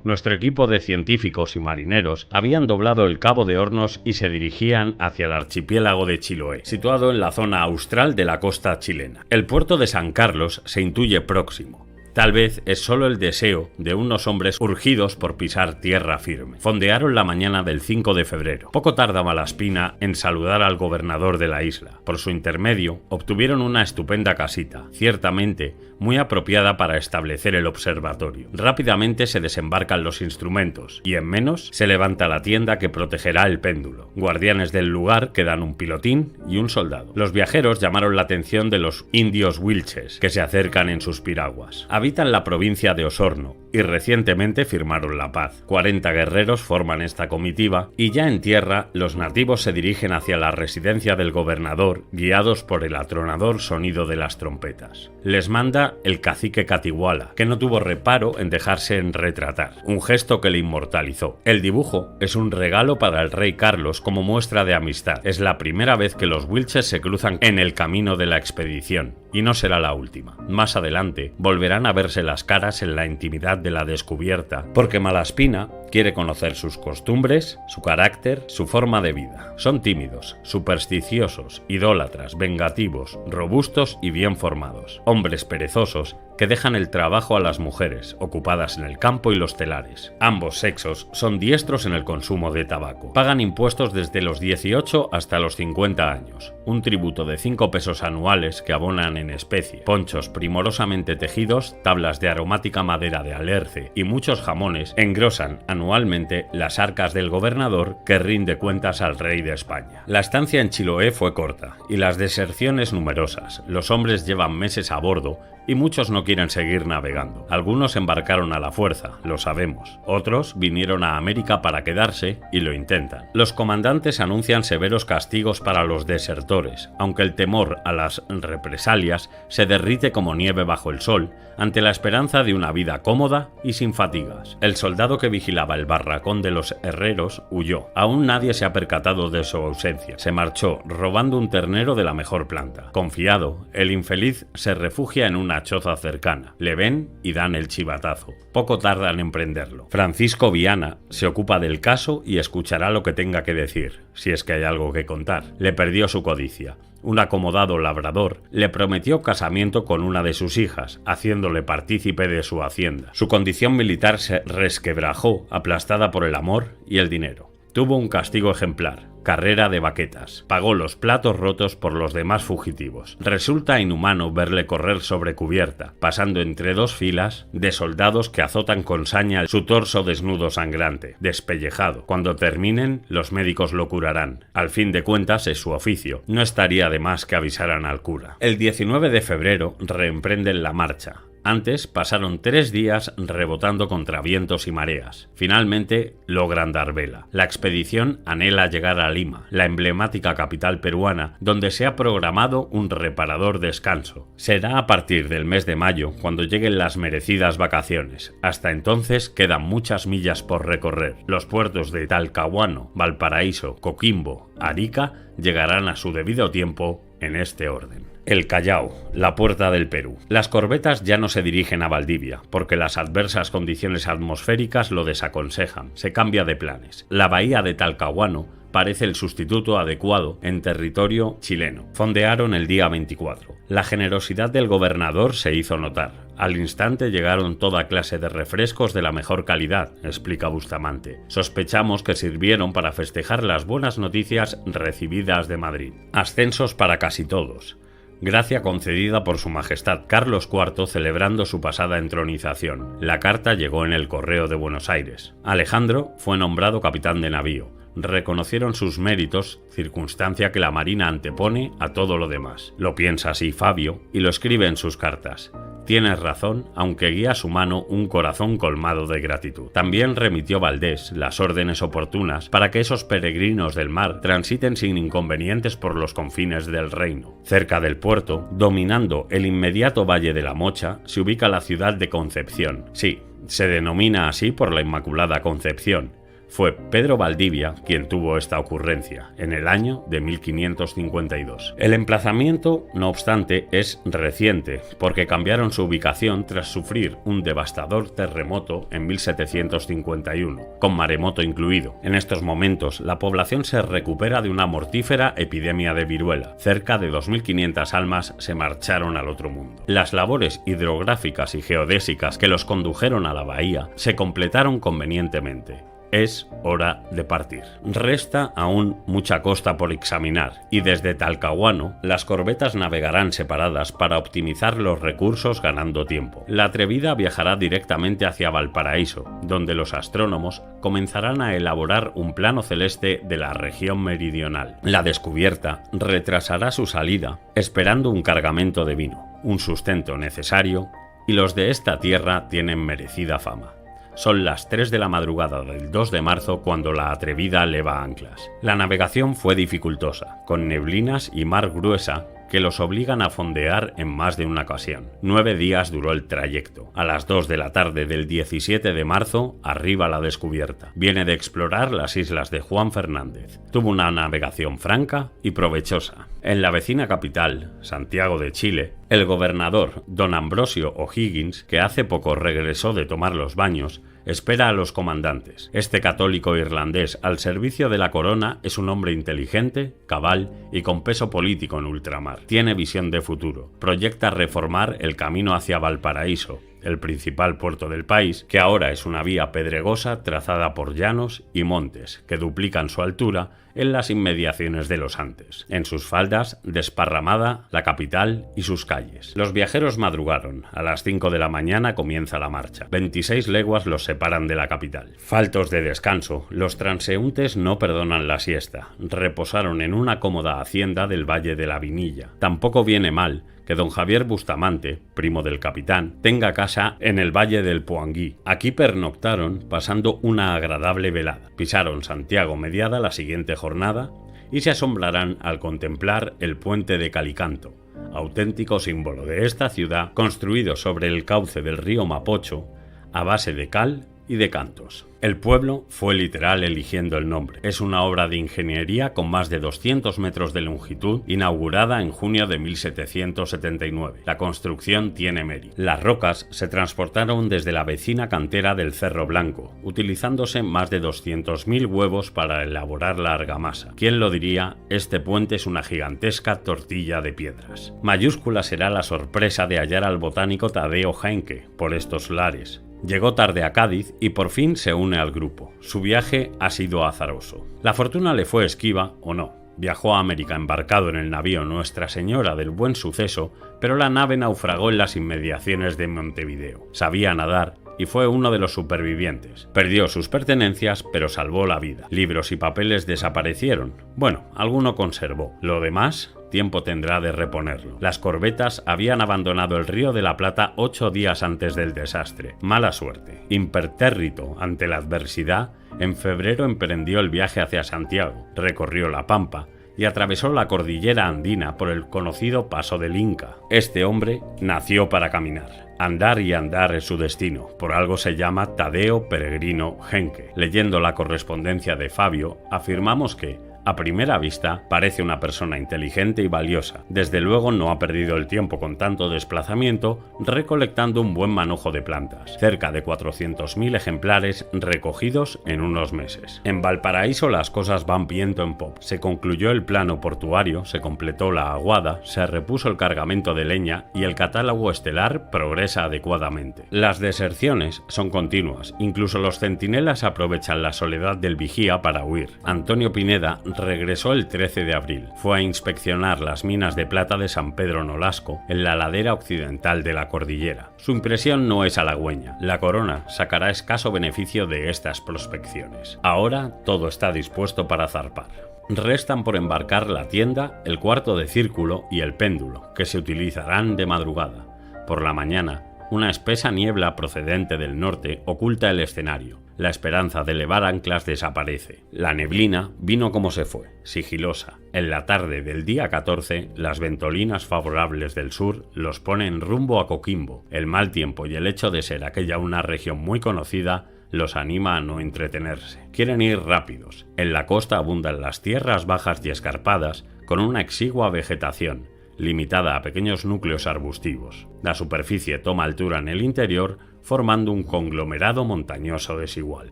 Nuestro equipo de científicos y marineros habían doblado el Cabo de Hornos y se dirigían hacia el archipiélago de Chiloé, situado en la zona austral de la costa chilena. El puerto de San Carlos se intuye próximo. Tal vez es solo el deseo de unos hombres urgidos por pisar tierra firme. Fondearon la mañana del 5 de febrero. Poco tarda Malaspina en saludar al gobernador de la isla. Por su intermedio, obtuvieron una estupenda casita, ciertamente muy apropiada para establecer el observatorio. Rápidamente se desembarcan los instrumentos, y en menos se levanta la tienda que protegerá el péndulo. Guardianes del lugar quedan un pilotín y un soldado. Los viajeros llamaron la atención de los indios Wilches, que se acercan en sus piraguas. Habitan la provincia de Osorno y recientemente firmaron la paz. 40 guerreros forman esta comitiva y ya en tierra los nativos se dirigen hacia la residencia del gobernador, guiados por el atronador sonido de las trompetas. Les manda el cacique Catihuala, que no tuvo reparo en dejarse retratar, un gesto que le inmortalizó. El dibujo es un regalo para el rey Carlos como muestra de amistad. Es la primera vez que los Wilches se cruzan en el camino de la expedición, y no será la última. Más adelante volverán a verse las caras en la intimidad de la descubierta, porque Malaspina quiere conocer sus costumbres, su carácter, su forma de vida. Son tímidos, supersticiosos, idólatras, vengativos, robustos y bien formados. Hombres perezosos que dejan el trabajo a las mujeres, ocupadas en el campo y los telares. Ambos sexos son diestros en el consumo de tabaco. Pagan impuestos desde los 18 hasta los 50 años. Un tributo de 5 pesos anuales que abonan en especie. Ponchos primorosamente tejidos, tablas de aromática madera de alerce y muchos jamones engrosan anualmente las arcas del gobernador, que rinde cuentas al rey de España. La estancia en Chiloé fue corta y las deserciones numerosas. Los hombres llevan meses a bordo y muchos no quieren seguir navegando. Algunos embarcaron a la fuerza, lo sabemos. Otros vinieron a América para quedarse y lo intentan. Los comandantes anuncian severos castigos para los desertores, aunque el temor a las represalias se derrite como nieve bajo el sol ante la esperanza de una vida cómoda y sin fatigas. El soldado que vigilaba el barracón de los herreros huyó. Aún nadie se ha percatado de su ausencia. Se marchó robando un ternero de la mejor planta. Confiado, el infeliz se refugia en una una choza cercana. Le ven y dan el chivatazo. Poco tardan en prenderlo. Francisco Viana se ocupa del caso y escuchará lo que tenga que decir, si es que hay algo que contar. Le perdió su codicia. Un acomodado labrador le prometió casamiento con una de sus hijas, haciéndole partícipe de su hacienda. Su condición militar se resquebrajó, aplastada por el amor y el dinero. Tuvo un castigo ejemplar, carrera de baquetas. Pagó los platos rotos por los demás fugitivos. Resulta inhumano verle correr sobre cubierta, pasando entre dos filas de soldados que azotan con saña su torso desnudo sangrante, despellejado. Cuando terminen, los médicos lo curarán. Al fin de cuentas es su oficio. No estaría de más que avisaran al cura. El 19 de febrero reemprenden la marcha. Antes pasaron 3 días rebotando contra vientos y mareas. Finalmente logran dar vela. La expedición anhela llegar a Lima, la emblemática capital peruana, donde se ha programado un reparador descanso. Será a partir del mes de mayo cuando lleguen las merecidas vacaciones. Hasta entonces quedan muchas millas por recorrer. Los puertos de Talcahuano, Valparaíso, Coquimbo, Arica llegarán a su debido tiempo en este orden. El Callao, la puerta del Perú. Las corbetas ya no se dirigen a Valdivia, porque las adversas condiciones atmosféricas lo desaconsejan. Se cambia de planes. La bahía de Talcahuano parece el sustituto adecuado en territorio chileno. Fondearon el día 24. La generosidad del gobernador se hizo notar. Al instante llegaron toda clase de refrescos de la mejor calidad, explica Bustamante. Sospechamos que sirvieron para festejar las buenas noticias recibidas de Madrid. Ascensos para casi todos. Gracia concedida por su majestad Carlos IV celebrando su pasada entronización. La carta llegó en el correo de Buenos Aires. Alejandro fue nombrado capitán de navío. Reconocieron sus méritos, circunstancia que la Marina antepone a todo lo demás. Lo piensa así Fabio y lo escribe en sus cartas. Tienes razón, aunque guía a su mano un corazón colmado de gratitud. También remitió Valdés las órdenes oportunas para que esos peregrinos del mar transiten sin inconvenientes por los confines del reino. Cerca del puerto, dominando el inmediato Valle de la Mocha, se ubica la ciudad de Concepción. Sí, se denomina así por la Inmaculada Concepción. Fue Pedro Valdivia quien tuvo esta ocurrencia, en el año de 1552. El emplazamiento, no obstante, es reciente, porque cambiaron su ubicación tras sufrir un devastador terremoto en 1751, con maremoto incluido. En estos momentos, la población se recupera de una mortífera epidemia de viruela. Cerca de 2.500 almas se marcharon al otro mundo. Las labores hidrográficas y geodésicas que los condujeron a la bahía se completaron convenientemente. Es hora de partir. Resta aún mucha costa por examinar y desde Talcahuano las corbetas navegarán separadas para optimizar los recursos ganando tiempo. La Atrevida viajará directamente hacia Valparaíso, donde los astrónomos comenzarán a elaborar un plano celeste de la región meridional. La Descubierta retrasará su salida esperando un cargamento de vino, un sustento necesario, y los de esta tierra tienen merecida fama. Son las 3 de la madrugada del 2 de marzo cuando la Atrevida leva anclas. La navegación fue dificultosa, con neblinas y mar gruesa que los obligan a fondear en más de una ocasión. 9 días duró el trayecto. A las 2 de la tarde del 17 de marzo arriba la Descubierta. Viene de explorar las islas de Juan Fernández. Tuvo una navegación franca y provechosa. En la vecina capital, Santiago de Chile, el gobernador don Ambrosio O'Higgins, que hace poco regresó de tomar los baños, espera a los comandantes. Este católico irlandés al servicio de la corona es un hombre inteligente, cabal y con peso político en ultramar. Tiene visión de futuro. Proyecta reformar el camino hacia Valparaíso, el principal puerto del país, que ahora es una vía pedregosa trazada por llanos y montes, que duplican su altura en las inmediaciones de los Andes. En sus faldas, desparramada la capital y sus calles. Los viajeros madrugaron. A las 5 de la mañana comienza la marcha. 26 leguas los separan de la capital. Faltos de descanso, los transeúntes no perdonan la siesta. Reposaron en una cómoda hacienda del Valle de la Vinilla. Tampoco viene mal que don Javier Bustamante, primo del capitán, tenga casa en el Valle del Puanguí. Aquí pernoctaron pasando una agradable velada. Pisaron Santiago mediada la siguiente jornada y se asombrarán al contemplar el puente de Calicanto, auténtico símbolo de esta ciudad, construido sobre el cauce del río Mapocho a base de cal y de cantos. El pueblo fue literal eligiendo el nombre. Es una obra de ingeniería con más de 200 metros de longitud, inaugurada en junio de 1779. La construcción tiene mérito. Las rocas se transportaron desde la vecina cantera del Cerro Blanco, utilizándose más de 200.000 huevos para elaborar la argamasa. ¿Quién lo diría? Este puente es una gigantesca tortilla de piedras. Mayúscula será la sorpresa de hallar al botánico Tadeo Henke por estos lares. Llegó tarde a Cádiz y por fin se une al grupo. Su viaje ha sido azaroso. La fortuna le fue esquiva o no. Viajó a América embarcado en el navío Nuestra Señora del Buen Suceso, pero la nave naufragó en las inmediaciones de Montevideo. Sabía nadar y fue uno de los supervivientes. Perdió sus pertenencias, pero salvó la vida. Libros y papeles desaparecieron. Bueno, alguno conservó. Lo demás, tiempo tendrá de reponerlo. Las corbetas habían abandonado el Río de la Plata 8 días antes del desastre. Mala suerte. Impertérrito ante la adversidad, en febrero emprendió el viaje hacia Santiago, recorrió la Pampa y atravesó la cordillera andina por el conocido Paso del Inca. Este hombre nació para caminar. Andar y andar es su destino. Por algo se llama Tadeo Peregrino Henke. Leyendo la correspondencia de Fabio, afirmamos que, a primera vista, parece una persona inteligente y valiosa. Desde luego no ha perdido el tiempo con tanto desplazamiento recolectando un buen manojo de plantas. Cerca de 400.000 ejemplares recogidos en unos meses. En Valparaíso las cosas van viento en pop. Se concluyó el plano portuario, se completó la aguada, se repuso el cargamento de leña y el catálogo estelar progresa adecuadamente. Las deserciones son continuas. Incluso los centinelas aprovechan la soledad del vigía para huir. Antonio Pineda regresó el 13 de abril. Fue a inspeccionar las minas de plata de San Pedro Nolasco, en la ladera occidental de la cordillera. Su impresión no es halagüeña. La corona sacará escaso beneficio de estas prospecciones. Ahora todo está dispuesto para zarpar. Restan por embarcar la tienda, el cuarto de círculo y el péndulo, que se utilizarán de madrugada. Por la mañana, una espesa niebla procedente del norte oculta el escenario. La esperanza de levar anclas desaparece. La neblina vino como se fue, sigilosa. En la tarde del día 14, las ventolinas favorables del sur los ponen rumbo a Coquimbo. El mal tiempo y el hecho de ser aquella una región muy conocida los anima a no entretenerse. Quieren ir rápidos. En la costa abundan las tierras bajas y escarpadas, con una exigua vegetación, limitada a pequeños núcleos arbustivos. La superficie toma altura en el interior, formando un conglomerado montañoso desigual.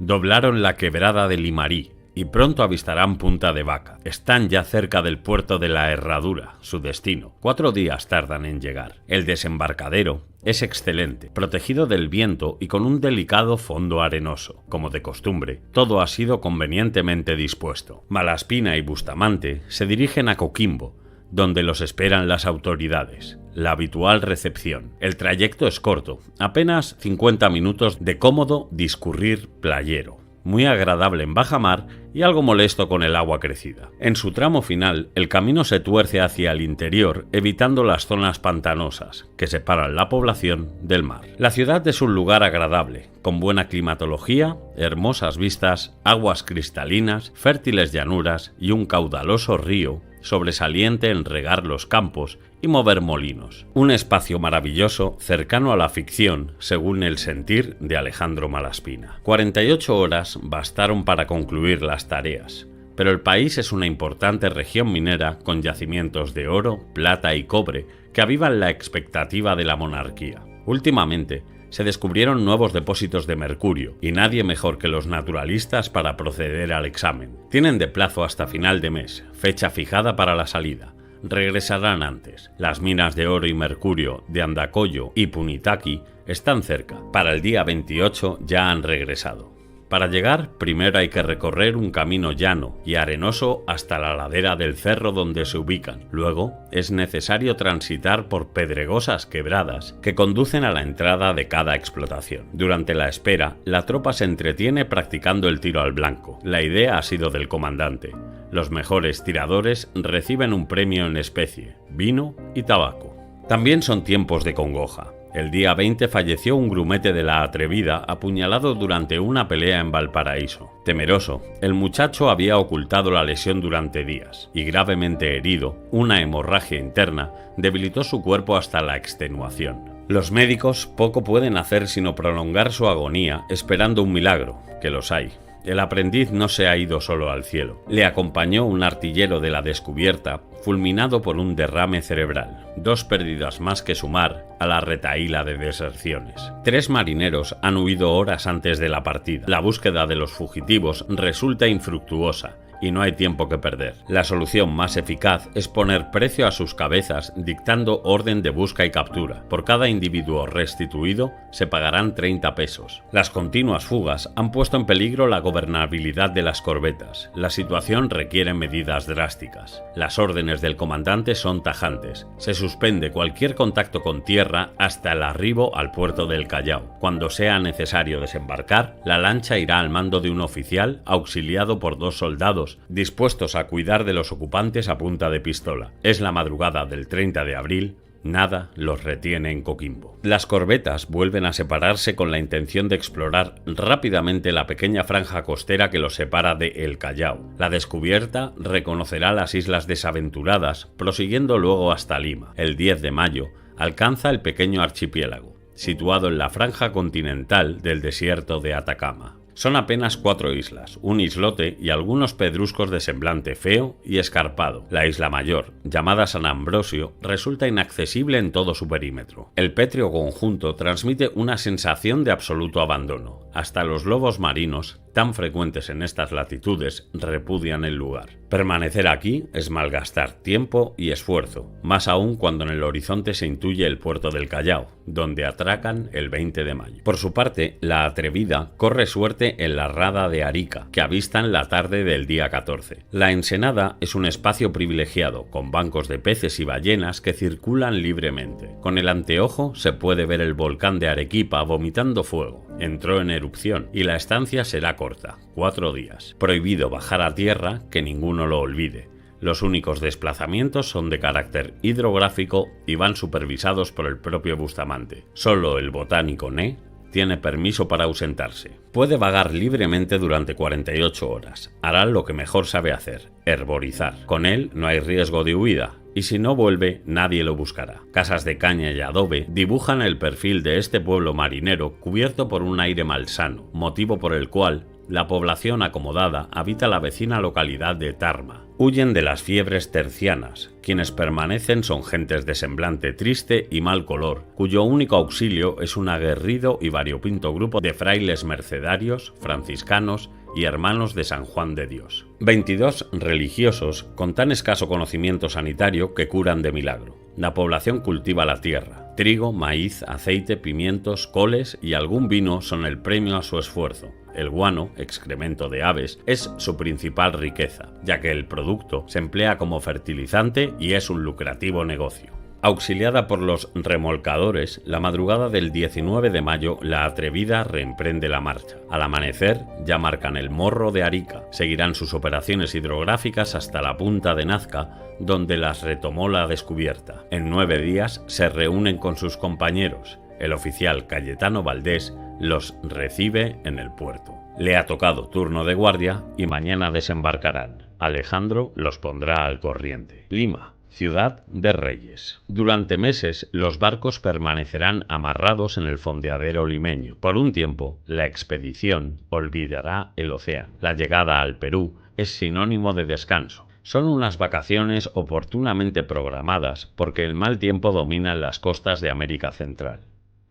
Doblaron la quebrada de Limarí y pronto avistarán Punta de Vaca. Están ya cerca del puerto de la Herradura, su destino. 4 días tardan en llegar. El desembarcadero es excelente, protegido del viento y con un delicado fondo arenoso. Como de costumbre, todo ha sido convenientemente dispuesto. Malaspina y Bustamante se dirigen a Coquimbo, donde los esperan las autoridades. La habitual recepción. El trayecto es corto, apenas 50 minutos de cómodo discurrir playero. Muy agradable en bajamar y algo molesto con el agua crecida. En su tramo final, el camino se tuerce hacia el interior, evitando las zonas pantanosas, que separan la población del mar. La ciudad es un lugar agradable, con buena climatología, hermosas vistas, aguas cristalinas, fértiles llanuras y un caudaloso río sobresaliente en regar los campos y mover molinos. Un espacio maravilloso cercano a la ficción, según el sentir de Alejandro Malaspina. 48 horas bastaron para concluir las tareas, pero el país es una importante región minera con yacimientos de oro, plata y cobre que avivan la expectativa de la monarquía. Últimamente, se descubrieron nuevos depósitos de mercurio y nadie mejor que los naturalistas para proceder al examen. Tienen de plazo hasta final de mes, fecha fijada para la salida. Regresarán antes. Las minas de oro y mercurio de Andacollo y Punitaqui están cerca. Para el día 28 ya han regresado. Para llegar, primero hay que recorrer un camino llano y arenoso hasta la ladera del cerro donde se ubican. Luego, es necesario transitar por pedregosas quebradas que conducen a la entrada de cada explotación. Durante la espera, la tropa se entretiene practicando el tiro al blanco. La idea ha sido del comandante. Los mejores tiradores reciben un premio en especie, vino y tabaco. También son tiempos de congoja. El día 20 falleció un grumete de la Atrevida apuñalado durante una pelea en Valparaíso. Temeroso, el muchacho había ocultado la lesión durante días y gravemente herido, una hemorragia interna debilitó su cuerpo hasta la extenuación. Los médicos poco pueden hacer sino prolongar su agonía esperando un milagro, que los hay. El aprendiz no se ha ido solo al cielo. Le acompañó un artillero de la descubierta, fulminado por un derrame cerebral. 2 pérdidas más que sumar a la retahíla de deserciones. 3 marineros han huido horas antes de la partida. La búsqueda de los fugitivos resulta infructuosa y no hay tiempo que perder. La solución más eficaz es poner precio a sus cabezas dictando orden de busca y captura. Por cada individuo restituido se pagarán 30 pesos. Las continuas fugas han puesto en peligro la gobernabilidad de las corbetas. La situación requiere medidas drásticas. Las órdenes del comandante son tajantes. Se suspende cualquier contacto con tierra hasta el arribo al puerto del Callao. Cuando sea necesario desembarcar, la lancha irá al mando de un oficial auxiliado por 2 soldados dispuestos a cuidar de los ocupantes a punta de pistola. Es la madrugada del 30 de abril, nada los retiene en Coquimbo. Las corbetas vuelven a separarse con la intención de explorar rápidamente la pequeña franja costera que los separa de El Callao. La descubierta reconocerá las islas desaventuradas, prosiguiendo luego hasta Lima. El 10 de mayo alcanza el pequeño archipiélago, situado en la franja continental del desierto de Atacama. Son apenas 4 islas, un islote y algunos pedruscos de semblante feo y escarpado. La isla mayor, llamada San Ambrosio, resulta inaccesible en todo su perímetro. El pétreo conjunto transmite una sensación de absoluto abandono. Hasta los lobos marinos, tan frecuentes en estas latitudes, repudian el lugar. Permanecer aquí es malgastar tiempo y esfuerzo, más aún cuando en el horizonte se intuye el puerto del Callao, donde atracan el 20 de mayo. Por su parte, la Atrevida corre suerte en la rada de Arica, que avistan la tarde del día 14. La ensenada es un espacio privilegiado, con bancos de peces y ballenas que circulan libremente. Con el anteojo se puede ver el volcán de Arequipa vomitando fuego. Entró en erupción y la estancia será corta, 4 días. Prohibido bajar a tierra, que ninguno lo olvide. Los únicos desplazamientos son de carácter hidrográfico y van supervisados por el propio Bustamante. Solo el botánico Né tiene permiso para ausentarse. Puede vagar libremente durante 48 horas. Hará lo que mejor sabe hacer, herborizar. Con él no hay riesgo de huida, y si no vuelve, nadie lo buscará. Casas de caña y adobe dibujan el perfil de este pueblo marinero cubierto por un aire malsano, motivo por el cual la población acomodada habita la vecina localidad de Tarma. Huyen de las fiebres tercianas. Quienes permanecen son gentes de semblante triste y mal color, cuyo único auxilio es un aguerrido y variopinto grupo de frailes mercedarios, franciscanos y hermanos de San Juan de Dios. 22 religiosos con tan escaso conocimiento sanitario que curan de milagro. La población cultiva la tierra. Trigo, maíz, aceite, pimientos, coles y algún vino son el premio a su esfuerzo. El guano, excremento de aves, es su principal riqueza, ya que el producto se emplea como fertilizante y es un lucrativo negocio. Auxiliada por los remolcadores, la madrugada del 19 de mayo la Atrevida reemprende la marcha. Al amanecer ya marcan el Morro de Arica. Seguirán sus operaciones hidrográficas hasta la punta de Nazca, donde las retomó la descubierta. En 9 días se reúnen con sus compañeros. El oficial Cayetano Valdés los recibe en el puerto. Le ha tocado turno de guardia y mañana desembarcarán. Alejandro los pondrá al corriente. Lima, ciudad de reyes. Durante meses los barcos permanecerán amarrados en el fondeadero limeño. Por un tiempo, la expedición olvidará el océano. La llegada al Perú es sinónimo de descanso. Son unas vacaciones oportunamente programadas porque el mal tiempo domina en las costas de América Central.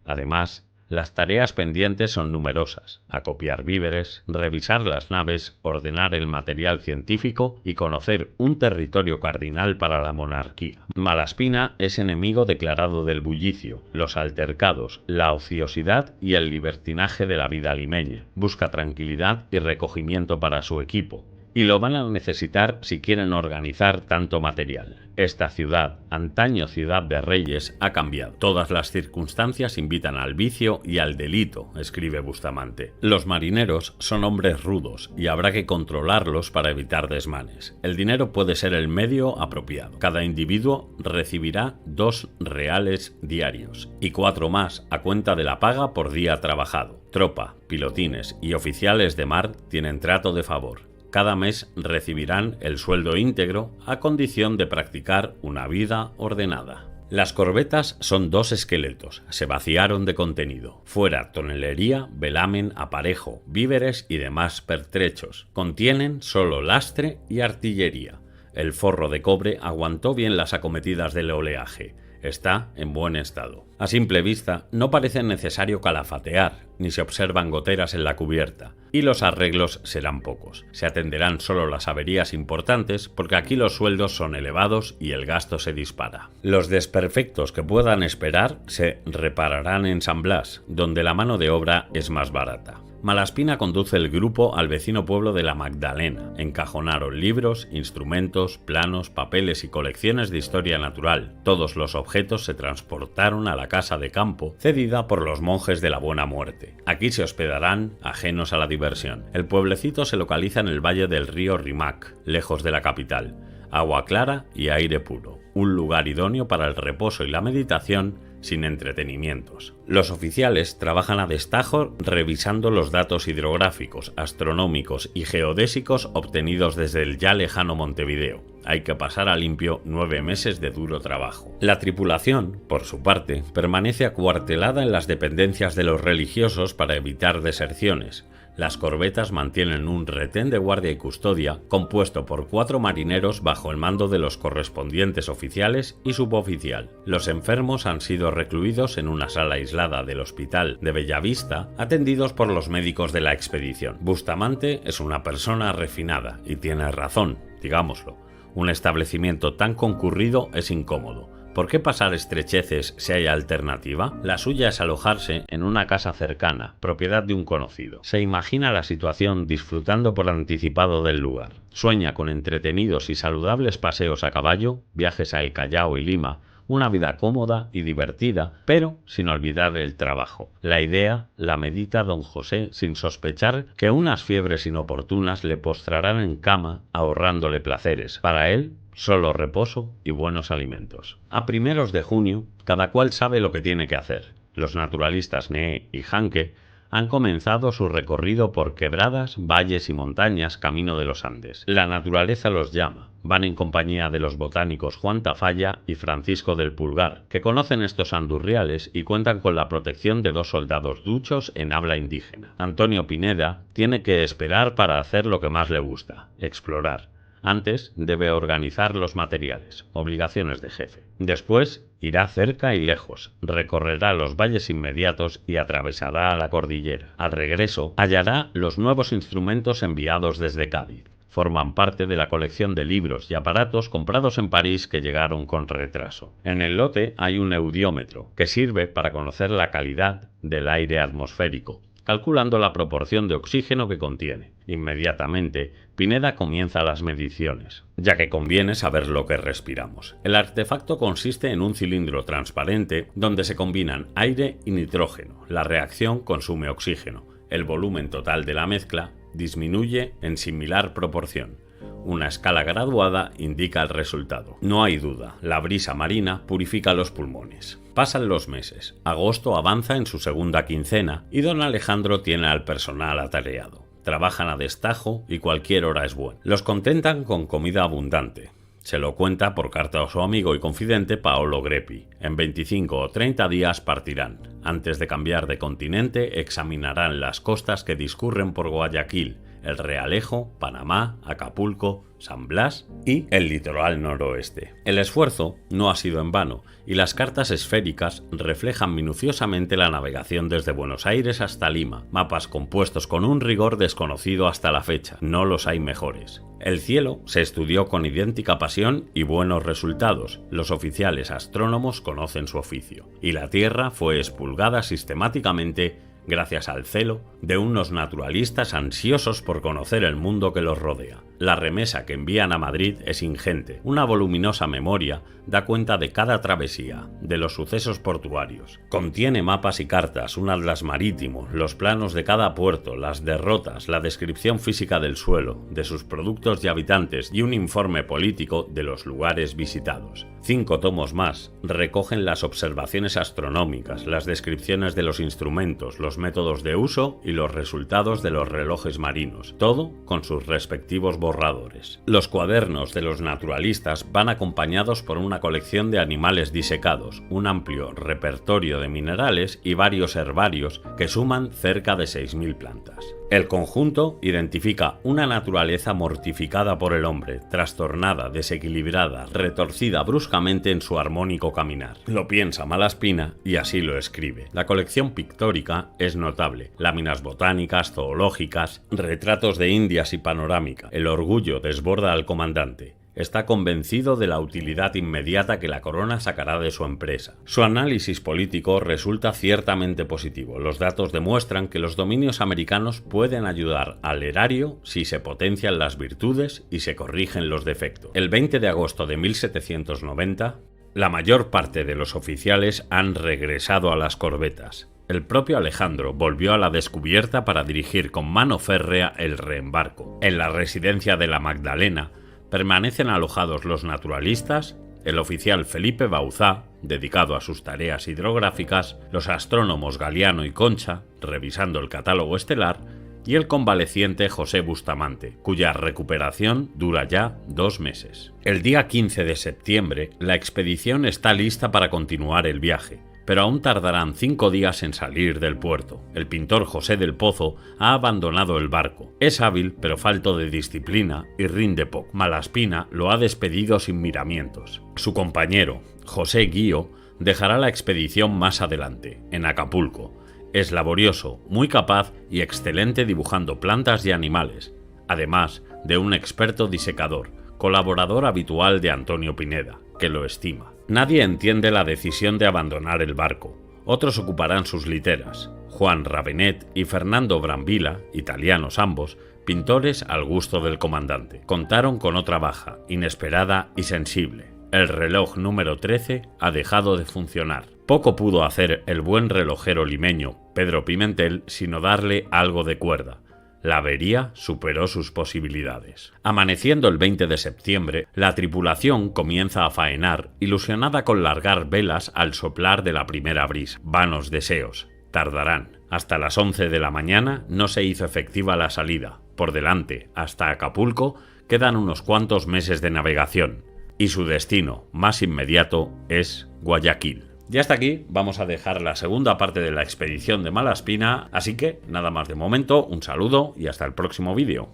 Además, las tareas pendientes son numerosas: acopiar víveres, revisar las naves, ordenar el material científico y conocer un territorio cardinal para la monarquía. Malaspina es enemigo declarado del bullicio, los altercados, la ociosidad y el libertinaje de la vida limeña. Busca tranquilidad y recogimiento para su equipo, y lo van a necesitar si quieren organizar tanto material. Esta ciudad, antaño ciudad de reyes, ha cambiado. Todas las circunstancias invitan al vicio y al delito, escribe Bustamante. Los marineros son hombres rudos y habrá que controlarlos para evitar desmanes. El dinero puede ser el medio apropiado. Cada individuo recibirá 2 reales diarios y 4 más a cuenta de la paga por día trabajado. Tropa, pilotines y oficiales de mar tienen trato de favor. Cada mes recibirán el sueldo íntegro a condición de practicar una vida ordenada. Las corbetas son 2 esqueletos, se vaciaron de contenido. Fuera tonelería, velamen, aparejo, víveres y demás pertrechos. Contienen solo lastre y artillería. El forro de cobre aguantó bien las acometidas del oleaje. Está en buen estado. A simple vista no parece necesario calafatear, ni se observan goteras en la cubierta, y los arreglos serán pocos. Se atenderán solo las averías importantes porque aquí los sueldos son elevados y el gasto se dispara. Los desperfectos que puedan esperar se repararán en San Blas, donde la mano de obra es más barata. Malaspina conduce el grupo al vecino pueblo de La Magdalena. Encajonaron libros, instrumentos, planos, papeles y colecciones de historia natural. Todos los objetos se transportaron a la casa de campo, cedida por los monjes de la Buena Muerte. Aquí se hospedarán, ajenos a la diversión. El pueblecito se localiza en el valle del río Rimac, lejos de la capital. Agua clara y aire puro. Un lugar idóneo para el reposo y la meditación, sin entretenimientos. Los oficiales trabajan a destajo revisando los datos hidrográficos, astronómicos y geodésicos obtenidos desde el ya lejano Montevideo. Hay que pasar a limpio 9 meses de duro trabajo. La tripulación, por su parte, permanece acuartelada en las dependencias de los religiosos para evitar deserciones. Las corbetas mantienen un retén de guardia y custodia compuesto por 4 marineros bajo el mando de los correspondientes oficiales y suboficial. Los enfermos han sido recluidos en una sala aislada del hospital de Bellavista, atendidos por los médicos de la expedición. Bustamante es una persona refinada y tiene razón, digámoslo. Un establecimiento tan concurrido es incómodo. ¿Por qué pasar estrecheces si hay alternativa? La suya es alojarse en una casa cercana, propiedad de un conocido. Se imagina la situación disfrutando por anticipado del lugar. Sueña con entretenidos y saludables paseos a caballo, viajes a El Callao y Lima, una vida cómoda y divertida, pero sin olvidar el trabajo. La idea la medita don José sin sospechar que unas fiebres inoportunas le postrarán en cama ahorrándole placeres. Para él, solo reposo y buenos alimentos. A primeros de junio, cada cual sabe lo que tiene que hacer. Los naturalistas Nee y Hanke han comenzado su recorrido por quebradas, valles y montañas camino de los Andes. La naturaleza los llama. Van en compañía de los botánicos Juan Tafalla y Francisco del Pulgar, que conocen estos andurriales y cuentan con la protección de 2 soldados duchos en habla indígena. Antonio Pineda tiene que esperar para hacer lo que más le gusta, explorar. Antes debe organizar los materiales, obligaciones de jefe. Después irá cerca y lejos, recorrerá los valles inmediatos y atravesará la cordillera. Al regreso hallará los nuevos instrumentos enviados desde Cádiz. Forman parte de la colección de libros y aparatos comprados en París que llegaron con retraso. En el lote hay un eudiómetro que sirve para conocer la calidad del aire atmosférico, calculando la proporción de oxígeno que contiene. Inmediatamente, Pineda comienza las mediciones, ya que conviene saber lo que respiramos. El artefacto consiste en un cilindro transparente donde se combinan aire y nitrógeno. La reacción consume oxígeno. El volumen total de la mezcla disminuye en similar proporción. Una escala graduada indica el resultado. No hay duda, la brisa marina purifica los pulmones. Pasan los meses. Agosto avanza en su segunda quincena y don Alejandro tiene al personal atareado. Trabajan a destajo y cualquier hora es buena. Los contentan con comida abundante. Se lo cuenta por carta a su amigo y confidente Paolo Greppi. En 25 o 30 días partirán. Antes de cambiar de continente, examinarán las costas que discurren por Guayaquil, El Realejo, Panamá, Acapulco, San Blas y el litoral noroeste. El esfuerzo no ha sido en vano y las cartas esféricas reflejan minuciosamente la navegación desde Buenos Aires hasta Lima, mapas compuestos con un rigor desconocido hasta la fecha. No los hay mejores. El cielo se estudió con idéntica pasión y buenos resultados. Los oficiales astrónomos conocen su oficio. Y la Tierra fue expurgada sistemáticamente gracias al celo de unos naturalistas ansiosos por conocer el mundo que los rodea. La remesa que envían a Madrid es ingente. Una voluminosa memoria da cuenta de cada travesía, de los sucesos portuarios. Contiene mapas y cartas, un atlas marítimo, los planos de cada puerto, las derrotas, la descripción física del suelo, de sus productos y habitantes y un informe político de los lugares visitados. 5 tomos más recogen las observaciones astronómicas, las descripciones de los instrumentos, los métodos de uso y los resultados de los relojes marinos, todo con sus respectivos borradores. Los cuadernos de los naturalistas van acompañados por una colección de animales disecados, un amplio repertorio de minerales y varios herbarios que suman cerca de 6.000 plantas. El conjunto identifica una naturaleza mortificada por el hombre, trastornada, desequilibrada, retorcida bruscamente en su armónico caminar. Lo piensa Malaspina y así lo escribe. La colección pictórica es notable. Láminas botánicas, zoológicas, retratos de indias y panorámica. El orgullo desborda al comandante. Está convencido de la utilidad inmediata que la corona sacará de su empresa. Su análisis político resulta ciertamente positivo. Los datos demuestran que los dominios americanos pueden ayudar al erario si se potencian las virtudes y se corrigen los defectos. El 20 de agosto de 1790, la mayor parte de los oficiales han regresado a las corbetas. El propio Alejandro volvió a la descubierta para dirigir con mano férrea el reembarco. En la residencia de la Magdalena, permanecen alojados los naturalistas, el oficial Felipe Bauzá, dedicado a sus tareas hidrográficas, los astrónomos Galiano y Concha, revisando el catálogo estelar, y el convaleciente José Bustamante, cuya recuperación dura ya 2 meses. El día 15 de septiembre, la expedición está lista para continuar el viaje, pero aún tardarán 5 días en salir del puerto. El pintor José del Pozo ha abandonado el barco. Es hábil, pero falto de disciplina y rinde poco. Malaspina lo ha despedido sin miramientos. Su compañero, José Guío, dejará la expedición más adelante, en Acapulco. Es laborioso, muy capaz y excelente dibujando plantas y animales, además de un experto disecador, colaborador habitual de Antonio Pineda, que lo estima. Nadie entiende la decisión de abandonar el barco. Otros ocuparán sus literas. Juan Ravenet y Fernando Brambilla, italianos ambos, pintores al gusto del comandante. Contaron con otra baja, inesperada y sensible. El reloj número 13 ha dejado de funcionar. Poco pudo hacer el buen relojero limeño, Pedro Pimentel, sino darle algo de cuerda. La avería superó sus posibilidades. Amaneciendo el 20 de septiembre, la tripulación comienza a faenar, ilusionada con largar velas al soplar de la primera brisa. Vanos deseos. Tardarán. Hasta las 11 de la mañana no se hizo efectiva la salida. Por delante, hasta Acapulco, quedan unos cuantos meses de navegación. Y su destino más inmediato es Guayaquil. Y hasta aquí vamos a dejar la segunda parte de la expedición de Malaspina, así que nada más de momento, un saludo y hasta el próximo vídeo.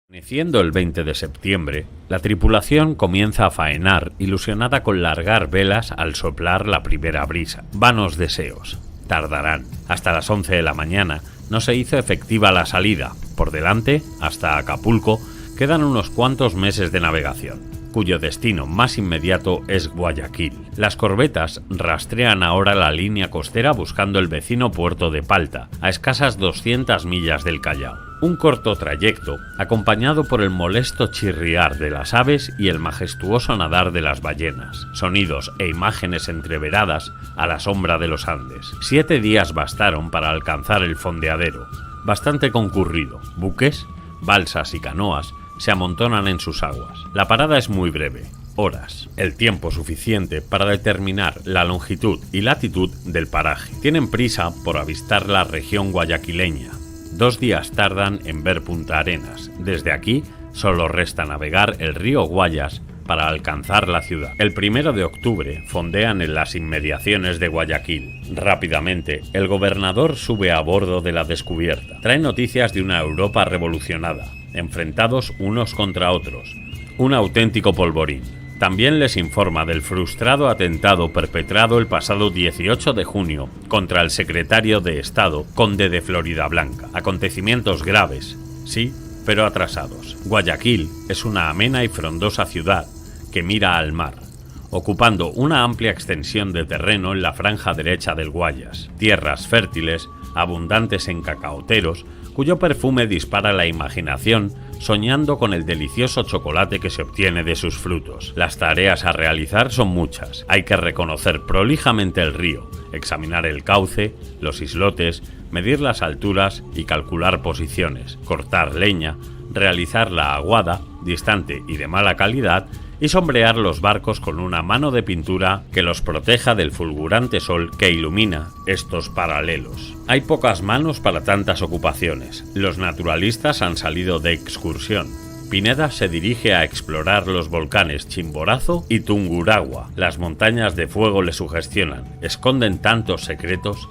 Amaneciendo el 20 de septiembre, la tripulación comienza a faenar, ilusionada con largar velas al soplar la primera brisa. Vanos deseos. Tardarán. Hasta las 11 de la mañana no se hizo efectiva la salida. Por delante, hasta Acapulco, quedan unos cuantos meses de navegación, cuyo destino más inmediato es Guayaquil. Las corbetas rastrean ahora la línea costera buscando el vecino puerto de Palta, a escasas 200 millas del Callao. Un corto trayecto, acompañado por el molesto chirriar de las aves y el majestuoso nadar de las ballenas, sonidos e imágenes entreveradas a la sombra de los Andes. 7 días bastaron para alcanzar el fondeadero, bastante concurrido. Buques, balsas y canoas se amontonan en sus aguas. La parada es muy breve, horas, el tiempo suficiente para determinar la longitud y latitud del paraje. Tienen prisa por avistar la región guayaquileña. 2 días tardan en ver Punta Arenas. Desde aquí solo resta navegar el río Guayas para alcanzar la ciudad. El 1 de octubre fondean en las inmediaciones de Guayaquil. Rápidamente, el gobernador sube a bordo de la Descubierta. Trae noticias de una Europa revolucionada, enfrentados unos contra otros. Un auténtico polvorín. También les informa del frustrado atentado perpetrado el pasado 18 de junio contra el secretario de Estado, conde de Floridablanca. Acontecimientos graves, sí, pero atrasados. Guayaquil es una amena y frondosa ciudad que mira al mar, ocupando una amplia extensión de terreno en la franja derecha del Guayas. Tierras fértiles, abundantes en cacaoteros, cuyo perfume dispara la imaginación soñando con el delicioso chocolate que se obtiene de sus frutos. Las tareas a realizar son muchas. Hay que reconocer prolijamente el río, examinar el cauce, los islotes, medir las alturas y calcular posiciones, cortar leña, realizar la aguada, distante y de mala calidad, y sombrear los barcos con una mano de pintura que los proteja del fulgurante sol que ilumina estos paralelos. Hay pocas manos para tantas ocupaciones. Los naturalistas han salido de excursión. Pineda se dirige a explorar los volcanes Chimborazo y Tungurahua. Las montañas de fuego le sugestionan, esconden tantos secretos.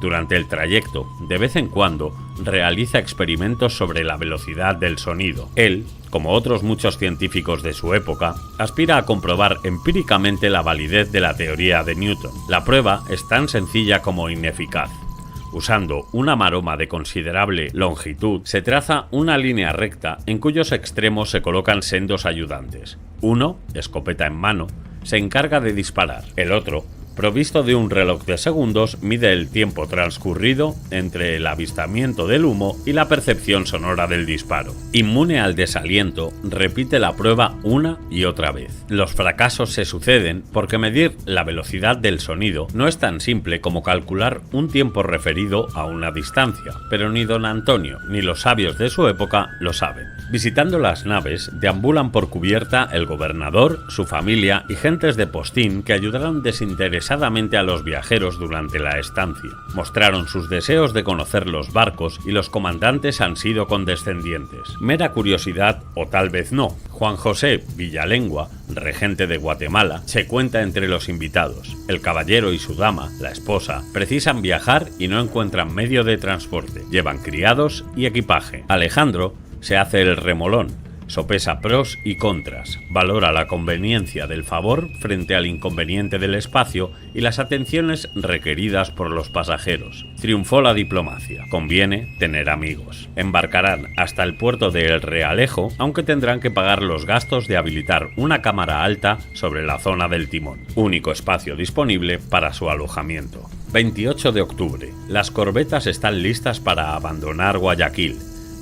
Durante el trayecto, de vez en cuando, realiza experimentos sobre la velocidad del sonido. Él, como otros muchos científicos de su época, aspira a comprobar empíricamente la validez de la teoría de Newton. La prueba es tan sencilla como ineficaz. Usando una maroma de considerable longitud, se traza una línea recta en cuyos extremos se colocan sendos ayudantes. Uno, escopeta en mano, se encarga de disparar. El otro, provisto de un reloj de segundos, mide el tiempo transcurrido entre el avistamiento del humo y la percepción sonora del disparo. Inmune al desaliento, repite la prueba una y otra vez. Los fracasos se suceden porque medir la velocidad del sonido no es tan simple como calcular un tiempo referido a una distancia, pero ni don Antonio ni los sabios de su época lo saben. Visitando las naves, deambulan por cubierta el gobernador, su familia y gentes de postín que ayudaron desinteresadamente a los viajeros durante la estancia. Mostraron sus deseos de conocer los barcos y los comandantes han sido condescendientes. Mera curiosidad, o tal vez no. Juan José Villalengua, regente de Guatemala, se cuenta entre los invitados. El caballero y su dama, la esposa, precisan viajar y no encuentran medio de transporte. Llevan criados y equipaje. Alejandro se hace el remolón, sopesa pros y contras, valora la conveniencia del favor frente al inconveniente del espacio y las atenciones requeridas por los pasajeros. Triunfó la diplomacia. Conviene tener amigos. Embarcarán hasta el puerto de El Realejo, aunque tendrán que pagar los gastos de habilitar una cámara alta sobre la zona del timón, único espacio disponible para su alojamiento. 28 de octubre. Las corbetas están listas para abandonar Guayaquil.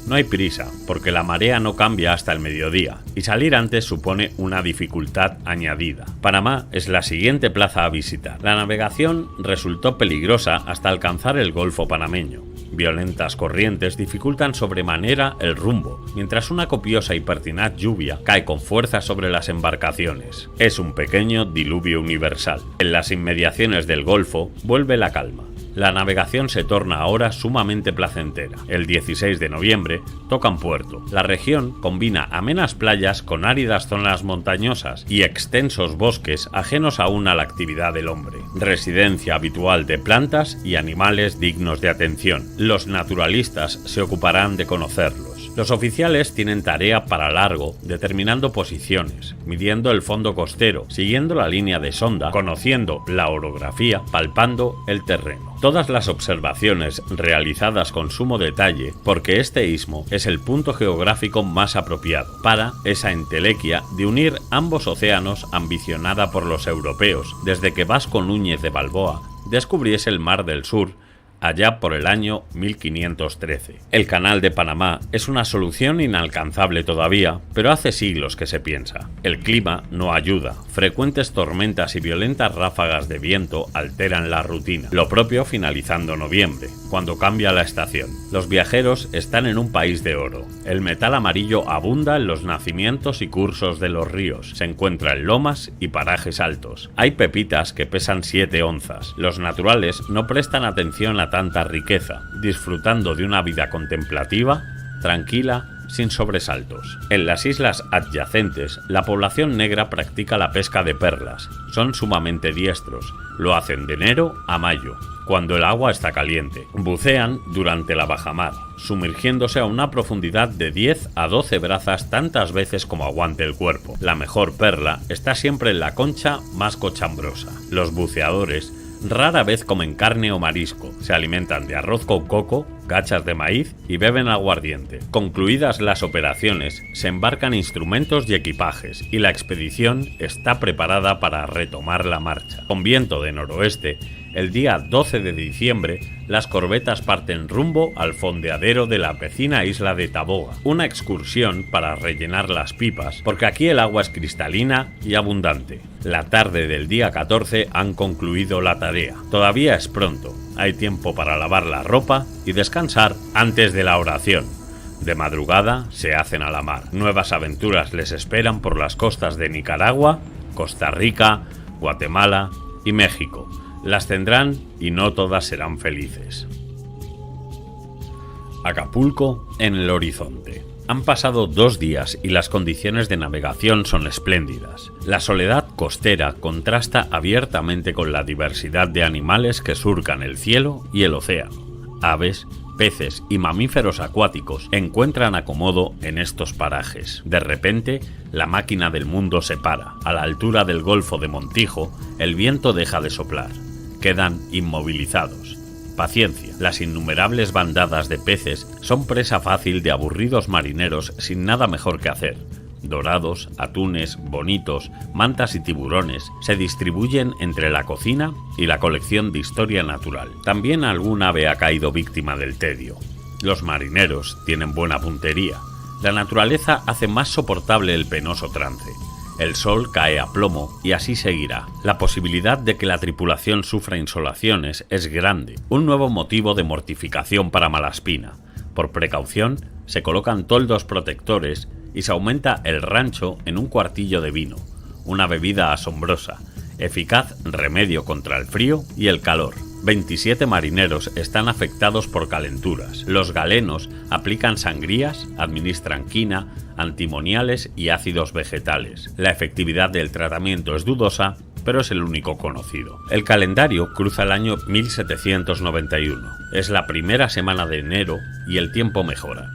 No hay prisa, porque la marea no cambia hasta el mediodía, y salir antes supone una dificultad añadida. Panamá es la siguiente plaza a visitar. La navegación resultó peligrosa hasta alcanzar el Golfo panameño. Violentas corrientes dificultan sobremanera el rumbo, mientras una copiosa y pertinaz lluvia cae con fuerza sobre las embarcaciones. Es un pequeño diluvio universal. En las inmediaciones del Golfo vuelve la calma. La navegación se torna ahora sumamente placentera. El 16 de noviembre tocan puerto. La región combina amenas playas con áridas zonas montañosas y extensos bosques ajenos aún a la actividad del hombre. Residencia habitual de plantas y animales dignos de atención. Los naturalistas se ocuparán de conocerlos. Los oficiales tienen tarea para largo, determinando posiciones, midiendo el fondo costero, siguiendo la línea de sonda, conociendo la orografía, palpando el terreno. Todas las observaciones realizadas con sumo detalle, porque este istmo es el punto geográfico más apropiado para esa entelequia de unir ambos océanos ambicionada por los europeos, desde que Vasco Núñez de Balboa descubriese el Mar del Sur allá por el año 1513. El Canal de Panamá es una solución inalcanzable todavía, pero hace siglos que se piensa. El clima no ayuda. Frecuentes tormentas y violentas ráfagas de viento alteran la rutina. Lo propio finalizando noviembre, cuando cambia la estación. Los viajeros están en un país de oro. El metal amarillo abunda en los nacimientos y cursos de los ríos. Se encuentra en lomas y parajes altos. Hay pepitas que pesan 7 onzas. Los naturales no prestan atención a tanta riqueza, disfrutando de una vida contemplativa, tranquila, sin sobresaltos. En las islas adyacentes, la población negra practica la pesca de perlas. Son sumamente diestros. Lo hacen de enero a mayo, cuando el agua está caliente. Bucean durante la bajamar, sumergiéndose a una profundidad de 10 a 12 brazas tantas veces como aguante el cuerpo. La mejor perla está siempre en la concha más cochambrosa. Los buceadores rara vez comen carne o marisco, se alimentan de arroz con coco, gachas de maíz y beben aguardiente. Concluidas las operaciones, se embarcan instrumentos y equipajes y la expedición está preparada para retomar la marcha. Con viento de noroeste, el día 12 de diciembre, las corbetas parten rumbo al fondeadero de la vecina isla de Taboga, una excursión para rellenar las pipas, porque aquí el agua es cristalina y abundante. La tarde del día 14 han concluido la tarea. Todavía es pronto, hay tiempo para lavar la ropa y descansar antes de la oración. De madrugada se hacen a la mar. Nuevas aventuras les esperan por las costas de Nicaragua, Costa Rica, Guatemala y México. Las tendrán y no todas serán felices. Acapulco en el horizonte. Han pasado 2 días y las condiciones de navegación son espléndidas. La soledad costera contrasta abiertamente con la diversidad de animales que surcan el cielo y el océano. Aves, peces y mamíferos acuáticos encuentran acomodo en estos parajes. De repente, la máquina del mundo se para. A la altura del Golfo de Montijo, el viento deja de soplar. Quedan inmovilizados. Paciencia. Las innumerables bandadas de peces son presa fácil de aburridos marineros sin nada mejor que hacer. Dorados, atunes, bonitos, mantas y tiburones se distribuyen entre la cocina y la colección de historia natural. También algún ave ha caído víctima del tedio. Los marineros tienen buena puntería. La naturaleza hace más soportable el penoso trance. El sol cae a plomo y así seguirá. La posibilidad de que la tripulación sufra insolaciones es grande, un nuevo motivo de mortificación para Malaspina. Por precaución, se colocan toldos protectores y se aumenta el rancho en un cuartillo de vino, una bebida asombrosa, eficaz remedio contra el frío y el calor. 27 marineros están afectados por calenturas. Los galenos aplican sangrías, administran quina, antimoniales y ácidos vegetales. La efectividad del tratamiento es dudosa, pero es el único conocido. El calendario cruza el año 1791. Es la primera semana de enero y el tiempo mejora.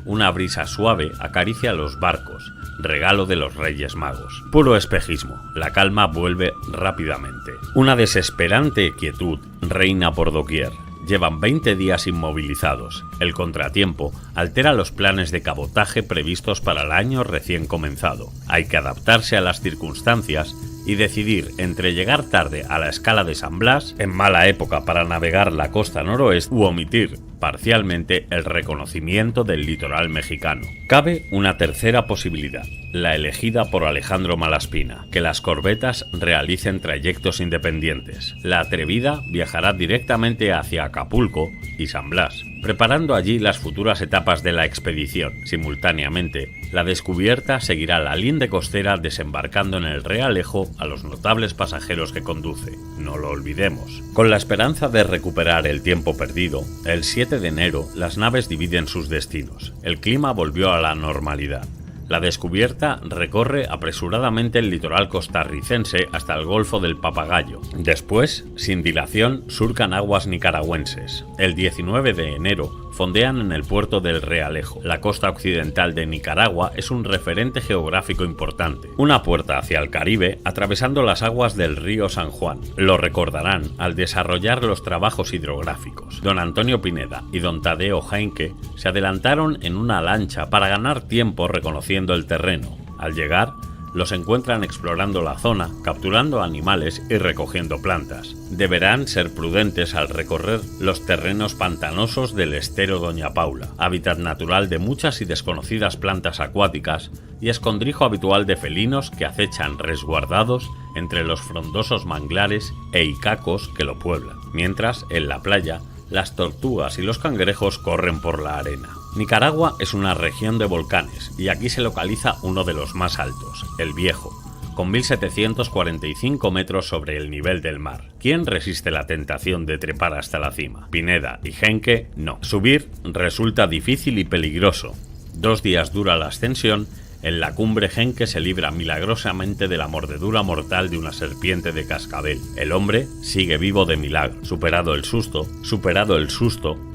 Una brisa suave acaricia los barcos, regalo de los Reyes Magos. Puro espejismo, la calma vuelve rápidamente. Una desesperante quietud reina por doquier. Llevan 20 días inmovilizados. El contratiempo altera los planes de cabotaje previstos para el año recién comenzado. Hay que adaptarse a las circunstancias y decidir entre llegar tarde a la escala de San Blas, en mala época para navegar la costa noroeste, u omitir parcialmente el reconocimiento del litoral mexicano. Cabe una tercera posibilidad, la elegida por Alejandro Malaspina, que las corbetas realicen trayectos independientes. La Atrevida viajará directamente hacia Acapulco y San Blas, preparando allí las futuras etapas de la expedición. Simultáneamente, la Descubierta seguirá la linde costera desembarcando en el Realejo a los notables pasajeros que conduce. No lo olvidemos. Con la esperanza de recuperar el tiempo perdido, el 7 de enero las naves dividen sus destinos. El clima volvió a la normalidad. La Descubierta recorre apresuradamente el litoral costarricense hasta el Golfo del Papagayo. Después, sin dilación, surcan aguas nicaragüenses. El 19 de enero fondean en el puerto del Realejo. La costa occidental de Nicaragua es un referente geográfico importante, una puerta hacia el Caribe atravesando las aguas del río San Juan. Lo recordarán al desarrollar los trabajos hidrográficos. Don Antonio Pineda y don Tadeo Heinke se adelantaron en una lancha para ganar tiempo reconociendo el terreno. Al llegar, los encuentran explorando la zona, capturando animales y recogiendo plantas. Deberán ser prudentes al recorrer los terrenos pantanosos del estero Doña Paula, hábitat natural de muchas y desconocidas plantas acuáticas y escondrijo habitual de felinos que acechan resguardados entre los frondosos manglares e icacos que lo pueblan, mientras en la playa las tortugas y los cangrejos corren por la arena. Nicaragua es una región de volcanes y aquí se localiza uno de los más altos, el Viejo, con 1745 metros sobre el nivel del mar. ¿Quién resiste la tentación de trepar hasta la cima? Pineda y Heinke no. Subir resulta difícil y peligroso. 2 días dura la ascensión. En la cumbre Heinke se libra milagrosamente de la mordedura mortal de una serpiente de cascabel. El hombre sigue vivo de milagro. Superado el susto,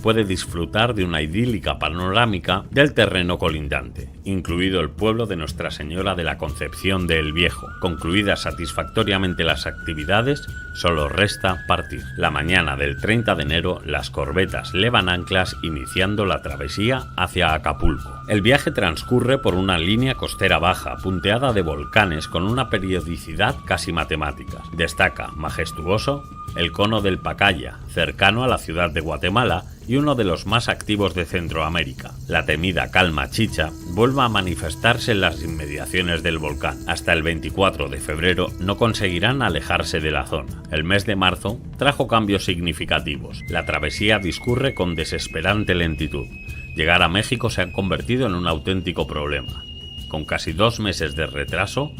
puede disfrutar de una idílica panorámica del terreno colindante, incluido el pueblo de Nuestra Señora de la Concepción de El Viejo. Concluidas satisfactoriamente las actividades, solo resta partir. La mañana del 30 de enero, las corbetas levan anclas iniciando la travesía hacia Acapulco. El viaje transcurre por una línea costera baja, punteada de volcanes con una periodicidad casi matemática. Destaca, majestuoso, el cono del Pacaya, cercano a la ciudad de Guatemala y uno de los más activos de Centroamérica. La temida calma chicha vuelve a manifestarse en las inmediaciones del volcán. Hasta el 24 de febrero no conseguirán alejarse de la zona. El mes de marzo trajo cambios significativos. La travesía discurre con desesperante lentitud. llegar a México se ha convertido en un auténtico problema. Con casi 2 meses de retraso,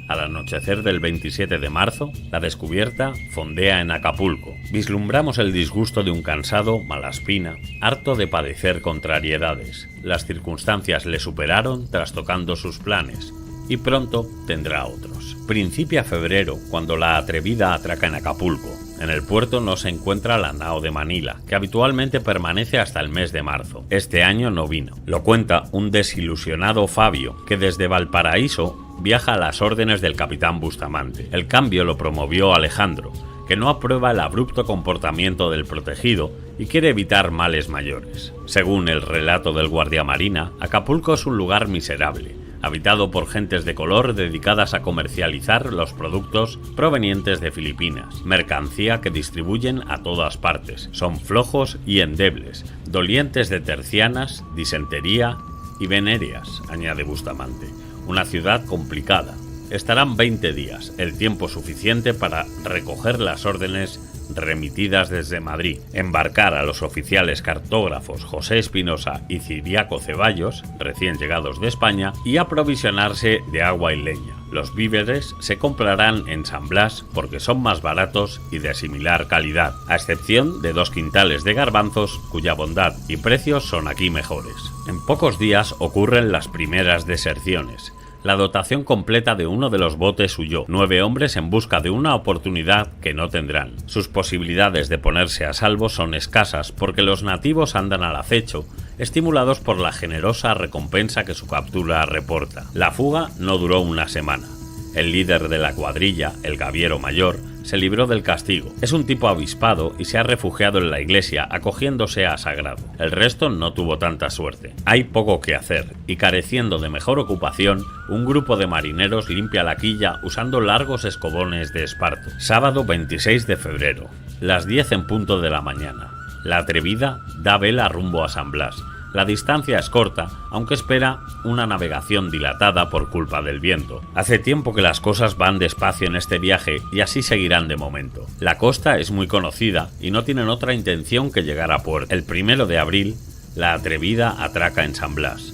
al anochecer del 27 de marzo, la Descubierta fondea en Acapulco. Vislumbramos el disgusto de un cansado Malaspina, harto de padecer contrariedades. Las circunstancias le superaron trastocando sus planes, y pronto tendrá otros. Principia febrero, cuando la Atrevida atraca en Acapulco. En el puerto no se encuentra la nao de Manila, que habitualmente permanece hasta el mes de marzo. Este año no vino. Lo cuenta un desilusionado Fabio, que desde Valparaíso viaja a las órdenes del capitán Bustamante. El cambio lo promovió Alejandro, que no aprueba el abrupto comportamiento del protegido y quiere evitar males mayores. Según el relato del guardiamarina, Acapulco es un lugar miserable, habitado por gentes de color dedicadas a comercializar los productos provenientes de Filipinas, mercancía que distribuyen a todas partes. Son flojos y endebles, dolientes de tercianas, disentería y venéreas, añade Bustamante. Una ciudad complicada. Estarán 20 días, el tiempo suficiente para recoger las órdenes remitidas desde Madrid, embarcar a los oficiales cartógrafos José Espinosa y Ciriaco Ceballos, recién llegados de España, y aprovisionarse de agua y leña. Los víveres se comprarán en San Blas porque son más baratos y de similar calidad, a excepción de 2 quintales de garbanzos cuya bondad y precios son aquí mejores. En pocos días ocurren las primeras deserciones. La dotación completa de uno de los botes huyó. 9 hombres en busca de una oportunidad que no tendrán. Sus posibilidades de ponerse a salvo son escasas porque los nativos andan al acecho, estimulados por la generosa recompensa que su captura reporta. La fuga no duró una semana. El líder de la cuadrilla, el Gaviero Mayor, se libró del castigo. Es un tipo avispado y se ha refugiado en la iglesia, acogiéndose a sagrado. El resto no tuvo tanta suerte. Hay poco que hacer, y careciendo de mejor ocupación, un grupo de marineros limpia la quilla usando largos escobones de esparto. Sábado 26 de febrero, las 10 en punto de la mañana. La Atrevida da vela rumbo a San Blas. La distancia es corta, aunque espera una navegación dilatada por culpa del viento. Hace tiempo que las cosas van despacio en este viaje y así seguirán de momento. La costa es muy conocida y no tienen otra intención que llegar a puerto. El 1 de abril, la Atrevida atraca en San Blas.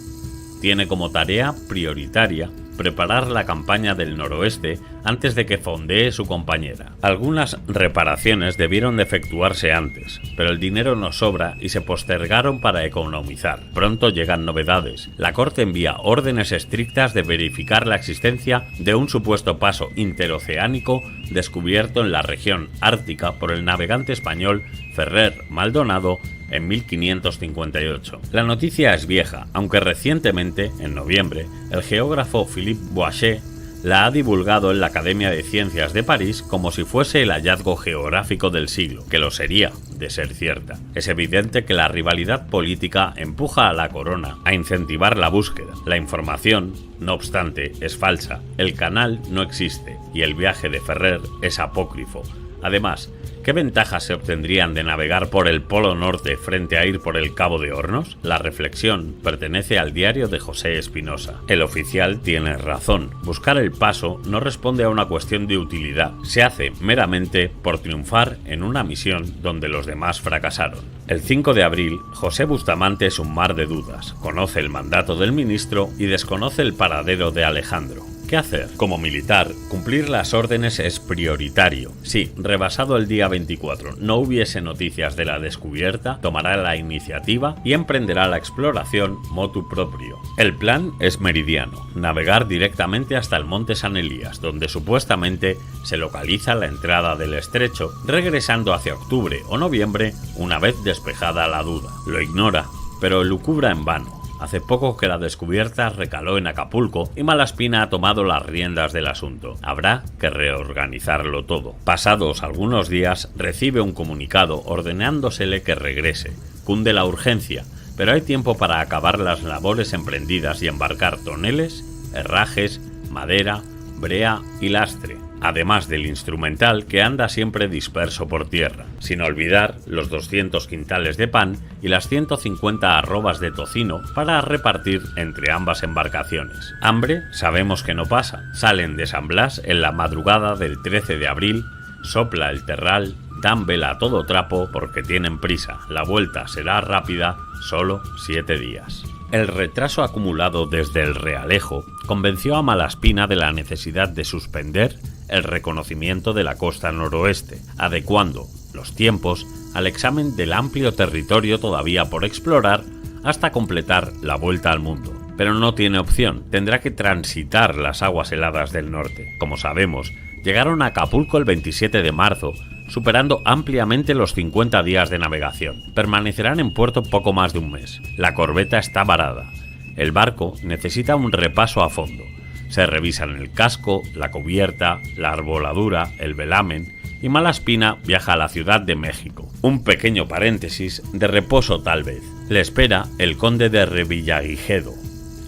Tiene como tarea prioritaria preparar la campaña del noroeste antes de que fondee su compañera. Algunas reparaciones debieron de efectuarse antes, pero el dinero no sobra y se postergaron para economizar. Pronto llegan novedades. La Corte envía órdenes estrictas de verificar la existencia de un supuesto paso interoceánico descubierto en la región ártica por el navegante español Ferrer Maldonado en 1558. La noticia es vieja, aunque recientemente, en noviembre, el geógrafo Philippe Boichet la ha divulgado en la Academia de Ciencias de París como si fuese el hallazgo geográfico del siglo, que lo sería, de ser cierta. Es evidente que la rivalidad política empuja a la corona a incentivar la búsqueda. La información, no obstante, es falsa, el canal no existe y el viaje de Ferrer es apócrifo. Además, ¿qué ventajas se obtendrían de navegar por el Polo Norte frente a ir por el Cabo de Hornos? La reflexión pertenece al diario de José Espinosa. El oficial tiene razón. Buscar el paso no responde a una cuestión de utilidad. Se hace meramente por triunfar en una misión donde los demás fracasaron. El 5 de abril, José Bustamante es un mar de dudas. Conoce el mandato del ministro y desconoce el paradero de Alejandro. ¿Qué hacer? Como militar, cumplir las órdenes es prioritario. Si, rebasado el día 24, no hubiese noticias de la Descubierta, tomará la iniciativa y emprenderá la exploración motu proprio. El plan es meridiano, navegar directamente hasta el monte San Elías, donde supuestamente se localiza la entrada del estrecho, regresando hacia octubre o noviembre una vez despejada la duda. Lo ignora, pero lucubra en vano. Hace poco que la Descubierta recaló en Acapulco y Malaspina ha tomado las riendas del asunto. Habrá que reorganizarlo todo. Pasados algunos días, recibe un comunicado ordenándosele que regrese. Cunde la urgencia, pero hay tiempo para acabar las labores emprendidas y embarcar toneles, herrajes, madera, brea y lastre, además del instrumental que anda siempre disperso por tierra, sin olvidar los 200 quintales de pan y las 150 arrobas de tocino para repartir entre ambas embarcaciones. Hambre sabemos que no pasa. Salen de San Blas en la madrugada del 13 de abril, sopla el terral, dan vela a todo trapo porque tienen prisa. La vuelta será rápida, solo 7 días. El retraso acumulado desde el Realejo convenció a Malaspina de la necesidad de suspender el reconocimiento de la costa noroeste, adecuando los tiempos al examen del amplio territorio todavía por explorar hasta completar la vuelta al mundo. Pero no tiene opción, tendrá que transitar las aguas heladas del norte. Como sabemos, llegaron a Acapulco el 27 de marzo, superando ampliamente los 50 días de navegación. Permanecerán en puerto poco más de un mes. La corbeta está varada. El barco necesita un repaso a fondo. Se revisan el casco, la cubierta, la arboladura, el velamen, y Malaspina viaja a la Ciudad de México. Un pequeño paréntesis de reposo tal vez. Le espera el conde de Revillagigedo,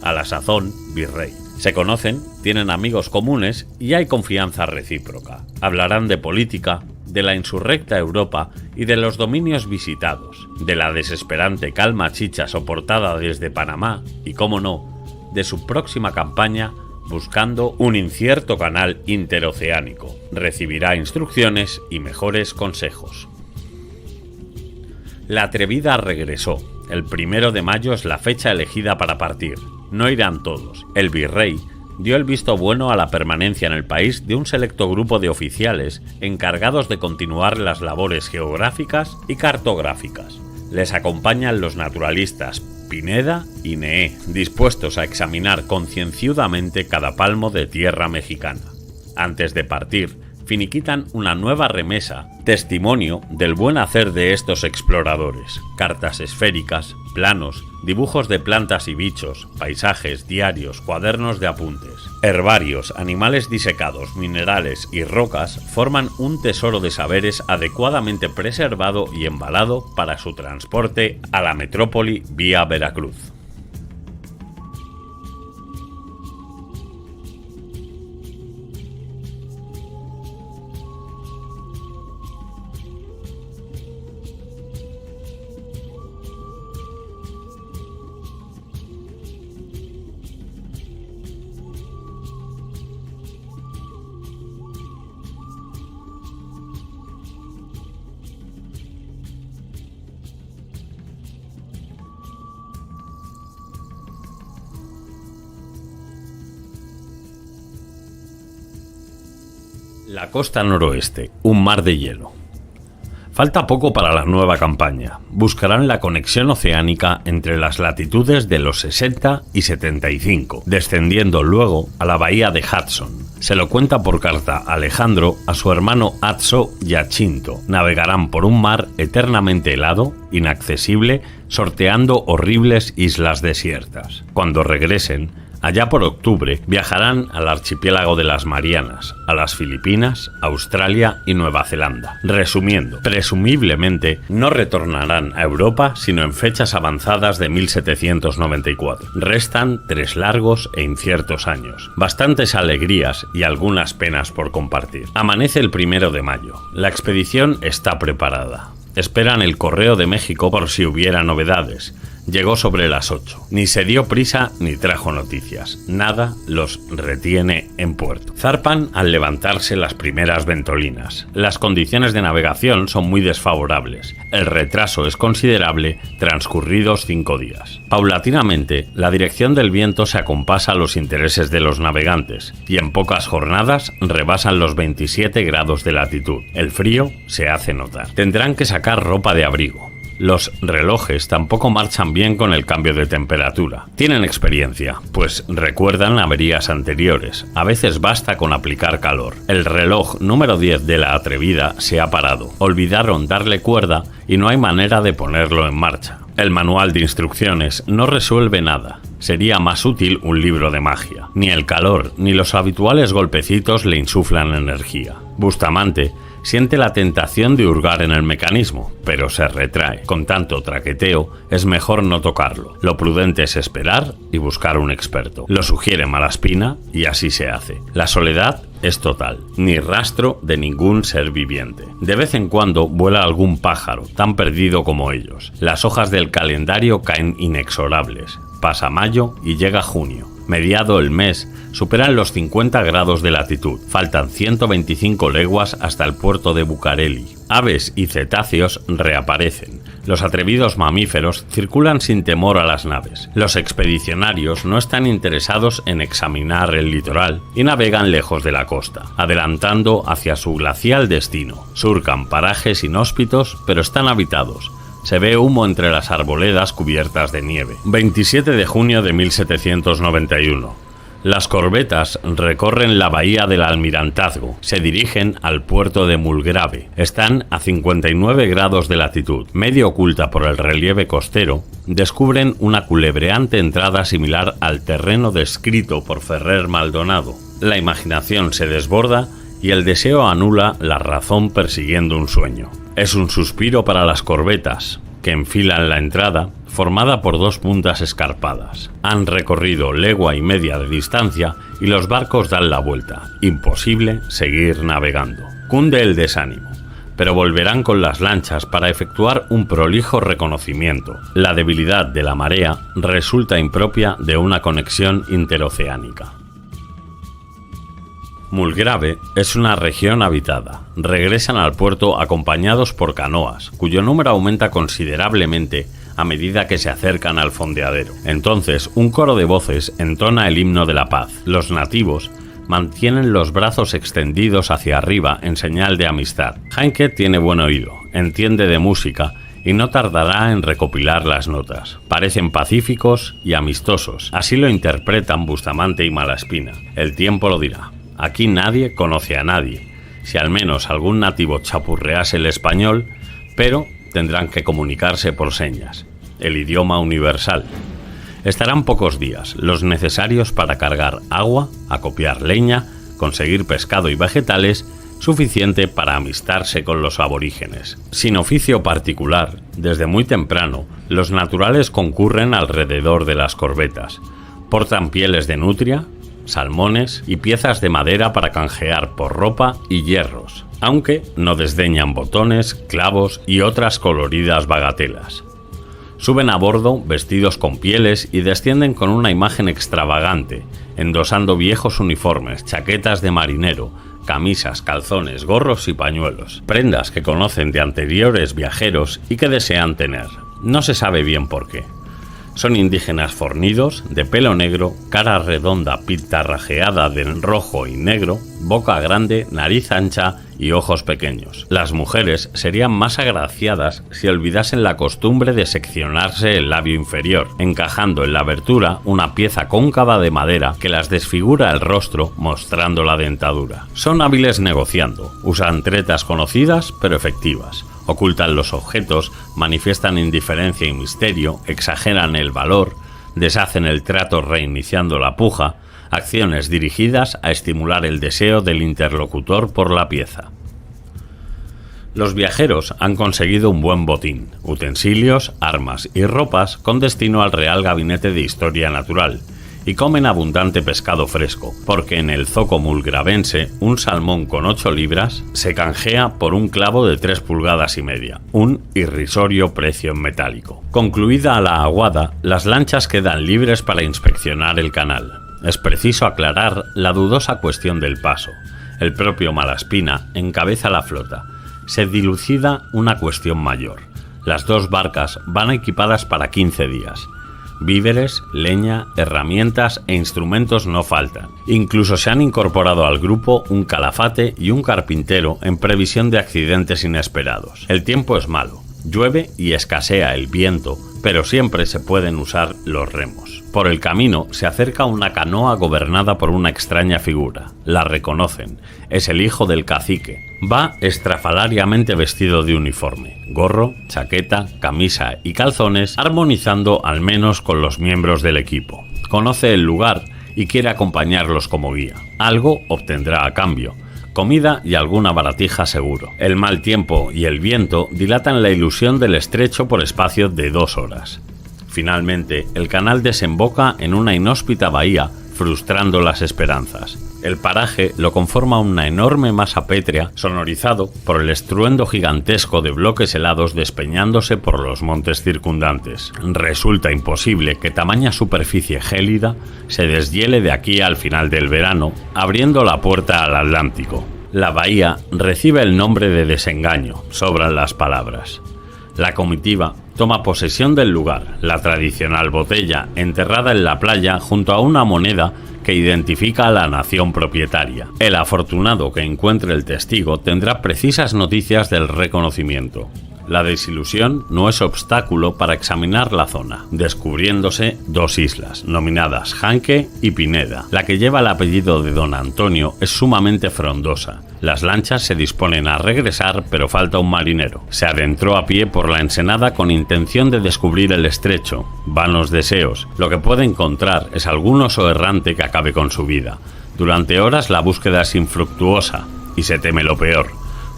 a la sazón virrey. Se conocen, tienen amigos comunes y hay confianza recíproca. Hablarán de política, de la insurrecta Europa y de los dominios visitados, de la desesperante calma chicha soportada desde Panamá y, cómo no, de su próxima campaña buscando un incierto canal interoceánico. Recibirá instrucciones y mejores consejos. La Atrevida regresó. El 1 de mayo es la fecha elegida para partir. No irán todos. El virrey dio el visto bueno a la permanencia en el país de un selecto grupo de oficiales encargados de continuar las labores geográficas y cartográficas. Les acompañan los naturalistas Pineda y Neé, dispuestos a examinar concienzudamente cada palmo de tierra mexicana. Antes de partir, finiquitan una nueva remesa, testimonio del buen hacer de estos exploradores. Cartas esféricas, planos, dibujos de plantas y bichos, paisajes, diarios, cuadernos de apuntes. Herbarios, animales disecados, minerales y rocas forman un tesoro de saberes adecuadamente preservado y embalado para su transporte a la metrópoli vía Veracruz. La costa noroeste, un mar de hielo. Falta poco para la nueva campaña. Buscarán la conexión oceánica entre las latitudes de los 60 y 75, descendiendo luego a la bahía de Hudson. Se lo cuenta por carta Alejandro a su hermano Atso Giacinto. Navegarán por un mar eternamente helado, inaccesible, sorteando horribles islas desiertas. Cuando regresen, allá por octubre, viajarán al archipiélago de las Marianas, a las Filipinas, Australia y Nueva Zelanda. Resumiendo, presumiblemente no retornarán a Europa sino en fechas avanzadas de 1794. Restan 3 largos e inciertos años, bastantes alegrías y algunas penas por compartir. Amanece el 1 de mayo. La expedición está preparada. Esperan el correo de México por si hubiera novedades. Llegó sobre las 8. Ni se dio prisa ni trajo noticias. Nada los retiene en puerto. Zarpan al levantarse las primeras ventolinas. Las condiciones de navegación son muy desfavorables. El retraso es considerable, transcurridos 5 días. Paulatinamente, la dirección del viento se acompasa a los intereses de los navegantes y en pocas jornadas rebasan los 27 grados de latitud. El frío se hace notar. Tendrán que sacar ropa de abrigo. Los relojes tampoco marchan bien con el cambio de temperatura. Tienen experiencia, pues recuerdan averías anteriores. A veces basta con aplicar calor. El reloj número 10 de la Atrevida se ha parado. Olvidaron darle cuerda y no hay manera de ponerlo en marcha. El manual de instrucciones no resuelve nada. Sería más útil un libro de magia. Ni el calor ni los habituales golpecitos le insuflan energía. Bustamante siente la tentación de hurgar en el mecanismo, pero se retrae. Con tanto traqueteo, es mejor no tocarlo. Lo prudente es esperar y buscar un experto. Lo sugiere Malaspina y así se hace. La soledad es total, ni rastro de ningún ser viviente. De vez en cuando vuela algún pájaro, tan perdido como ellos. Las hojas del calendario caen inexorables. Pasa mayo y llega junio. Mediado el mes, superan los 50 grados de latitud. Faltan 125 leguas hasta el puerto de Bucareli. Aves y cetáceos reaparecen. Los atrevidos mamíferos circulan sin temor a las naves. Los expedicionarios no están interesados en examinar el litoral y navegan lejos de la costa, adelantando hacia su glacial destino. Surcan parajes inhóspitos, pero están habitados. Se ve humo entre las arboledas cubiertas de nieve. 27 de junio de 1791. Las corbetas recorren la bahía del Almirantazgo. Se dirigen al puerto de Mulgrave. Están a 59 grados de latitud. Medio oculta por el relieve costero, descubren una culebreante entrada similar al terreno descrito por Ferrer Maldonado. La imaginación se desborda y el deseo anula la razón persiguiendo un sueño. Es un suspiro para las corbetas, que enfilan la entrada, formada por dos puntas escarpadas. Han recorrido legua y media de distancia y los barcos dan la vuelta. Imposible seguir navegando. Cunde el desánimo, pero volverán con las lanchas para efectuar un prolijo reconocimiento. La debilidad de la marea resulta impropia de una conexión interoceánica. Mulgrave es una región habitada. Regresan al puerto acompañados por canoas, cuyo número aumenta considerablemente a medida que se acercan al fondeadero. Entonces, un coro de voces entona el himno de la paz. Los nativos mantienen los brazos extendidos hacia arriba en señal de amistad. Heinke tiene buen oído, entiende de música y no tardará en recopilar las notas. Parecen pacíficos y amistosos, así lo interpretan Bustamante y Malaspina. El tiempo lo dirá. Aquí nadie conoce a nadie, si al menos algún nativo chapurrease el español, pero tendrán que comunicarse por señas, el idioma universal. Estarán pocos días, los necesarios para cargar agua, acopiar leña, conseguir pescado y vegetales, suficiente para amistarse con los aborígenes. Sin oficio particular, desde muy temprano, los naturales concurren alrededor de las corbetas. Portan pieles de nutria, salmones y piezas de madera para canjear por ropa y hierros, aunque no desdeñan botones, clavos y otras coloridas bagatelas. Suben a bordo vestidos con pieles y descienden con una imagen extravagante, endosando viejos uniformes, chaquetas de marinero, camisas, calzones, gorros y pañuelos, prendas que conocen de anteriores viajeros y que desean tener. No se sabe bien por qué. Son indígenas fornidos, de pelo negro, cara redonda pintarrajeada de rojo y negro, boca grande, nariz ancha y ojos pequeños. Las mujeres serían más agraciadas si olvidasen la costumbre de seccionarse el labio inferior, encajando en la abertura una pieza cóncava de madera que las desfigura el rostro mostrando la dentadura. Son hábiles negociando, usan tretas conocidas pero efectivas. Ocultan los objetos, manifiestan indiferencia y misterio, exageran el valor, deshacen el trato reiniciando la puja, acciones dirigidas a estimular el deseo del interlocutor por la pieza. Los viajeros han conseguido un buen botín, utensilios, armas y ropas con destino al Real Gabinete de Historia Natural, y comen abundante pescado fresco, porque en el zoco mulgravense un salmón con 8 libras se canjea por un clavo de 3 pulgadas y media, un irrisorio precio en metálico. Concluida la aguada, las lanchas quedan libres para inspeccionar el canal. Es preciso aclarar la dudosa cuestión del paso. El propio Malaspina encabeza la flota. Se dilucida una cuestión mayor. Las dos barcas van equipadas para 15 días. Víveres, leña, herramientas e instrumentos no faltan. Incluso se han incorporado al grupo un calafate y un carpintero en previsión de accidentes inesperados. El tiempo es malo, llueve y escasea el viento, pero siempre se pueden usar los remos. Por el camino se acerca una canoa gobernada por una extraña figura. La reconocen. Es el hijo del cacique. Va estrafalariamente vestido de uniforme. Gorro, chaqueta, camisa y calzones, armonizando al menos con los miembros del equipo. Conoce el lugar y quiere acompañarlos como guía. Algo obtendrá a cambio. Comida y alguna baratija seguro. El mal tiempo y el viento dilatan la ilusión del estrecho por espacio de 2 horas. Finalmente, el canal desemboca en una inhóspita bahía frustrando las esperanzas. El paraje lo conforma una enorme masa pétrea sonorizado por el estruendo gigantesco de bloques helados despeñándose por los montes circundantes. Resulta imposible que tamaña superficie gélida se deshiele de aquí al final del verano, abriendo la puerta al Atlántico. La bahía recibe el nombre de Desengaño, sobran las palabras. La comitiva toma posesión del lugar, la tradicional botella enterrada en la playa junto a una moneda que identifica a la nación propietaria. El afortunado que encuentre el testigo tendrá precisas noticias del reconocimiento. La desilusión no es obstáculo para examinar la zona, descubriéndose dos islas, nominadas Janque y Pineda. La que lleva el apellido de don Antonio es sumamente frondosa. Las lanchas se disponen a regresar, pero falta un marinero. Se adentró a pie por la ensenada con intención de descubrir el estrecho. Vanos deseos. Lo que puede encontrar es algún oso errante que acabe con su vida. Durante horas la búsqueda es infructuosa y se teme lo peor.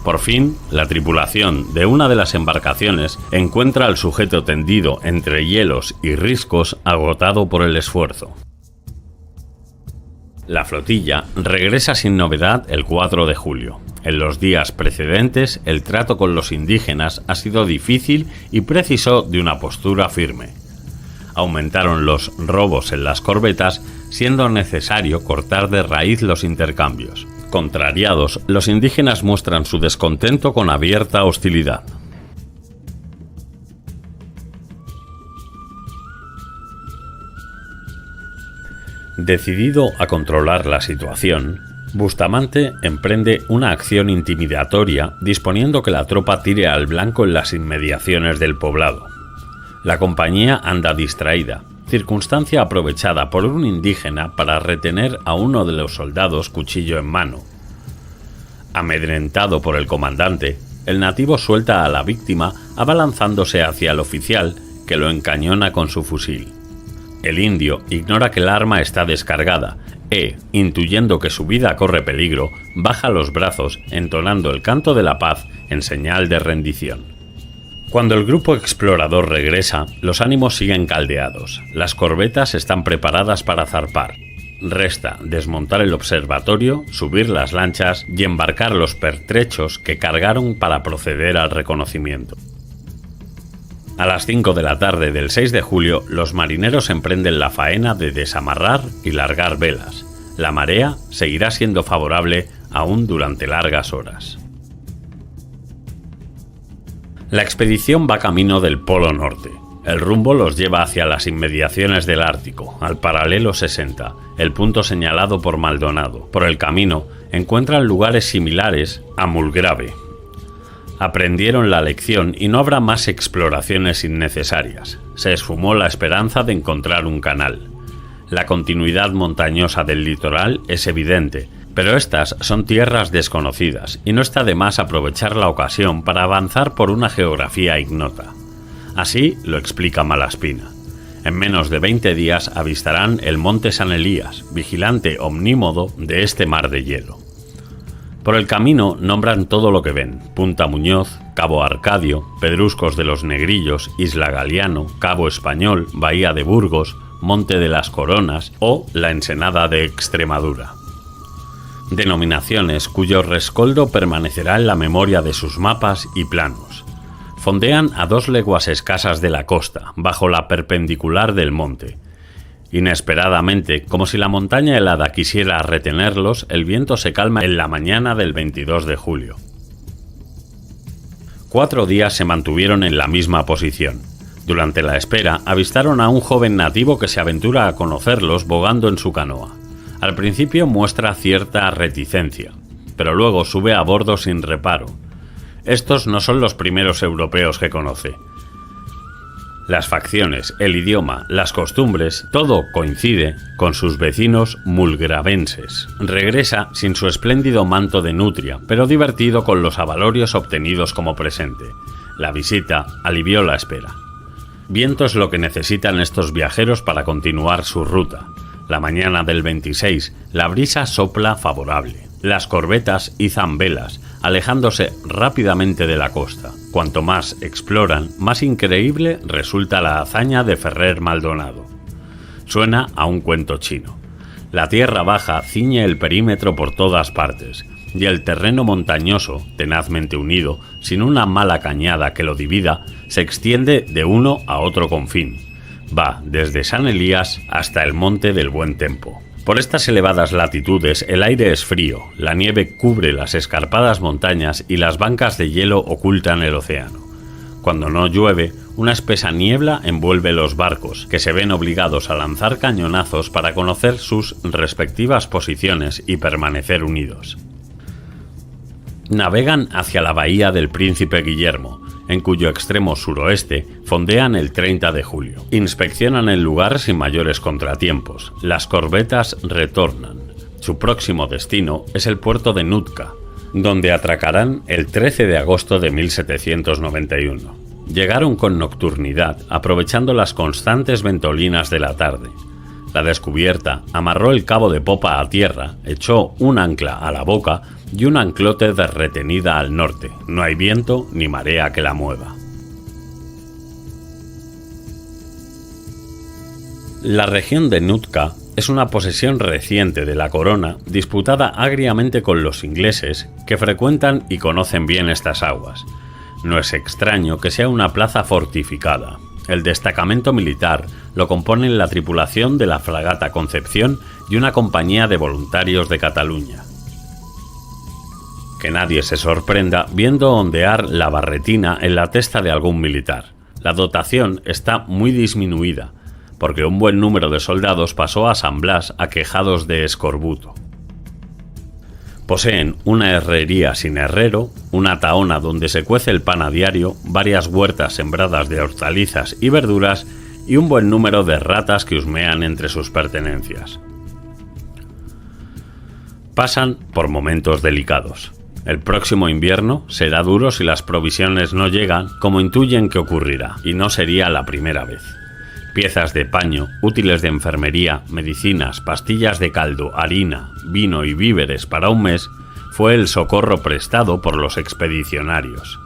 Por fin, la tripulación de una de las embarcaciones encuentra al sujeto tendido entre hielos y riscos, agotado por el esfuerzo. La flotilla regresa sin novedad el 4 de julio. En los días precedentes, el trato con los indígenas ha sido difícil y precisó de una postura firme. Aumentaron los robos en las corbetas, siendo necesario cortar de raíz los intercambios. Contrariados, los indígenas muestran su descontento con abierta hostilidad. Decidido a controlar la situación, Bustamante emprende una acción intimidatoria disponiendo que la tropa tire al blanco en las inmediaciones del poblado. La compañía anda distraída, circunstancia aprovechada por un indígena para retener a uno de los soldados cuchillo en mano. Amedrentado por el comandante, el nativo suelta a la víctima abalanzándose hacia el oficial, que lo encañona con su fusil. El indio ignora que el arma está descargada e, intuyendo que su vida corre peligro, baja los brazos entonando el canto de la paz en señal de rendición. Cuando el grupo explorador regresa, los ánimos siguen caldeados. Las corbetas están preparadas para zarpar. Resta desmontar el observatorio, subir las lanchas y embarcar los pertrechos que cargaron para proceder al reconocimiento. A las 5 de la tarde del 6 de julio, los marineros emprenden la faena de desamarrar y largar velas. La marea seguirá siendo favorable aún durante largas horas. La expedición va camino del Polo Norte. El rumbo los lleva hacia las inmediaciones del Ártico, al paralelo 60, el punto señalado por Maldonado. Por el camino encuentran lugares similares a Mulgrave. Aprendieron la lección y no habrá más exploraciones innecesarias. Se esfumó la esperanza de encontrar un canal. La continuidad montañosa del litoral es evidente, pero estas son tierras desconocidas y no está de más aprovechar la ocasión para avanzar por una geografía ignota. Así lo explica Malaspina. En menos de 20 días avistarán el monte San Elías, vigilante omnímodo de este mar de hielo. Por el camino nombran todo lo que ven: Punta Muñoz, Cabo Arcadio, Pedruscos de los Negrillos, Isla Galiano, Cabo Español, Bahía de Burgos, Monte de las Coronas o la Ensenada de Extremadura. Denominaciones cuyo rescoldo permanecerá en la memoria de sus mapas y planos. Fondean a 2 leguas escasas de la costa, bajo la perpendicular del monte. Inesperadamente, como si la montaña helada quisiera retenerlos, el viento se calma en la mañana del 22 de julio. 4 días se mantuvieron en la misma posición. Durante la espera, avistaron a un joven nativo que se aventura a conocerlos bogando en su canoa. Al principio muestra cierta reticencia, pero luego sube a bordo sin reparo. Estos no son los primeros europeos que conoce. Las facciones, el idioma, las costumbres, todo coincide con sus vecinos mulgravenses. Regresa sin su espléndido manto de nutria, pero divertido con los avalorios obtenidos como presente. La visita alivió la espera. Viento es lo que necesitan estos viajeros para continuar su ruta. La mañana del 26, la brisa sopla favorable. Las corbetas izan velas, alejándose rápidamente de la costa. Cuanto más exploran, más increíble resulta la hazaña de Ferrer Maldonado. Suena a un cuento chino. La tierra baja ciñe el perímetro por todas partes, y el terreno montañoso, tenazmente unido, sin una mala cañada que lo divida, se extiende de uno a otro confín. Va desde San Elías hasta el Monte del Buen Tempo. Por estas elevadas latitudes el aire es frío, la nieve cubre las escarpadas montañas y las bancas de hielo ocultan el océano. Cuando no llueve, una espesa niebla envuelve los barcos, que se ven obligados a lanzar cañonazos para conocer sus respectivas posiciones y permanecer unidos. Navegan hacia la bahía del Príncipe Guillermo, en cuyo extremo suroeste fondean el 30 de julio. Inspeccionan el lugar sin mayores contratiempos. Las corbetas retornan. Su próximo destino es el puerto de Nootka, donde atracarán el 13 de agosto de 1791. Llegaron con nocturnidad, aprovechando las constantes ventolinas de la tarde. La descubierta amarró el cabo de popa a tierra, echó un ancla a la boca y un anclote de retenida al norte. No hay viento ni marea que la mueva. La región de Nootka es una posesión reciente de la corona, disputada agriamente con los ingleses, que frecuentan y conocen bien estas aguas. No es extraño que sea una plaza fortificada. El destacamento militar lo componen la tripulación de la fragata Concepción y una compañía de voluntarios de Cataluña. Que nadie se sorprenda viendo ondear la barretina en la testa de algún militar. La dotación está muy disminuida, porque un buen número de soldados pasó a San Blas aquejados de escorbuto. Poseen una herrería sin herrero, una tahona donde se cuece el pan a diario, varias huertas sembradas de hortalizas y verduras y un buen número de ratas que husmean entre sus pertenencias. Pasan por momentos delicados. El próximo invierno será duro si las provisiones no llegan, como intuyen que ocurrirá, y no sería la primera vez. Piezas de paño, útiles de enfermería, medicinas, pastillas de caldo, harina, vino y víveres para un mes fue el socorro prestado por los expedicionarios.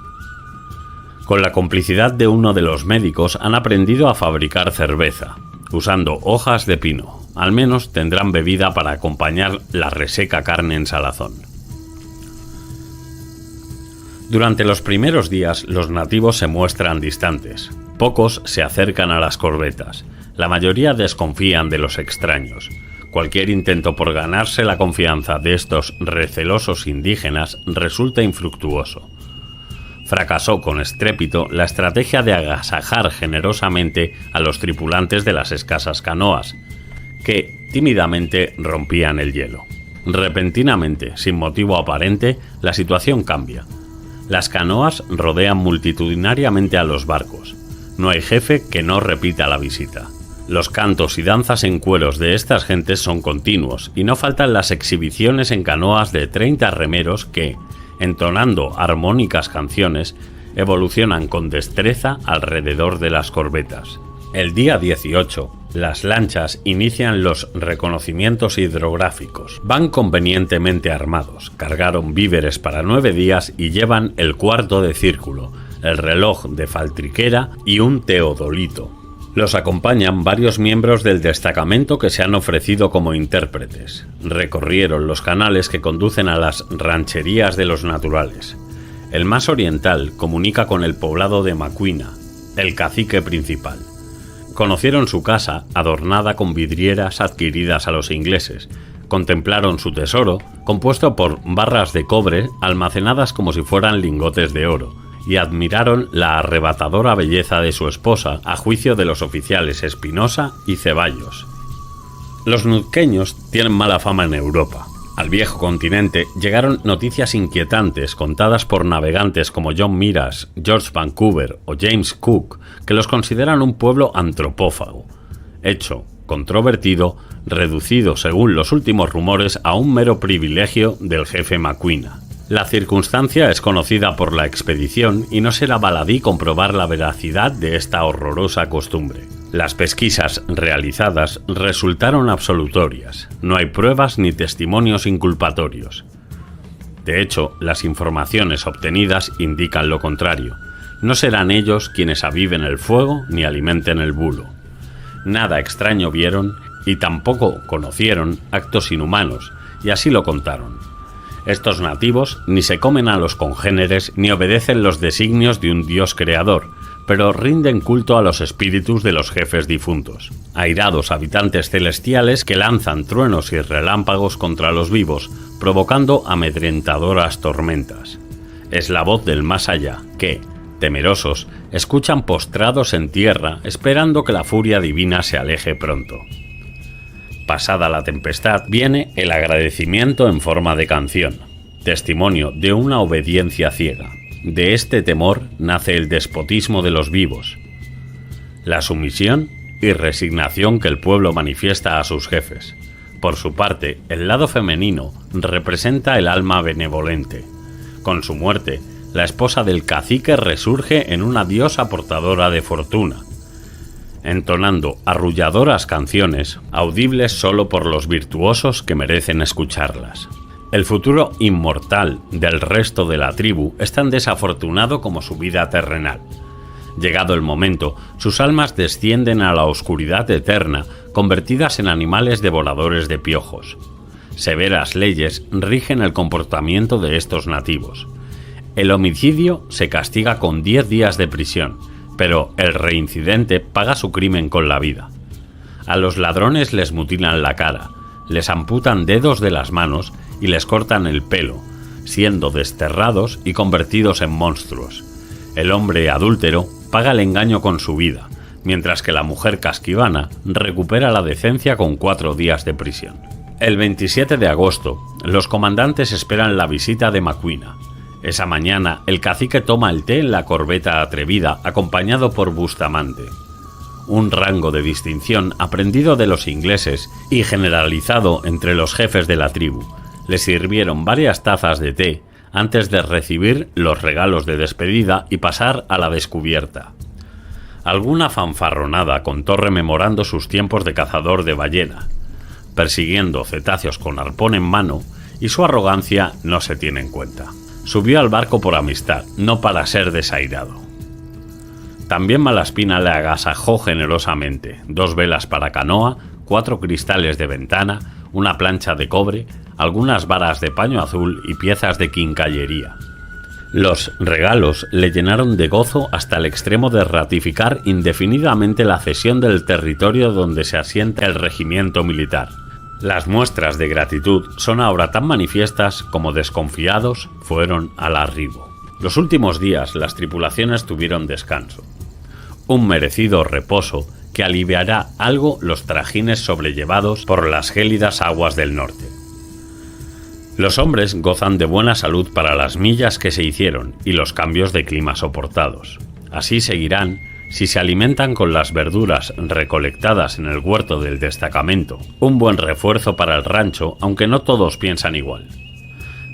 Con la complicidad de uno de los médicos han aprendido a fabricar cerveza, usando hojas de pino. Al menos tendrán bebida para acompañar la reseca carne en salazón. Durante los primeros días los nativos se muestran distantes. Pocos se acercan a las corbetas. La mayoría desconfían de los extraños. Cualquier intento por ganarse la confianza de estos recelosos indígenas resulta infructuoso. Fracasó con estrépito la estrategia de agasajar generosamente a los tripulantes de las escasas canoas, que tímidamente rompían el hielo. Repentinamente, sin motivo aparente, la situación cambia. Las canoas rodean multitudinariamente a los barcos. No hay jefe que no repita la visita. Los cantos y danzas en cueros de estas gentes son continuos y no faltan las exhibiciones en canoas de 30 remeros que, entonando armónicas canciones, evolucionan con destreza alrededor de las corbetas. El día 18, las lanchas inician los reconocimientos hidrográficos. Van convenientemente armados, cargaron víveres para 9 días y llevan el cuarto de círculo, el reloj de faltriquera y un teodolito. Los acompañan varios miembros del destacamento que se han ofrecido como intérpretes. Recorrieron los canales que conducen a las rancherías de los naturales. El más oriental comunica con el poblado de Macuina, el cacique principal. Conocieron su casa, adornada con vidrieras adquiridas a los ingleses. Contemplaron su tesoro, compuesto por barras de cobre almacenadas como si fueran lingotes de oro, y admiraron la arrebatadora belleza de su esposa, a juicio de los oficiales Espinosa y Ceballos. Los nutqueños tienen mala fama en Europa. Al viejo continente llegaron noticias inquietantes contadas por navegantes como John Miras, George Vancouver o James Cook, que los consideran un pueblo antropófago. Hecho controvertido, reducido según los últimos rumores a un mero privilegio del jefe Macuina. La circunstancia es conocida por la expedición y no será baladí comprobar la veracidad de esta horrorosa costumbre. Las pesquisas realizadas resultaron absolutorias. No hay pruebas ni testimonios inculpatorios. De hecho, las informaciones obtenidas indican lo contrario. No serán ellos quienes aviven el fuego ni alimenten el bulo. Nada extraño vieron y tampoco conocieron actos inhumanos, y así lo contaron. Estos nativos ni se comen a los congéneres ni obedecen los designios de un dios creador, pero rinden culto a los espíritus de los jefes difuntos, airados habitantes celestiales que lanzan truenos y relámpagos contra los vivos, provocando amedrentadoras tormentas. Es la voz del más allá que, temerosos, escuchan postrados en tierra esperando que la furia divina se aleje pronto. Pasada la tempestad, viene el agradecimiento en forma de canción, testimonio de una obediencia ciega. De este temor nace el despotismo de los vivos, la sumisión y resignación que el pueblo manifiesta a sus jefes. Por su parte, el lado femenino representa el alma benevolente. Con su muerte, la esposa del cacique resurge en una diosa portadora de fortuna, entonando arrulladoras canciones, audibles solo por los virtuosos que merecen escucharlas. El futuro inmortal del resto de la tribu es tan desafortunado como su vida terrenal. Llegado el momento, sus almas descienden a la oscuridad eterna, convertidas en animales devoradores de piojos. Severas leyes rigen el comportamiento de estos nativos. El homicidio se castiga con 10 días de prisión, pero el reincidente paga su crimen con la vida. A los ladrones les mutilan la cara, les amputan dedos de las manos y les cortan el pelo, siendo desterrados y convertidos en monstruos. El hombre adúltero paga el engaño con su vida, mientras que la mujer casquivana recupera la decencia con 4 días de prisión. El 27 de agosto, los comandantes esperan la visita de Macuina. Esa mañana, el cacique toma el té en la corbeta Atrevida, acompañado por Bustamante. Un rango de distinción aprendido de los ingleses y generalizado entre los jefes de la tribu. Le sirvieron varias tazas de té antes de recibir los regalos de despedida y pasar a la descubierta. Alguna fanfarronada contó rememorando sus tiempos de cazador de ballena, persiguiendo cetáceos con arpón en mano, y su arrogancia no se tiene en cuenta. Subió al barco por amistad, no para ser desairado. También Malaspina le agasajó generosamente, 2 velas para canoa, 4 cristales de ventana, una plancha de cobre, algunas varas de paño azul y piezas de quincallería. Los regalos le llenaron de gozo hasta el extremo de ratificar indefinidamente la cesión del territorio donde se asienta el regimiento militar. Las muestras de gratitud son ahora tan manifiestas como desconfiados fueron al arribo. Los últimos días las tripulaciones tuvieron descanso, un merecido reposo que aliviará algo los trajines sobrellevados por las gélidas aguas del norte. Los hombres gozan de buena salud para las millas que se hicieron y los cambios de clima soportados. Así seguirán si se alimentan con las verduras recolectadas en el huerto del destacamento, un buen refuerzo para el rancho, aunque no todos piensan igual.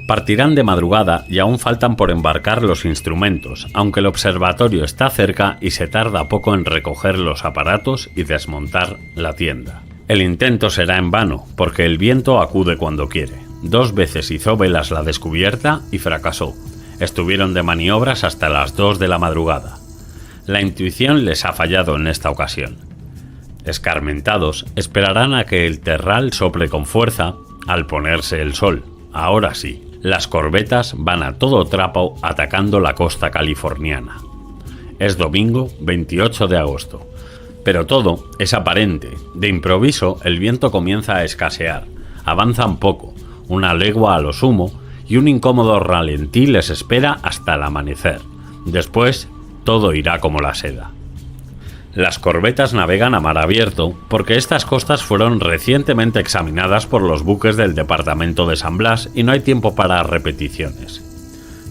Partirán de madrugada y aún faltan por embarcar los instrumentos, aunque el observatorio está cerca y se tarda poco en recoger los aparatos y desmontar la tienda. El intento será en vano, porque el viento acude cuando quiere. 2 veces hizo velas la descubierta y fracasó. Estuvieron de maniobras hasta las 2 de la madrugada. La intuición les ha fallado en esta ocasión. Escarmentados, esperarán a que el terral sople con fuerza al ponerse el sol. Ahora sí, las corbetas van a todo trapo atacando la costa californiana. Es domingo 28 de agosto. Pero todo es aparente. De improviso, el viento comienza a escasear. Avanzan poco, 1 legua a lo sumo, y un incómodo ralentí les espera hasta el amanecer. Después, todo irá como la seda. Las corbetas navegan a mar abierto porque estas costas fueron recientemente examinadas por los buques del departamento de San Blas y no hay tiempo para repeticiones.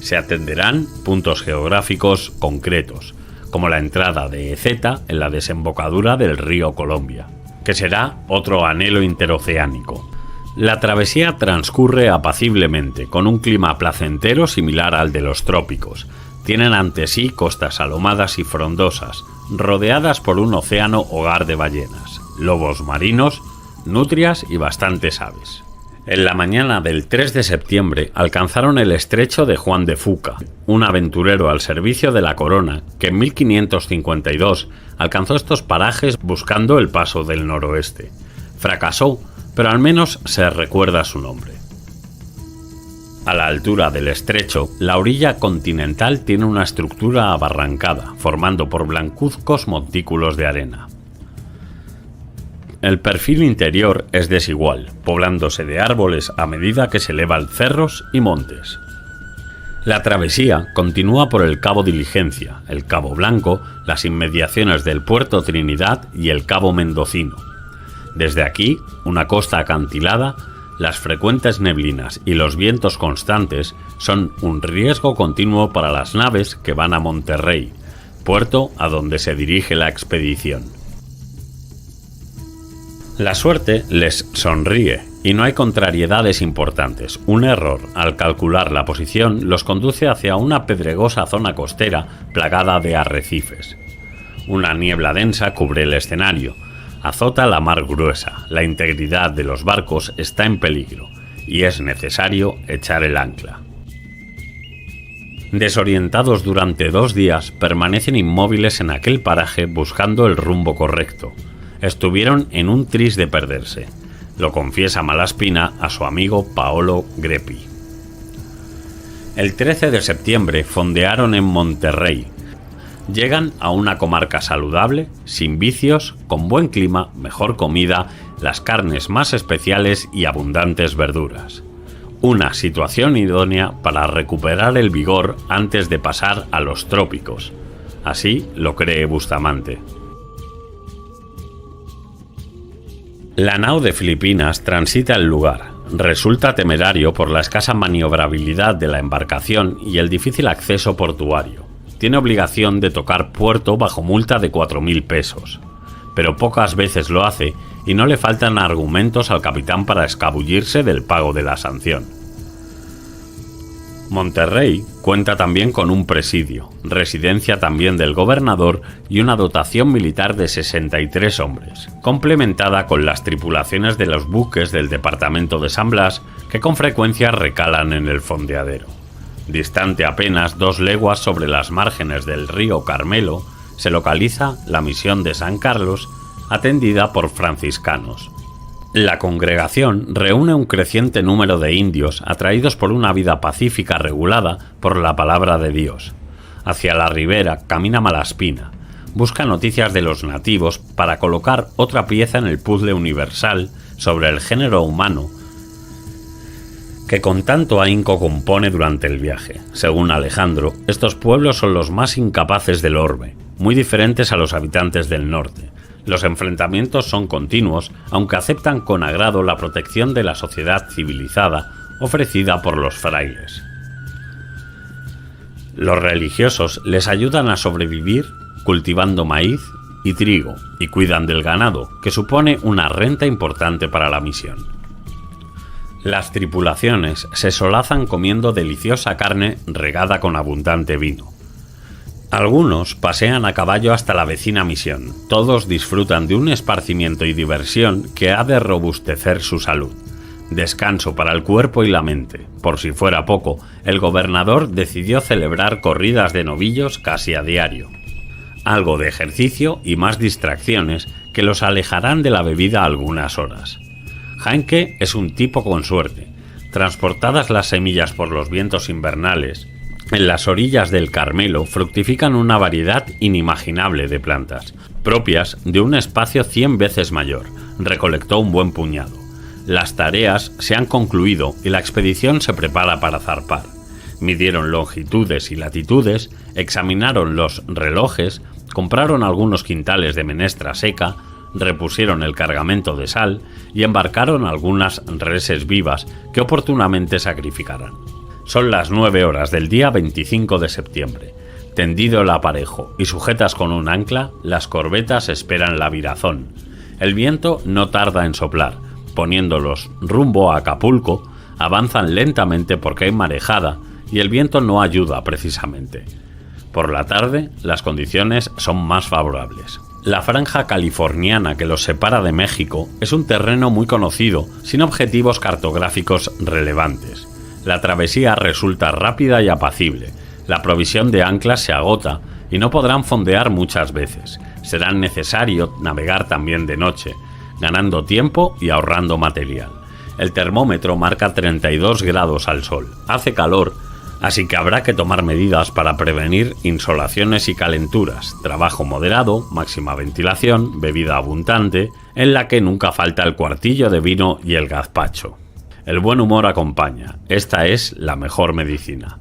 Se atenderán puntos geográficos concretos, como la entrada de Ezeta en la desembocadura del río Colombia, que será otro anhelo interoceánico. La travesía transcurre apaciblemente, con un clima placentero similar al de los trópicos. Tienen ante sí costas alomadas y frondosas, rodeadas por un océano hogar de ballenas, lobos marinos, nutrias y bastantes aves. En la mañana del 3 de septiembre alcanzaron el estrecho de Juan de Fuca, un aventurero al servicio de la corona que en 1552 alcanzó estos parajes buscando el paso del noroeste. Fracasó, pero al menos se recuerda su nombre. A la altura del estrecho, la orilla continental tiene una estructura abarrancada, formando por blancuzcos montículos de arena. El perfil interior es desigual, poblándose de árboles a medida que se elevan cerros y montes. La travesía continúa por el Cabo Diligencia, el Cabo Blanco, las inmediaciones del Puerto Trinidad y el Cabo Mendocino. Desde aquí, una costa acantilada, las frecuentes neblinas y los vientos constantes son un riesgo continuo para las naves que van a Monterrey, puerto a donde se dirige la expedición. La suerte les sonríe y no hay contrariedades importantes. Un error al calcular la posición los conduce hacia una pedregosa zona costera plagada de arrecifes. Una niebla densa cubre el escenario. Azota la mar gruesa, la integridad de los barcos está en peligro y es necesario echar el ancla. Desorientados durante 2 días, permanecen inmóviles en aquel paraje buscando el rumbo correcto. Estuvieron en un tris de perderse, lo confiesa Malaspina a su amigo Paolo Greppi. El 13 de septiembre fondearon en Monterrey. Llegan a una comarca saludable, sin vicios, con buen clima, mejor comida, las carnes más especiales y abundantes verduras. Una situación idónea para recuperar el vigor antes de pasar a los trópicos. Así lo cree Bustamante. La nao de Filipinas transita el lugar. Resulta temerario por la escasa maniobrabilidad de la embarcación y el difícil acceso portuario. Tiene obligación de tocar puerto bajo multa de 4.000 pesos, pero pocas veces lo hace y no le faltan argumentos al capitán para escabullirse del pago de la sanción. Monterrey cuenta también con un presidio, residencia también del gobernador y una dotación militar de 63 hombres, complementada con las tripulaciones de los buques del departamento de San Blas que con frecuencia recalan en el fondeadero. Distante apenas 2 leguas sobre las márgenes del río Carmelo, se localiza la misión de San Carlos, atendida por franciscanos. La congregación reúne un creciente número de indios atraídos por una vida pacífica regulada por la palabra de Dios. Hacia la ribera camina Malaspina, busca noticias de los nativos para colocar otra pieza en el puzzle universal sobre el género humano que con tanto ahínco compone durante el viaje. Según Alejandro, estos pueblos son los más incapaces del orbe, muy diferentes a los habitantes del norte. Los enfrentamientos son continuos, aunque aceptan con agrado la protección de la sociedad civilizada ofrecida por los frailes. Los religiosos les ayudan a sobrevivir cultivando maíz y trigo y cuidan del ganado, que supone una renta importante para la misión. Las tripulaciones se solazan comiendo deliciosa carne regada con abundante vino. Algunos pasean a caballo hasta la vecina misión. Todos disfrutan de un esparcimiento y diversión que ha de robustecer su salud. Descanso para el cuerpo y la mente. Por si fuera poco, el gobernador decidió celebrar corridas de novillos casi a diario. Algo de ejercicio y más distracciones que los alejarán de la bebida algunas horas. Heinke es un tipo con suerte. Transportadas las semillas por los vientos invernales, en las orillas del Carmelo fructifican una variedad inimaginable de plantas, propias de un espacio 100 veces mayor. Recolectó un buen puñado. Las tareas se han concluido y la expedición se prepara para zarpar. Midieron longitudes y latitudes, examinaron los relojes, compraron algunos quintales de menestra seca, repusieron el cargamento de sal y embarcaron algunas reses vivas que oportunamente sacrificarán. Son las 9 horas del día 25 de septiembre. Tendido el aparejo y sujetas con un ancla, las corbetas esperan la virazón. El viento no tarda en soplar. Poniéndolos rumbo a Acapulco, avanzan lentamente porque hay marejada y el viento no ayuda precisamente. Por la tarde, las condiciones son más favorables. La franja californiana que los separa de México es un terreno muy conocido, sin objetivos cartográficos relevantes. La travesía resulta rápida y apacible. La provisión de anclas se agota y no podrán fondear muchas veces. Será necesario navegar también de noche. ganando tiempo y ahorrando material. El termómetro marca 32 grados al sol. Hace calor, así que habrá que tomar medidas para prevenir insolaciones y calenturas, trabajo moderado, máxima ventilación, bebida abundante, en la que nunca falta el cuartillo de vino y el gazpacho. El buen humor acompaña, esta es la mejor medicina.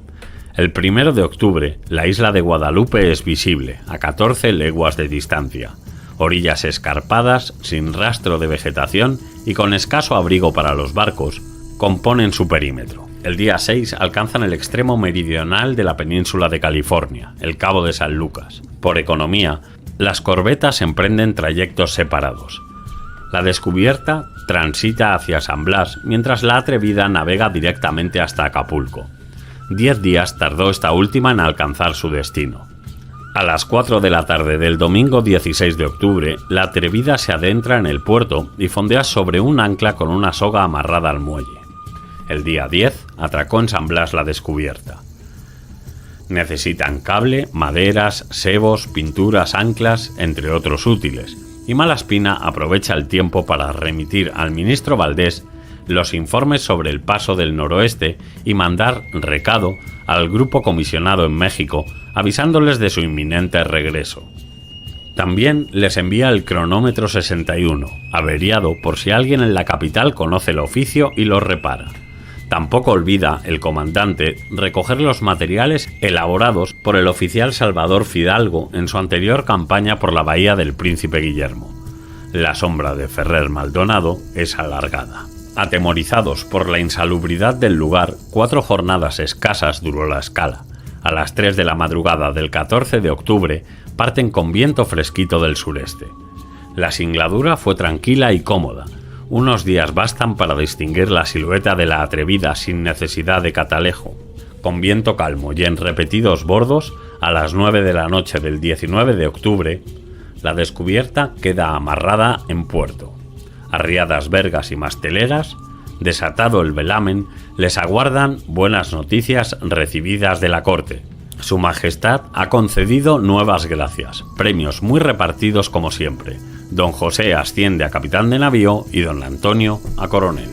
El 1 de octubre, la isla de Guadalupe es visible, a 14 leguas de distancia. Orillas escarpadas, sin rastro de vegetación y con escaso abrigo para los barcos, componen su perímetro. El día 6 alcanzan el extremo meridional de la península de California, el Cabo de San Lucas. Por economía, las corbetas emprenden trayectos separados. La Descubierta transita hacia San Blas, mientras la Atrevida navega directamente hasta Acapulco. 10 días tardó esta última en alcanzar su destino. A las 4 de la tarde del domingo 16 de octubre, la Atrevida se adentra en el puerto y fondea sobre un ancla con una soga amarrada al muelle. El día 10 atracó en San Blas la Descubierta. Necesitan cable, maderas, sebos, pinturas, anclas, entre otros útiles, y Malaspina aprovecha el tiempo para remitir al ministro Valdés los informes sobre el paso del noroeste y mandar recado al grupo comisionado en México avisándoles de su inminente regreso. También les envía el cronómetro 61, averiado por si alguien en la capital conoce el oficio y lo repara. Tampoco olvida el comandante recoger los materiales elaborados por el oficial Salvador Fidalgo en su anterior campaña por la bahía del Príncipe Guillermo. La sombra de Ferrer Maldonado es alargada. Atemorizados por la insalubridad del lugar, 4 jornadas escasas duró la escala. A las 3 de la madrugada del 14 de octubre parten con viento fresquito del sureste. La singladura fue tranquila y cómoda. Unos días bastan para distinguir la silueta de la Atrevida sin necesidad de catalejo. Con viento calmo y en repetidos bordos, a las 9 de la noche del 19 de octubre, la Descubierta queda amarrada en puerto. Arriadas vergas y masteleras, desatado el velamen, les aguardan buenas noticias recibidas de la corte. Su Majestad ha concedido nuevas gracias, premios muy repartidos como siempre. Don José asciende a capitán de navío y don Antonio a coronel.